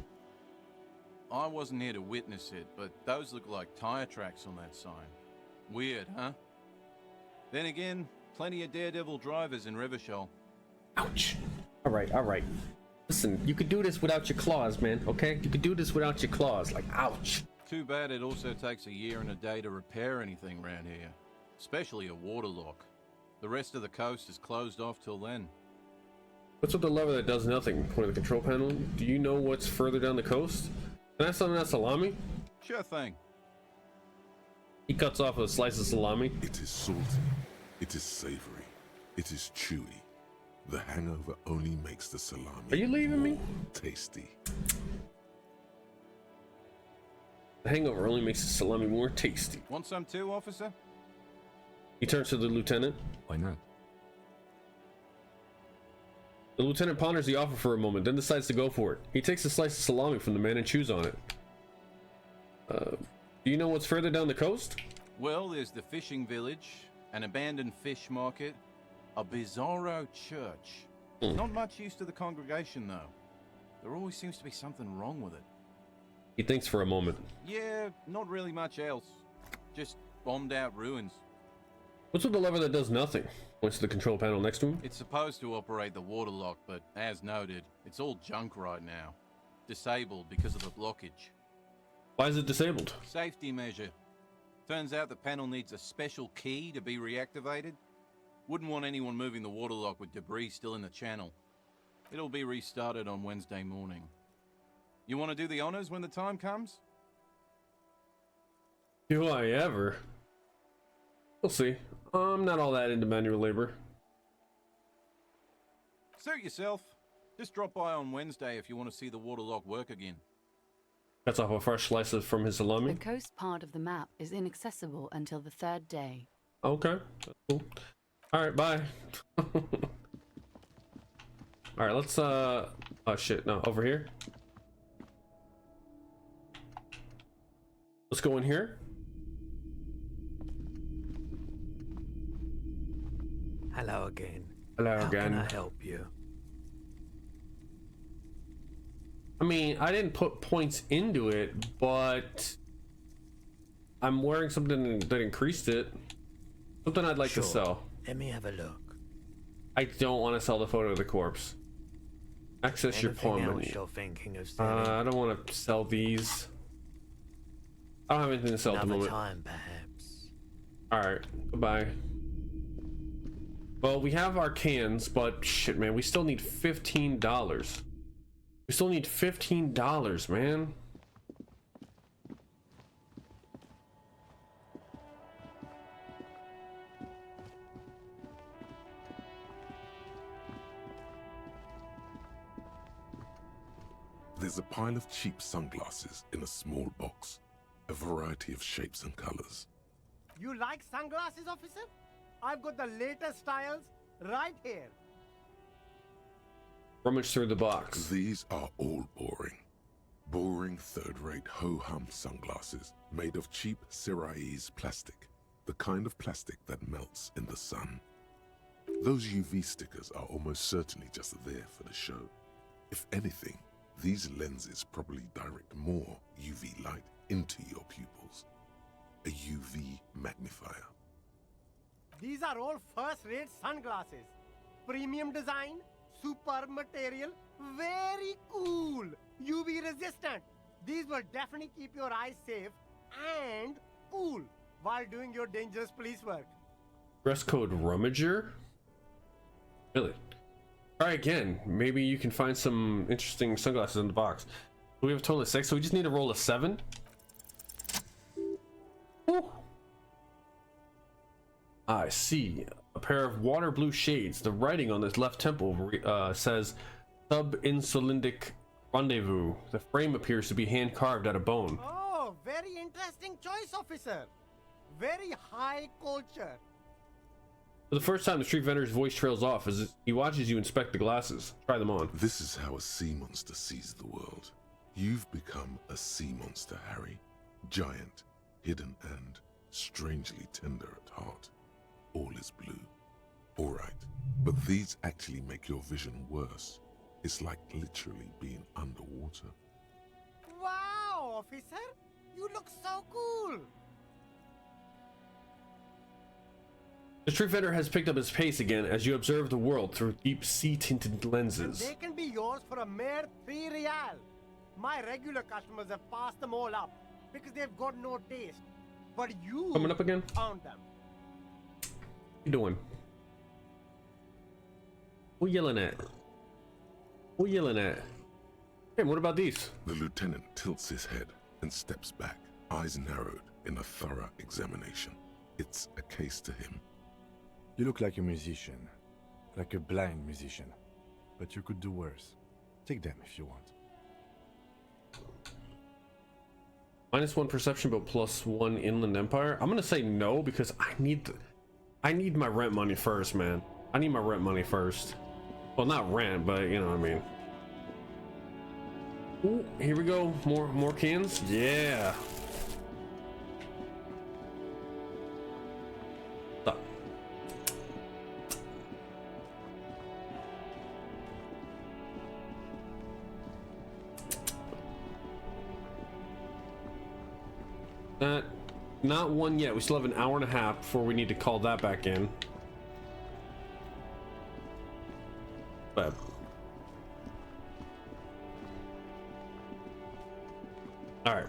I wasn't here to witness it, but those look like tire tracks on that sign. Weird, huh? Then again, plenty of daredevil drivers in Revachol. Ouch. Alright. Listen, you could do this without your claws, man, okay? You could do this without your claws, like, ouch. Too bad it also takes a year and a day to repair anything around here. Especially a water lock. The rest of the coast is closed off till then. What's with the lever that does nothing? Point of the control panel? Do you know what's further down the coast? Can I have some of that salami? Sure thing. He cuts off a slice of salami. It is salty. It is savory. It is chewy. The hangover only makes the salami Are you leaving me? tasty. The hangover only makes the salami more tasty. Want some too, officer? He turns to the lieutenant. Why not? The lieutenant ponders the offer for a moment, then decides to go for it. He takes a slice of salami from the man and chews on it. Do you know what's further down the coast? Well, there's the fishing village, an abandoned fish market, a bizarro church. Not much use to the congregation, though. There always seems to be something wrong with it. He thinks for a moment. Yeah, not really much else. Just bombed out ruins. What's with the lever that does nothing? Points to the control panel next to him. It's supposed to operate the water lock, but as noted, it's all junk right now. Disabled because of the blockage. Why is it disabled? Safety measure. Turns out the panel needs a special key to be reactivated. Wouldn't want anyone moving the water lock with debris still in the channel. It'll be restarted on Wednesday morning. You want to do the honors when the time comes? Do I ever? We'll see. I'm not all that into manual labor. Suit yourself. Just drop by on Wednesday if you want to see the water lock work again. Cuts off a fresh slice from his salami. The coast part of the map is inaccessible until the 3rd day. Okay, that's cool. Alright, bye. Alright, let's oh shit, no, over here. Let's go in here. Hello again. Hello How again. can I help you? I mean, I didn't put points into it, but I'm wearing something that increased it. Something I'd like to sell. Let me have a look. I don't want to sell the photo of the corpse. Access your pawn Anything menu. else you're thinking of selling? I don't want to sell these. I don't have anything to sell at the Another moment. time, perhaps. Alright, goodbye. Well, we have our cans, but shit, man, we still need $15. We still need $15, man. There's a pile of cheap sunglasses in a small box, a variety of shapes and colors. You like sunglasses, officer? I've got the latest styles right here. Rummage through the box. These are all boring. Boring third-rate ho-hum sunglasses made of cheap Syrahese plastic, the kind of plastic that melts in the sun. Those UV stickers are almost certainly just there for the show. If anything, these lenses probably direct more UV light into your pupils. A UV magnifier. These are all first-rate sunglasses. Premium design, superb material, very cool, UV resistant. These will definitely keep your eyes safe and cool while doing your dangerous police work. Dress code Rummager? Really? Try again. Maybe you can find some interesting sunglasses in the box. We have a total of 6, so we just need to roll a 7. Woo. I see. A pair of water blue shades. The writing on this left temple says Sub-Insulindic Rendezvous. The frame appears to be hand carved out of bone. Oh, very interesting choice, officer. Very high culture. For the first time, the street vendor's voice trails off as he watches you inspect the glasses. Try them on. This is how a sea monster sees the world. You've become a sea monster, Harry. Giant, hidden, and strangely tender at heart. All is blue. All right, but these actually make your vision worse. It's like literally being underwater. Wow, officer. You look so cool. The street vendor has picked up his pace again as you observe the world through deep sea-tinted lenses. They can be yours for a mere 3 real. My regular customers have passed them all up because they've got no taste. But you Coming up again? found them. What you doing? What you yelling at? What you yelling at? Hey, what about these? The lieutenant tilts his head and steps back, eyes narrowed in a thorough examination. It's a case to him. You look like a musician, like a blind musician, but you could do worse. Take them if you want. -1 perception, but +1 inland empire. I'm gonna say no because I need my rent money first, man. I need my rent money first. Well, not rent, but you know what I mean. Ooh, here we go. More cans. Yeah. Stop. Not one yet. We still have an hour and a half before we need to call that back in. But all right. All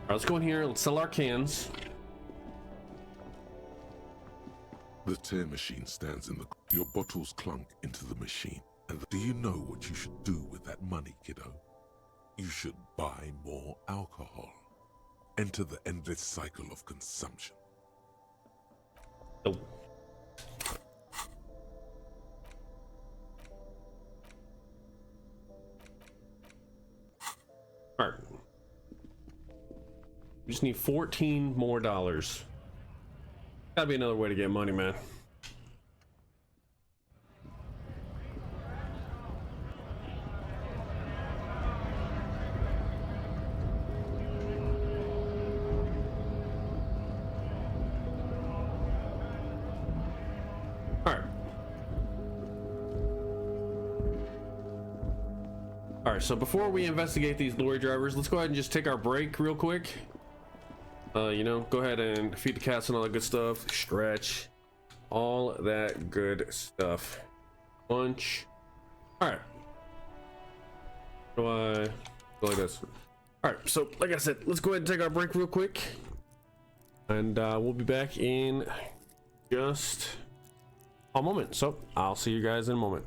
right, let's go in here. Let's sell our cans. The tear machine stands in the... Your bottles clunk into the machine. And do you know what you should do with that money, kiddo? You should buy more alcohol. Enter the endless cycle of consumption. Oh. All right. We just need $14 more. Gotta be another way to get money, man. Alright, so before we investigate these lorry drivers, let's go ahead and just take our break real quick. You know, go ahead and feed the cats and all that good stuff. Stretch. all that good stuff. Lunch. All right. Do I go like this? All right. So, like I said, let's go ahead and take our break real quick, and we'll be back in just a moment. So, I'll see you guys in a moment.